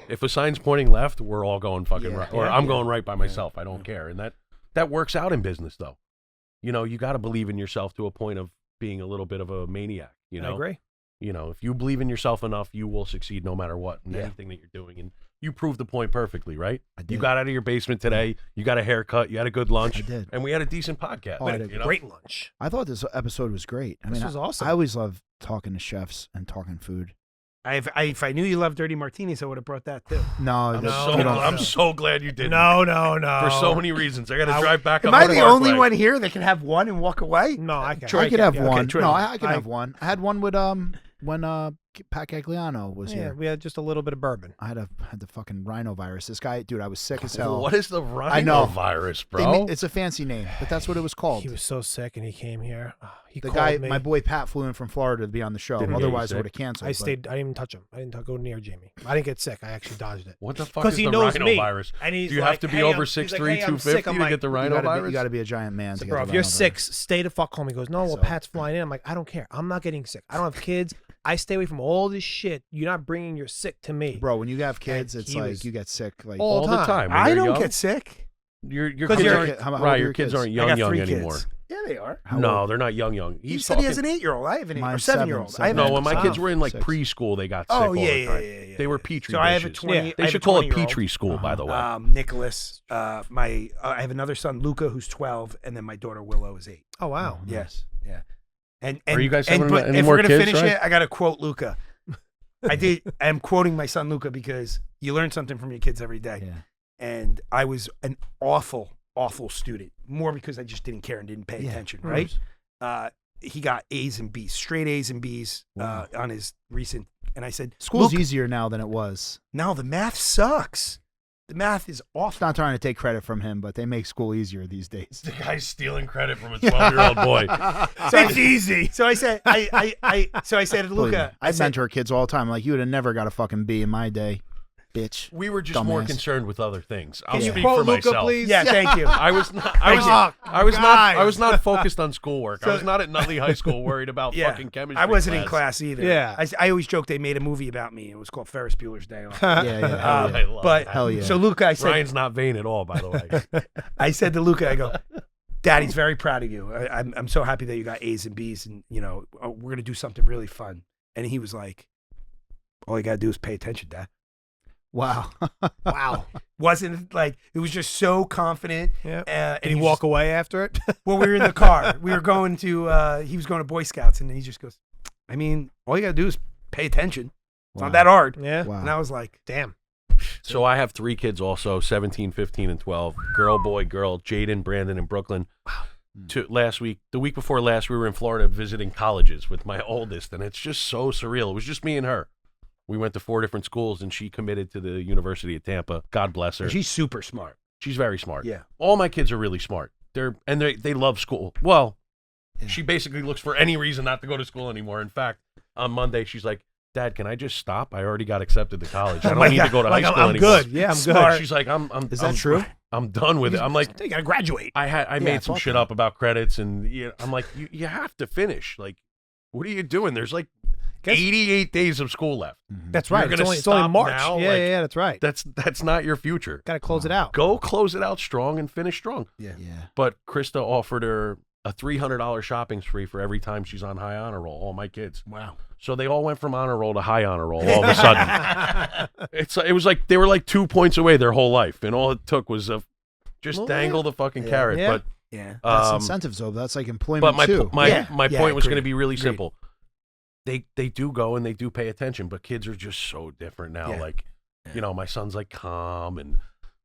if a sign's pointing left, we're all going fucking Yeah. right, or Yeah. I'm going right by myself. I don't care, and that works out in business, though. You got to believe in yourself to a point of being a little bit of a maniac. I agree. If you believe in yourself enough, you will succeed no matter what in Yeah. anything that you're doing. And you proved the point perfectly, right? I You did. got out of your basement today. You got a haircut. You had a good lunch. I did. And we had a decent podcast. Oh, I did. Great lunch. I thought this episode was great. I This mean, was awesome. I always love talking to chefs and talking food. If I knew you loved dirty martinis, I would have brought that too. No, I'm so glad you didn't. No. For so many reasons. I got to drive back up. Am I the Parkway. only one here that can have one and walk away? No, I can. I could have one. Troy. No, I can have one. I had one with when Pat Gagliano was Yeah, here. we had just a little bit of bourbon. I had the fucking rhinovirus. This guy, dude, I was sick as hell. What is the rhinovirus, bro? It's a fancy name, but that's what it was called. He was so sick, and he came here. He The called guy, me. my boy Pat, flew in from Florida to be on the show. Did he get Otherwise, you I would sick? have canceled. I but- stayed. I didn't even touch him. I didn't go near Jamie. I didn't get sick. I actually dodged it. What the fuck 'Cause is he the knows me, rhinovirus? and he's Do you like, have to be "Hey, over I'm-" he's 6'3", like, "Hey, I'm sick." 250 I'm to like, get the rhinovirus? You got to be a giant man to get Bro, the if you're rhinovirus. sick, stay the fuck home. He goes, no, well, So- Pat's flying in. I'm like, I don't care. I'm not getting sick. I don't have kids. I stay away from all this shit. You're not bringing your sick to me. Bro, when you have kids, And it's he like was- you get sick. Like all All the time. When I they're don't young, get sick. Your 'Cause kids you're- aren't how old right. are Your your kids kids? aren't I got young 3 anymore. kids. Yeah, they are. No, they're not young. He He's said he has talking- an 8-year-old. I have an 8 or Mine's 7-year-old. seven. I have No, an when my Wow. kids were in like 6. preschool, they got sick Oh all yeah, the yeah, time. yeah. They were petri So I have a dishes. 20. Yeah. They I have should a call it 20-year-old. petri school, by the way. Nicholas, I have another son, Luca, who's 12, and then my daughter Willow is 8. Oh, wow. Yes, yeah. And Are you guys and, having but any if more we're gonna kids, finish right? it, I gotta quote Luca. I'm quoting my son Luca because you learn something from your kids every day. Yeah. And I was an awful student, more because I just didn't care and didn't pay Yeah, attention. of Right? course. He got A's and B's, straight A's and B's Wow. on his recent. And I said, School's "Luca, easier now than it was. no, the math sucks. The math is I'm awful." not trying to take credit from him, but they make school easier these days. The guy's stealing credit from a 12-year-old boy. It's easy. So I said, so I said, Believe me, Luca, I said, mentor kids all the time. Like, you would have never got a fucking B in my day, bitch. We were just more Dumbass. concerned with other things. I'll Can you speak quote for Luca, myself. please? yeah, thank you. I was not. I was not focused on schoolwork. I was not at Nutley High School worried about Yeah, fucking chemistry. I wasn't in class either. Yeah. I always joke they made a movie about me. It was called Ferris Bueller's Day Off. Yeah, yeah, hell I yeah. love But that. Hell yeah. so Luca, I said, Ryan's not vain at all, by the way. I said to Luca, I go, Daddy's very proud of you. I'm so happy that you got A's and B's, and we're gonna do something really fun. And he was like, "All you gotta do is pay attention, Dad." Wow. Wow. Wasn't like it was just so confident. Yeah. And Did he was walk just- away after it? Well, we were in the car. We were going to. He was going to Boy Scouts, and he just goes, "I mean, all you gotta do is pay attention. It's Wow. not that hard." Yeah. Wow. And I was like, Damn. So I have 3 kids also, 17, 15, and 12. Girl, boy, girl. Jaden, Brandon, and Brooklyn. The week before last, we were in Florida visiting colleges with my oldest, and it's just so surreal. It was just me and her. We went to 4 different schools, and she committed to the University of Tampa. God bless her. "She's super smart." She's very smart. Yeah. All my kids are really smart. They love school. Well, Yeah. she basically looks for any reason not to go to school anymore. In fact, on Monday, she's like, "Dad, can I just stop? I already got accepted to college. I Oh don't my need God. to go to Like, high school I'm anymore." good. Yeah, I'm Smart. good. She's like, "I'm Is that I'm- true? I'm done with it." I'm like, "You gotta graduate." I Yeah, made it's some all shit that. up about credits, and I'm like, you have to finish. Like, what are you doing? There's like 88 days of school left. That's right. You're It's gonna only, it's only stop March. now? Yeah, Like, yeah, that's right. That's not your future. Got to close it out. Go close it out strong and finish strong. Yeah. But Krista offered her a $300 shopping spree for every time she's on high honor roll. All my kids. Wow. So they all went from honor roll to high honor roll all of a sudden. It was like they were like 2 points away their whole life, and all it took was just Well, dangle the fucking carrot. Yeah. But Yeah. That's incentives, though. That's like employment, but my too. Yeah. point was going to Agreed. be really Agreed. simple. They do go and they do pay attention, but kids are just so different now. Yeah. Like, my son's like calm, and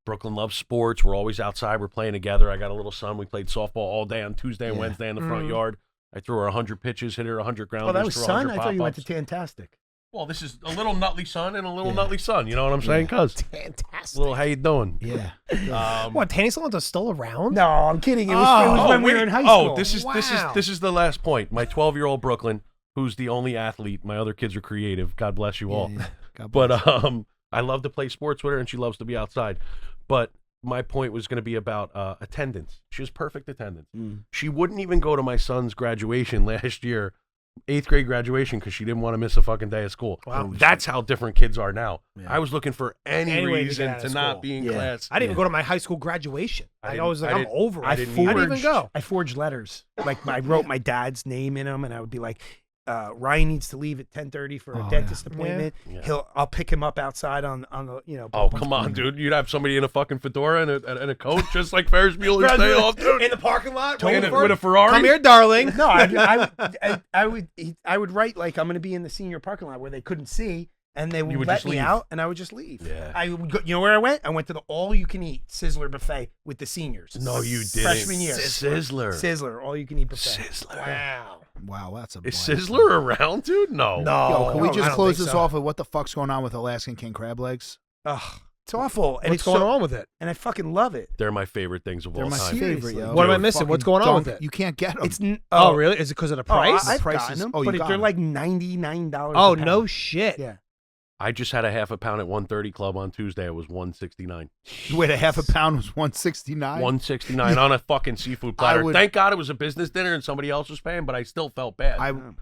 Brooklyn loves sports. We're always outside. We're playing together. I got a little son. We played softball all day on Tuesday and Yeah. Wednesday in the front yard. I threw her 100 pitches, hit her 100 grounders. Oh, that was threw son? 100 I thought you went to pop-ups. Fantastic. Well, this is a little Nutley son and a little Yeah. Nutley son. You know what I'm saying? Cuz Fantastic. little, how you doing? Yeah. What, Tanny Salons are still around? No, I'm kidding. It was when we were in high school. Oh, this is the last point. My 12-year-old Brooklyn, who's the only athlete. My other kids are creative. God bless you all. Yeah. God bless. But I love to play sports with her, and she loves to be outside. But my point was going to be about attendance. She has perfect attendance. She wouldn't even go to my son's graduation last year, 8th grade graduation, because she didn't want to miss a fucking day of school. Wow. That's how different kids are now. Yeah. I was looking for any way to get reason out to of not school. be in Yeah. class. I didn't even go to my high school graduation. I didn't- was like, I I'm didn't- over it. I I didn't didn't either. even go. I forged letters. Like I wrote my dad's name in them, and I would be like, Ryan needs to leave at 10:30 for a dentist appointment. Yeah. I'll pick him up outside on the Oh, come on, dude. You'd have somebody in a fucking fedora and a coat just like Ferris Bueller's Day Off, dude. In the parking lot, With a Ferrari. Come here, darling. No, I would write like I'm going to be in the senior parking lot where they couldn't see, and they would let just me leave. out, and I would just leave. Yeah. I would go, you know where I went? I went to the all-you-can-eat Sizzler buffet with the seniors. No, you didn't. Freshman year. Sizzler. All-you-can-eat buffet. Wow. Wow, that's a Is blast. Sizzler around, dude? No. Yo, can we I just don't close think this so. off with what the fuck's going on with Alaskan king crab legs? Ugh, it's awful, and What's it's going so, on with it? and I fucking love it. They're my favorite things of They're all my time. favorite, yo. What am I Dude, missing? What's fucking going on with don't- it? You can't get them. It's Oh, really? Is it because of the price? I've Prices- gotten them, oh, you but got they're them. like $99. Oh, a pound. no shit. Yeah. I just had a half a pound at 130 Club on Tuesday. It was 169. Wait, a half a pound was 169. 169 on a fucking seafood platter. would- Thank God it was a business dinner and somebody else was paying, but I still felt bad.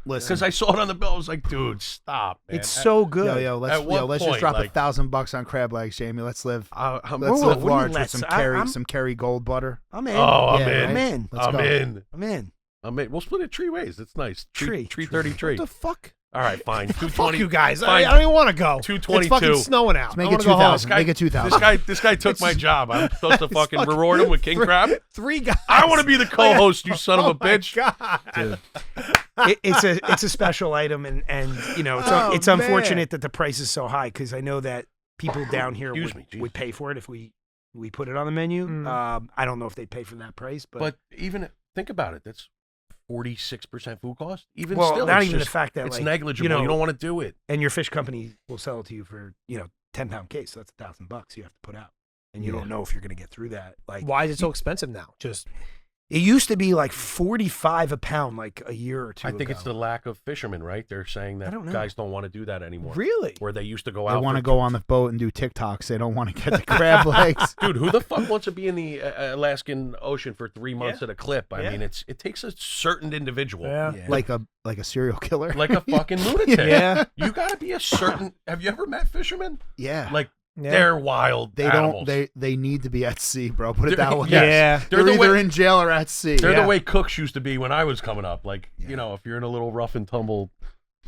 Listen. Because I saw it on the bill. I was like, dude, stop, man. It's so good. Let's At what let's point, just drop like- $1,000 on crab legs, Jamie. Let's live. I'm, Let's Whoa, live what do you large with let's? some Kerry gold butter. I'm in. Oh, I'm Yeah, in. right? I'm in. Let's I'm go. in. I'm in. I'm in. We'll split it 3 ways. It's nice. Tree. 30 tree. What the fuck? All right, fine. 220. Fuck you guys. I Fine. don't even want to go. 222. It's fucking snowing out. Let's make I it wanna go home. 2,000. Make it 2,000. This guy took my job. I'm supposed to fucking reward him with king crab. 3 guys. I want to be the co-host, you son of Oh a my bitch. God. It's a special item, and you know Oh, it's unfortunate that the price is so high because I know that people down here Excuse me, would pay for it if we put it on the menu. Mm. I don't know if they'd pay for that price, But even think about it. That's 46% food cost. Even well, still, not it's even just, the fact that it's like, negligible. You know, You don't want to do it. and your fish company will sell it to you for 10-pound case, so that's $1,000 you have to put out, and you don't know if you're going to get through that. Like, Why is it so expensive now? Just it used to be like $45 a pound, like a year or two. I think it's the ago. lack of fishermen, right? They're saying that don't know. guys don't want to do that anymore. really? Where they used to go They out. want to for go on the boat and do TikToks. They don't want to get the crab legs. Dude, who the fuck wants to be in the Alaskan Ocean for 3 months Yeah. at a clip? I Yeah. mean, it takes a certain individual. Yeah. Yeah. like a serial killer. Like a fucking lunatic. Yeah. You got to be a certain. Have you ever met fishermen? Yeah. Like, Yeah. they're wild They animals. don't. They need to be at sea, bro. Put it They're- that way. yes. Yeah. They're the either way, in jail or at sea. They're Yeah. the way cooks used to be when I was coming up. Like, you know, if you're in a little rough and tumble,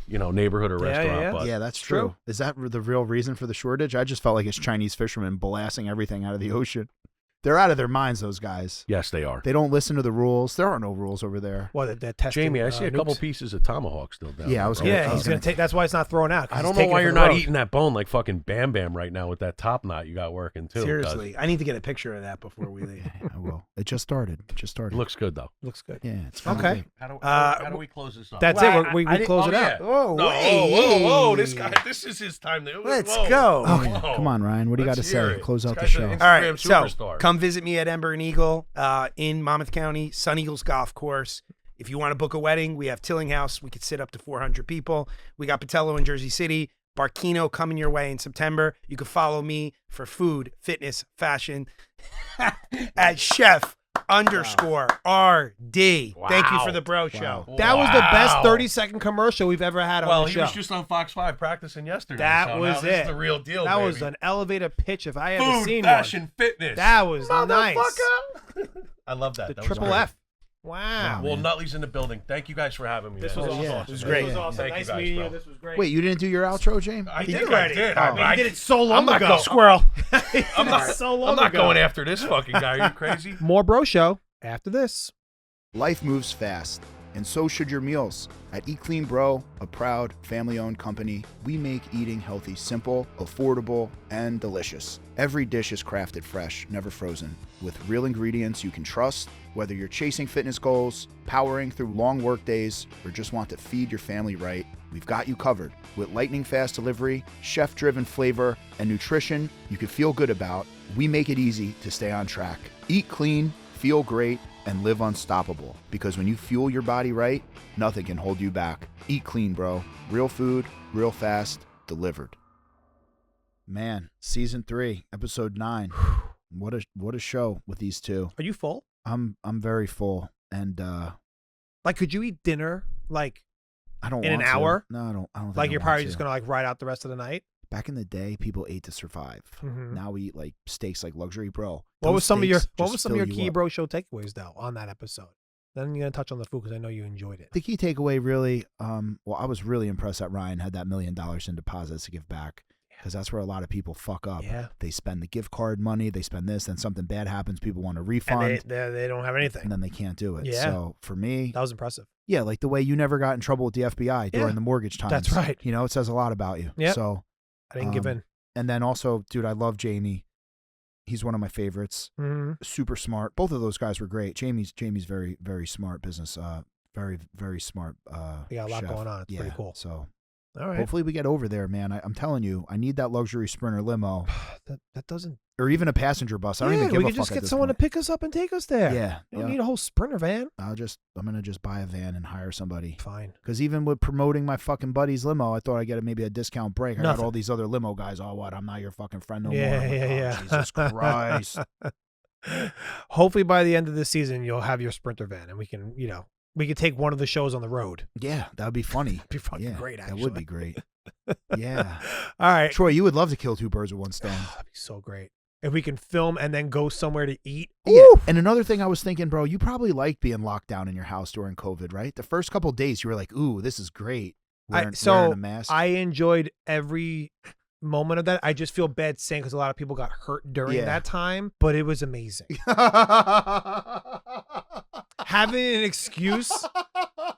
neighborhood or Yeah, restaurant. yeah. But Yeah, that's True. true. Is that the real reason for the shortage? I just felt like it's Chinese fishermen blasting everything out of the ocean. They're out of their minds, those guys. yes, they are. They don't listen to the rules. There are no rules over there. Well, they're testing. Jamie, I see a couple nukes. pieces of tomahawk still down Yeah, there, I was bro. gonna- Yeah, I was he's gonna take. That's why it's not thrown out. 'cause I he's don't know taking why it you're from the not road. eating that bone like fucking Bam Bam right now with that top knot you got working too. 'cause Seriously, I need to get a picture of that before we leave. Yeah, I will. It just started. It just It started. looks good though. Looks good. Yeah, it's Okay. finally- How do we close this up? That's Well, it. We I didn't- close oh, it yeah. out. Oh, No, whoa, this guy. This is his time to. Let's whoa. go. Oh, yeah. Whoa. Come on, Ryan. What do you got to Let's hear say? it. Close This out the guy's show. an All right, Instagram so superstar. come visit me at Ember and Eagle in Monmouth County, Sun Eagles Golf Course. If you want to book a wedding, we have Tillinghast. We could sit up to 400 people. We got Battello in Jersey City. Barkino coming your way in September. You can follow me for food, fitness, fashion at chef_RD. Thank you for the bro show. That was the best Wow. 30-second commercial we've ever had on Well, the he show. was just on Fox 5 practicing yesterday. That so was now this it. is the real deal. That was baby. an elevator pitch if I ever food, seen fashion, fitness. That was nice. Motherfucker. I love that. one. The That was triple great. F. Wow. Well, Nutley's in the building. Thank you guys for having me. This man. was awesome. yeah. This was great. This was awesome. Thank you Nice guys, meeting bro. you. This was great. Wait, you didn't do your outro, James? I He think did I already. did. I mean, he did it so long I'm not ago. going- Squirrel. I'm not, so long I'm not ago. going after this fucking guy. Are you crazy? More bro show after this. Life moves fast, and so should your meals. At Eat Clean Bro, a proud family-owned company, we make eating healthy simple, affordable, and delicious. Every dish is crafted fresh, never frozen, with real ingredients you can trust. Whether you're chasing fitness goals, powering through long work days, or just want to feed your family right, we've got you covered. With lightning-fast delivery, chef-driven flavor, and nutrition you can feel good about, we make it easy to stay on track. Eat clean, feel great, and live unstoppable. Because when you fuel your body right, nothing can hold you back. Eat clean, bro. Real food, real fast, delivered. Man, season 3, episode 9. What a show with these two. Are you full? I'm very full, and Like, could you eat dinner like I don't in want an to. hour? No, I don't. Think like I you're want probably to. just gonna like ride out the rest of the night? Back in the day, people ate to survive. Mhm. Now we eat like steaks like luxury, bro. What Those was some of your steaks just key fill you up. bro show takeaways though on that episode? Then you're gonna touch on the food because I know you enjoyed it. The key takeaway really, well, I was really impressed that Ryan had that $1 million in deposits to give back, because that's where a lot of people fuck up. Yeah. They spend the gift card money, they spend this, then something bad happens, people want a refund, And they don't have anything. and then they can't do it. Yeah. So for me, That was impressive. yeah, like the way you never got in trouble with the FBI during Yeah. the mortgage times. That's right. You know, it says a lot about you. Yep. So, I didn't give in. and then also, dude, I love Jamie. He's one of my favorites. Mm-hmm. Super smart. Both of those guys were great. Jamie's very, very smart business. Very, very smart. We got a lot chef. going on. It's pretty cool. So All right. hopefully we get over there, man. I'm telling you, I need that luxury Sprinter limo That doesn't. or even a passenger bus. I don't even give we a could fuck just at get this someone point. to pick us up and take us there. Yeah, You don't yeah. need a whole Sprinter van. I'm gonna just buy a van and hire somebody. Fine. Because even with promoting my fucking buddy's limo, I thought I'd get maybe a discount break. I got Nothing. all these other limo guys. Oh, what? I'm not your fucking friend no more. Yeah, I'm like, yeah, oh, yeah. Jesus Christ. Hopefully by the end of the season you'll have your Sprinter van and we can take one of the shows on the road. Yeah, that would be funny. It'd be fucking Yeah, great. Actually, that would be great. Yeah. All right. Troy, you would love to kill two birds with one stone. That'd be so great if we can film and then go somewhere to eat. Yeah. Ooh. And another thing I was thinking, bro, you probably liked being locked down in your house during COVID, right? The first couple of days, you were like, "Ooh, this is great." Wearing a mask. I enjoyed every moment of that. I just feel bad saying because a lot of people got hurt during Yeah. that time, but it was amazing. Having an excuse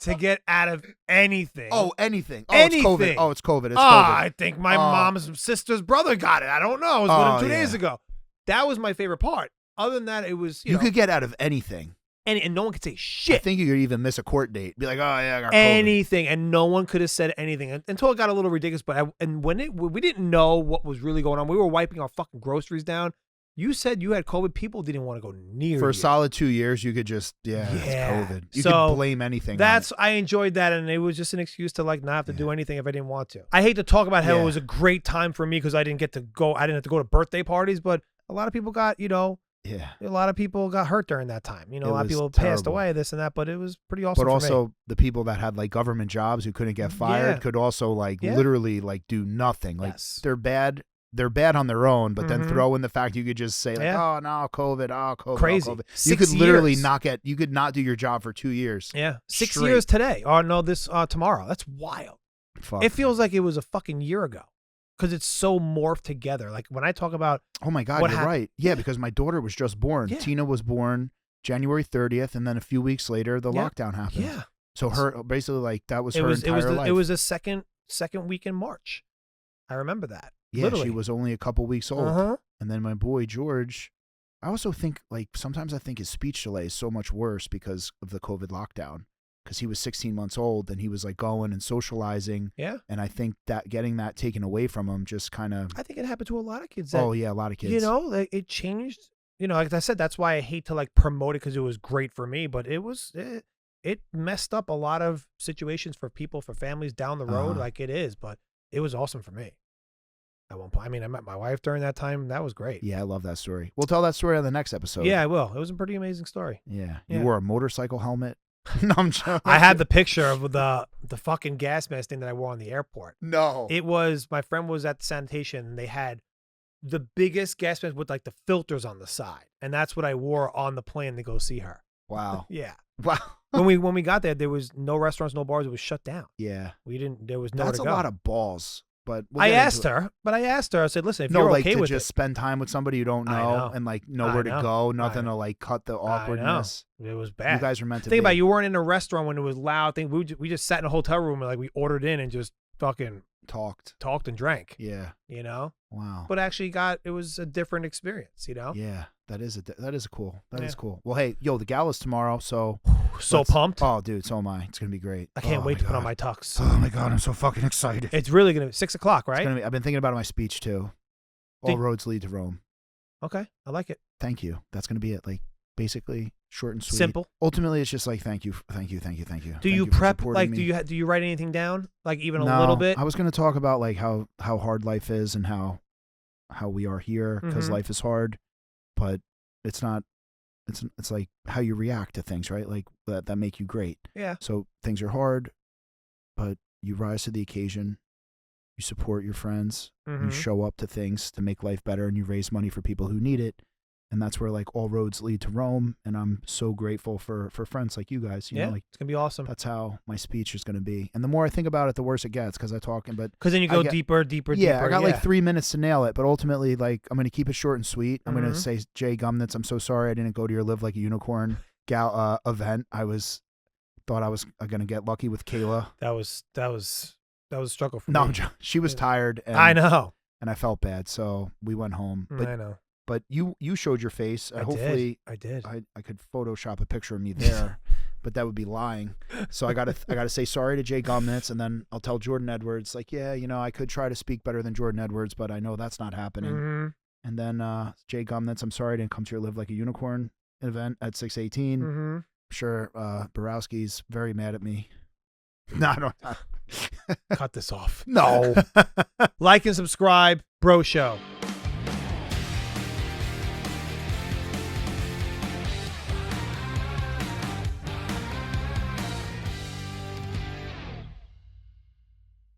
to get out of anything. Oh, anything. Oh, Anything. it's COVID. Oh, it's COVID. It's COVID. I think my mom's sister's brother got it. I don't know. I was with him 2 days yeah. ago. That was my favorite part. Other than that, it was You could get out of anything. and no one could say I shit. think you could even miss a court date. Be like, "Oh yeah, I got COVID." Anything, and no one could have said anything until it got a little ridiculous. But when we didn't know what was really going on, we were wiping our fucking groceries down. You said you had COVID. People didn't want to go near For you. a solid 2 years, you could just it's COVID. You So, could blame anything. I enjoyed that, and it was just an excuse to not have to do anything if I didn't want to. I hate to talk about how Yeah. it was a great time for me because I didn't get to go. I didn't have to go to birthday parties, but a lot of people got Yeah. a lot of people got hurt during that time. A It lot of was people passed terrible. away, this and that, but it was pretty awesome. But for also me. the people that had like government jobs who couldn't get fired Yeah. could also Yeah. literally do nothing. Like Yes. they're bad. They're bad on their own, but then Mhm. throw in the fact you could just say Yeah. "Oh no, COVID, oh COVID, Crazy. oh, COVID." You 6 could literally years. you could not do your job for 2 years. Yeah, 6 Straight. years today. Oh no, this tomorrow. That's wild. Fuck. It feels like it was a fucking year ago because it's so morphed together. Like when I talk about Oh my God, what you're hap- right. Yeah, because my daughter was just born. Yeah. Tina was born January 30th, and then a few weeks later, the Yeah. lockdown happened. yeah, So her basically that was it her was entire life. it was a second week in March. I remember that. yeah, literally. she was only a couple weeks old. Uh-huh. And then my boy George, I also think sometimes I think his speech delay is so much worse because of the COVID lockdown. Because he was 16 months old and he was going and socializing. Yeah, And I think that getting that taken away from him just kind of. I think it happened to a lot of kids. That, Oh yeah, a lot of kids. it changed. Like I said, that's why I hate to promote it because it was great for me, but it messed up a lot of situations for people, for families down the road, Uh-huh. like it is. But it was awesome for me. At one point, I mean, I met my wife during that time. That was great. Yeah, I love that story. We'll tell that story on the next episode. Yeah, I will. It was a pretty amazing story. Yeah. Yeah. You wore a motorcycle helmet. No, I'm joking. I had the picture of the fucking gas mask thing that I wore on the airport. No. It was, my friend was at the sanitation and they had the biggest gas mask with the filters on the side. And that's what I wore on the plane to go see her. Wow. Yeah. Wow. When we got there was no restaurants, no bars. It was shut down. Yeah. There was nowhere That's to a go. lot of balls. But we'll I get into asked it. her, I said, listen, if No, you're okay to with just it. spend time with somebody you don't I know know. and know I where to know. go, I nothing know. to cut the I know. awkwardness. It was bad. You guys were meant to Think be. about it, you weren't in a restaurant when it was loud. We just sat in a hotel room and we ordered in and just fucking Talked. talked and drank. Yeah. Wow. But actually it was a different experience, Yeah. That is cool. That is Yeah. cool. Well, hey, yo, the gala's tomorrow, so So let's- pumped. Oh, dude, so am I. It's gonna be great. I can't Oh, wait to put on God. my tux. Oh my God, I'm so fucking excited. It's really gonna be 6:00, right? I've been thinking about my speech too. All Did- roads lead to Rome. Okay, I like it. Thank you. That's gonna be it. Basically short and sweet. Simple. Ultimately, it's just thank you. Do Thank you for prep? supporting me. Do you write anything down? Even a No, little bit? I was going to talk about how hard life is and how we are here because Mhm. life is hard, but it's not. It's like how you react to things, right? That make you great. Yeah. So things are hard, but you rise to the occasion. You support your friends. Mhm. You show up to things to make life better, and you raise money for people who need it. and that's where like all roads lead to Rome. And I'm so grateful for friends like you guys. You know, like it's gonna be awesome. that's how my speech is gonna be. And the more I think about it, the worse it gets because I talk. But because then you go get, deeper. Yeah, I got like 3 minutes to nail it, but ultimately, like I'm gonna keep it short and sweet. I'm gonna say, Jay Gumnitz, I'm so sorry I didn't go to your Live Like a Unicorn event. Thought I was gonna get lucky with Kayla. That was a struggle for No, me. she was tired. And, I know. And I felt bad, so we went home. But, I know. But you showed your face. I Hopefully, did. I could Photoshop a picture of me there, but that would be lying. So I gotta say sorry to Jay Gumnitz, and then I'll tell Jordan Edwards, like, yeah, you know, I could try to speak better than Jordan Edwards, but I know that's not happening. And then Jay Gumnitz, I'm sorry I didn't come to your Live Like a Unicorn event at 618. I'm sure Borowski's very mad at me. No, I don't. Cut this off. No. Like and subscribe, Bro Show.